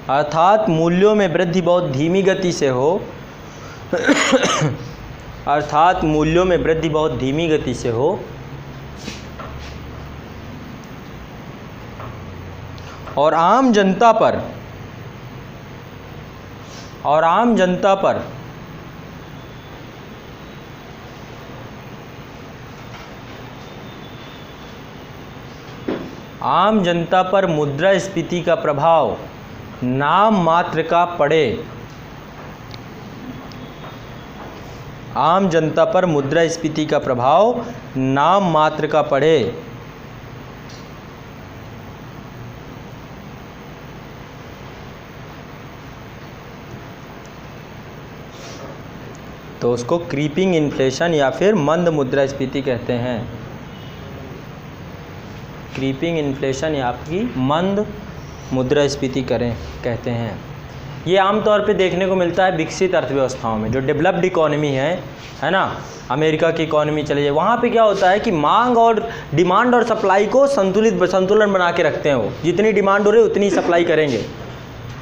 अर्थात मूल्यों में वृद्धि बहुत धीमी गति से हो, अर्थात मूल्यों में वृद्धि बहुत धीमी गति से हो और आम जनता पर मुद्रास्फीति का प्रभाव नाम मात्र का पड़े। आम जनता पर मुद्रास्फीति का प्रभाव नाम मात्र का पड़े। तो उसको क्रीपिंग इन्फ्लेशन या फिर मंद मुद्रास्फीति कहते हैं। क्रीपिंग इन्फ्लेशन या आपकी मंद मुद्रास्फीति कहते हैं। ये आमतौर पे देखने को मिलता है विकसित अर्थव्यवस्थाओं में, जो डेवलप्ड इकोनॉमी है ना, अमेरिका की इकोनॉमी चले जाए, वहाँ पे क्या होता है कि मांग और डिमांड और सप्लाई को संतुलन बना के रखते हैं। वो जितनी डिमांड हो रही है उतनी सप्लाई करेंगे,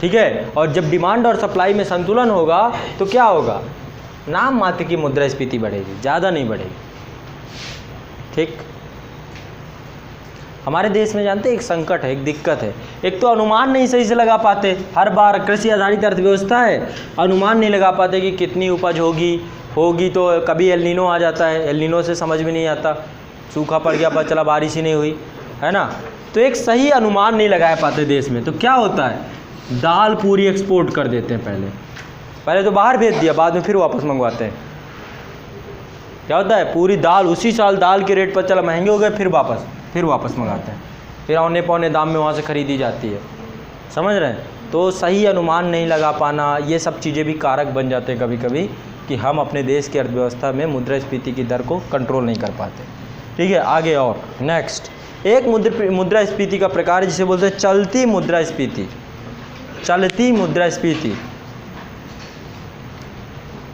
ठीक है। और जब डिमांड और सप्लाई में संतुलन होगा तो क्या होगा, नाम मात्र की मुद्रास्फीति बढ़ेगी, ज़्यादा नहीं बढ़ेगी, ठीक। हमारे देश में जानते हैं एक संकट है, एक दिक्कत है, एक तो अनुमान नहीं सही से लगा पाते। हर बार कृषि आधारित अर्थव्यवस्था है, अनुमान नहीं लगा पाते कि कितनी उपज होगी तो कभी एल नीनो आ जाता है, एल नीनो से समझ में नहीं आता, सूखा पड़ गया, पता चला बारिश ही नहीं हुई, है ना। तो एक सही अनुमान नहीं लगा पाते देश में। तो क्या होता है, दाल पूरी एक्सपोर्ट कर देते हैं, पहले तो बाहर भेज दिया, बाद में फिर वापस मंगवाते हैं। क्या होता है, पूरी दाल उसी साल दाल के रेट पर चला महंगे हो गए, फिर वापस मंगाते हैं, फिर औने पौने दाम में वहाँ से ख़रीदी जाती है, समझ रहे हैं। तो सही अनुमान नहीं लगा पाना, ये सब चीज़ें भी कारक बन जाते हैं कभी कभी कि हम अपने देश की अर्थव्यवस्था में मुद्रास्फीति की दर को कंट्रोल नहीं कर पाते, ठीक है। आगे और नेक्स्ट, एक मुद्रास्फीति का प्रकार जिसे बोलते हैं चलती मुद्रास्फीति। चलती मुद्रास्फीति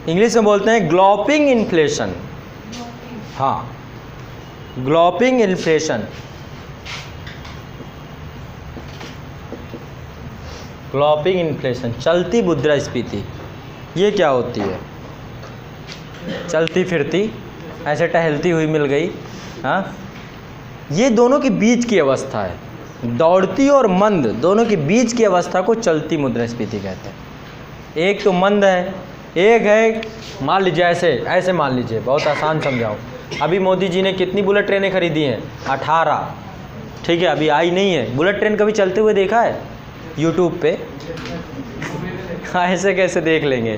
इंग्लिश में बोलते हैं ग्लोपिंग इन्फ्लेशन। हाँ, ग्लोपिंग इन्फ्लेशन, ग्लोपिंग इन्फ्लेशन, चलती मुद्रास्फीति। ये क्या होती है, चलती फिरती, ऐसे टहलती हुई मिल गई, हाँ। ये दोनों के बीच की अवस्था है, दौड़ती और मंद दोनों के बीच की अवस्था को चलती मुद्रास्फीति कहते हैं। एक तो मंद है, एक है, मान लीजिए ऐसे मान लीजिए, बहुत आसान समझाऊँ। अभी मोदी जी ने कितनी बुलेट ट्रेनें खरीदी हैं, 18, ठीक है। अभी आई नहीं है बुलेट ट्रेन, कभी चलते हुए देखा है यूट्यूब पे? ऐसे कैसे देख लेंगे।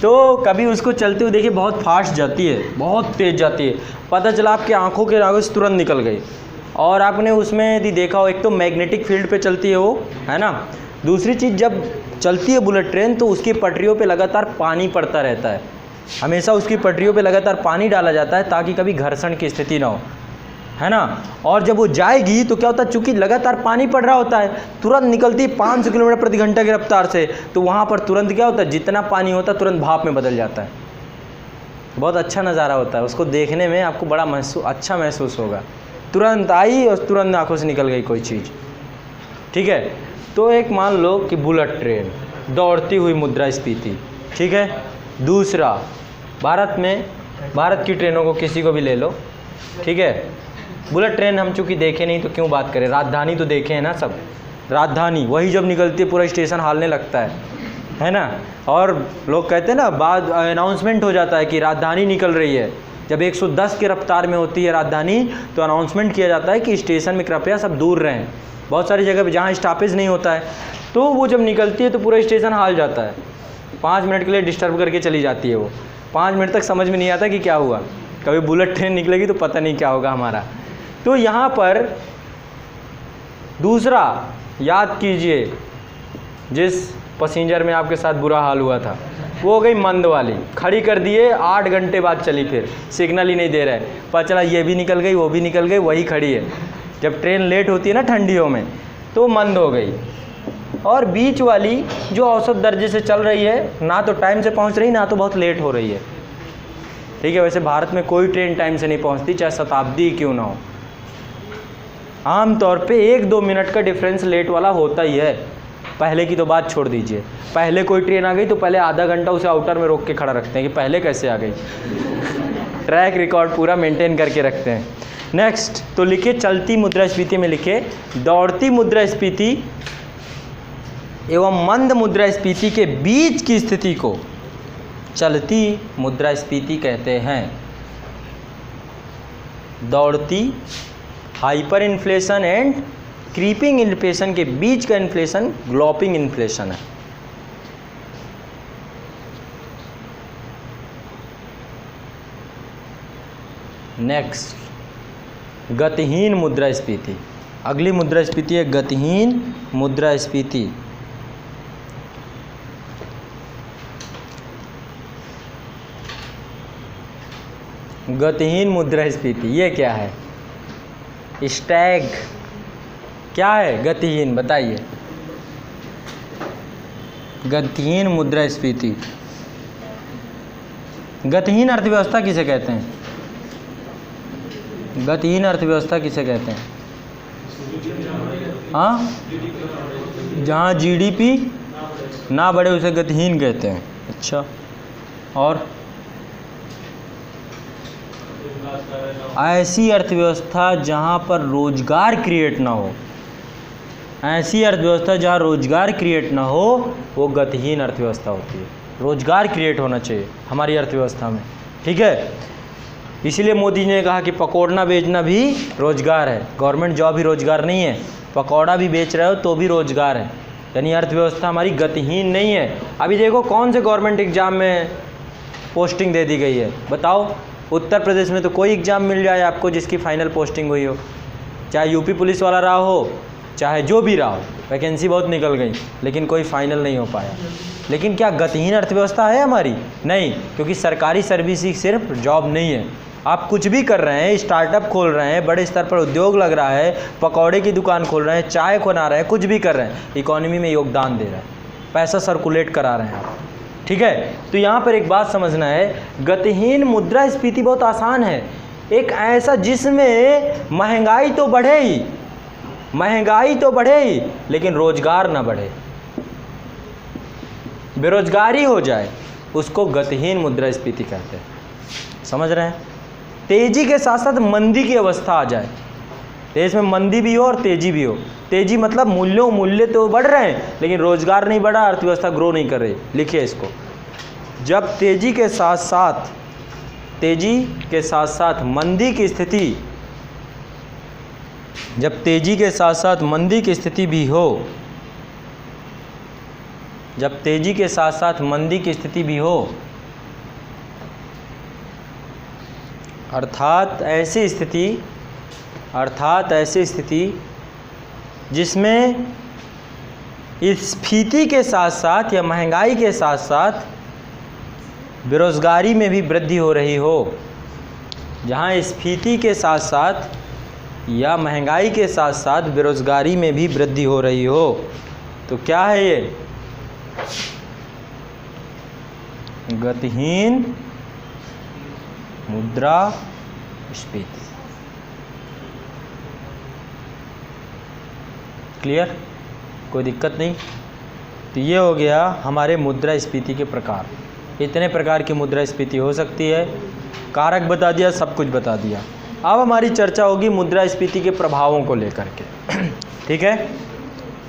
तो कभी उसको चलते हुए देखिए, बहुत फास्ट जाती है, बहुत तेज़ जाती है, पता चला आपकी आंखों के आगे से तुरंत निकल गई। और आपने उसमें यदि देखा हो, एक तो मैग्नेटिक फील्ड पे चलती है वो, है ना। दूसरी चीज़, जब चलती है बुलेट ट्रेन तो उसकी पटरियों पे लगातार पानी पड़ता रहता है, हमेशा उसकी पटरियों पे लगातार पानी डाला जाता है ताकि कभी घर्षण की स्थिति ना हो, है ना। और जब वो जाएगी तो क्या होता है, चूँकि लगातार पानी पड़ रहा होता है, तुरंत निकलती है 500 किलोमीटर प्रति घंटा की रफ्तार से, तो वहाँ पर तुरंत क्या होता है, जितना पानी होता है तुरंत भाप में बदल जाता है। बहुत अच्छा नज़ारा होता है, उसको देखने में आपको बड़ा अच्छा महसूस होगा। तुरंत आई और तुरंत आँखों से निकल गई कोई चीज़, ठीक है। तो एक मान लो कि बुलेट ट्रेन, दौड़ती हुई मुद्रास्फीति, ठीक है। दूसरा, भारत की ट्रेनों को किसी को भी ले लो, ठीक है। बुलेट ट्रेन हम चूँकि देखे नहीं तो क्यों बात करें, राजधानी तो देखे हैं ना सब। राजधानी वही जब निकलती है पूरा स्टेशन हिलने लगता है ना। और लोग कहते हैं ना, बाद अनाउंसमेंट हो जाता है कि राजधानी निकल रही है। जब 110 की रफ्तार में होती है राजधानी तो अनाउंसमेंट किया जाता है कि स्टेशन में कृपया सब दूर रहें। बहुत सारी जगह पे जहाँ स्टॉपेज नहीं होता है तो वो जब निकलती है तो पूरा स्टेशन हिल जाता है, 5 मिनट के लिए डिस्टर्ब करके चली जाती है वो। 5 मिनट तक समझ में नहीं आता कि क्या हुआ। कभी बुलेट ट्रेन निकलेगी तो पता नहीं क्या होगा हमारा। तो यहाँ पर दूसरा याद कीजिए, जिस पैसेंजर में आपके साथ बुरा हाल हुआ था वो हो गई मंद वाली, खड़ी कर दिए, 8 घंटे बाद चली, फिर सिग्नल ही नहीं दे रहे, पता चला ये भी निकल गई वो भी निकल गई, वही खड़ी है। जब ट्रेन लेट होती है ना ठंडियों में तो मंद हो गई। और बीच वाली जो औसत दर्जे से चल रही है, ना तो टाइम से पहुंच रही ना तो बहुत लेट हो रही है, ठीक है। वैसे भारत में कोई ट्रेन टाइम से नहीं पहुंचती, चाहे शताब्दी क्यों ना हो। आम तौर पे 1-2 मिनट का डिफरेंस लेट वाला होता ही है, पहले की तो बात छोड़ दीजिए, पहले कोई ट्रेन आ गई तो पहले आधा घंटा उसे आउटर में रोक के खड़ा रखते हैं कि पहले कैसे आ गई। ट्रैक रिकॉर्ड पूरा मेंटेन करके रखते हैं। नेक्स्ट तो लिखिए चलती मुद्रास्फीति में लिखिए दौड़ती मुद्रास्फीति एवं मंद मुद्रास्फीति के बीच की स्थिति को चलती मुद्रास्फीति कहते हैं। दौड़ती hyper inflation and creeping inflation के बीच का इन्फ्लेशन ग्लोपिंग इन्फ्लेशन है। नेक्स्ट गतिहीन मुद्रास्फीति, अगली मुद्रास्फीति है गतिहीन मुद्रास्फीति। गतिहीन मुद्रास्फीति ये क्या है? स्टैग क्या है? गतिहीन, बताइए। गतिहीन मुद्रास्फीति, गतिहीन अर्थव्यवस्था किसे कहते हैं? गतिहीन अर्थव्यवस्था किसे कहते हैं? हाँ, जहाँ जीडीपी ना बढ़े उसे गतिहीन कहते हैं। अच्छा, और ऐसी अर्थव्यवस्था जहाँ पर रोजगार क्रिएट ना हो, ऐसी अर्थव्यवस्था जहाँ रोजगार क्रिएट ना हो वो गतिहीन अर्थव्यवस्था होती है। रोजगार क्रिएट होना चाहिए हमारी अर्थव्यवस्था में, ठीक है। इसीलिए मोदी जी ने कहा कि पकौड़ा बेचना भी रोजगार है। गवर्नमेंट जॉब ही रोजगार नहीं है, पकौड़ा भी बेच रहे हो तो भी रोजगार है। यानी अर्थव्यवस्था हमारी गतिहीन नहीं है। अभी देखो कौन से गवर्नमेंट एग्ज़ाम में पोस्टिंग दे दी गई है, बताओ। उत्तर प्रदेश में तो कोई एग्ज़ाम मिल जाए आपको जिसकी फ़ाइनल पोस्टिंग हुई हो, चाहे यूपी पुलिस वाला रहा हो, चाहे जो भी रहा हो, वैकेंसी बहुत निकल गई लेकिन कोई फाइनल नहीं हो पाया। लेकिन क्या गतिहीन अर्थव्यवस्था है हमारी? नहीं, क्योंकि सरकारी सर्विस ही सिर्फ जॉब नहीं है। आप कुछ भी कर रहे हैं, स्टार्टअप खोल रहे हैं, बड़े स्तर पर उद्योग लग रहा है, पकौड़े की दुकान खोल रहे हैं, चाय बना रहे हैं, कुछ भी कर रहे हैं, इकोनॉमी में योगदान दे रहे हैं, पैसा सर्कुलेट करा रहे हैं आप, ठीक है। तो यहाँ पर एक बात समझना है, गतिहीन मुद्रास्फीति बहुत आसान है। एक ऐसा जिसमें महंगाई तो बढ़े ही, महंगाई तो बढ़े ही लेकिन रोजगार ना बढ़े, बेरोजगारी हो जाए, उसको गतिहीन मुद्रास्फीति कहते हैं। समझ रहे हैं? तेजी के साथ साथ मंदी की अवस्था आ जाए, देश में मंदी भी हो और तेजी भी हो। तेजी मतलब मूल्य तो बढ़ रहे हैं लेकिन रोजगार नहीं बढ़ा, अर्थव्यवस्था ग्रो नहीं कर रही। लिखिए इसको, जब तेजी के साथ साथ मंदी की स्थिति, जब तेजी के साथ साथ मंदी की स्थिति भी हो, जब तेजी के साथ साथ मंदी की स्थिति भी हो, अर्थात ऐसी स्थिति जिसमें स्फीति के साथ साथ या महंगाई के साथ साथ बेरोजगारी में भी वृद्धि हो रही हो, जहाँ स्फीति के साथ साथ या महंगाई के साथ साथ बेरोजगारी में भी वृद्धि हो रही हो, तो क्या है ये? गतिहीन मुद्रास्फीति। क्लियर? कोई दिक्कत नहीं? तो ये हो गया हमारे मुद्रास्फीति के प्रकार। इतने प्रकार की मुद्रास्फीति हो सकती है, कारक बता दिया, सब कुछ बता दिया। अब हमारी चर्चा होगी मुद्रास्फीति के प्रभावों को लेकर के, ठीक है।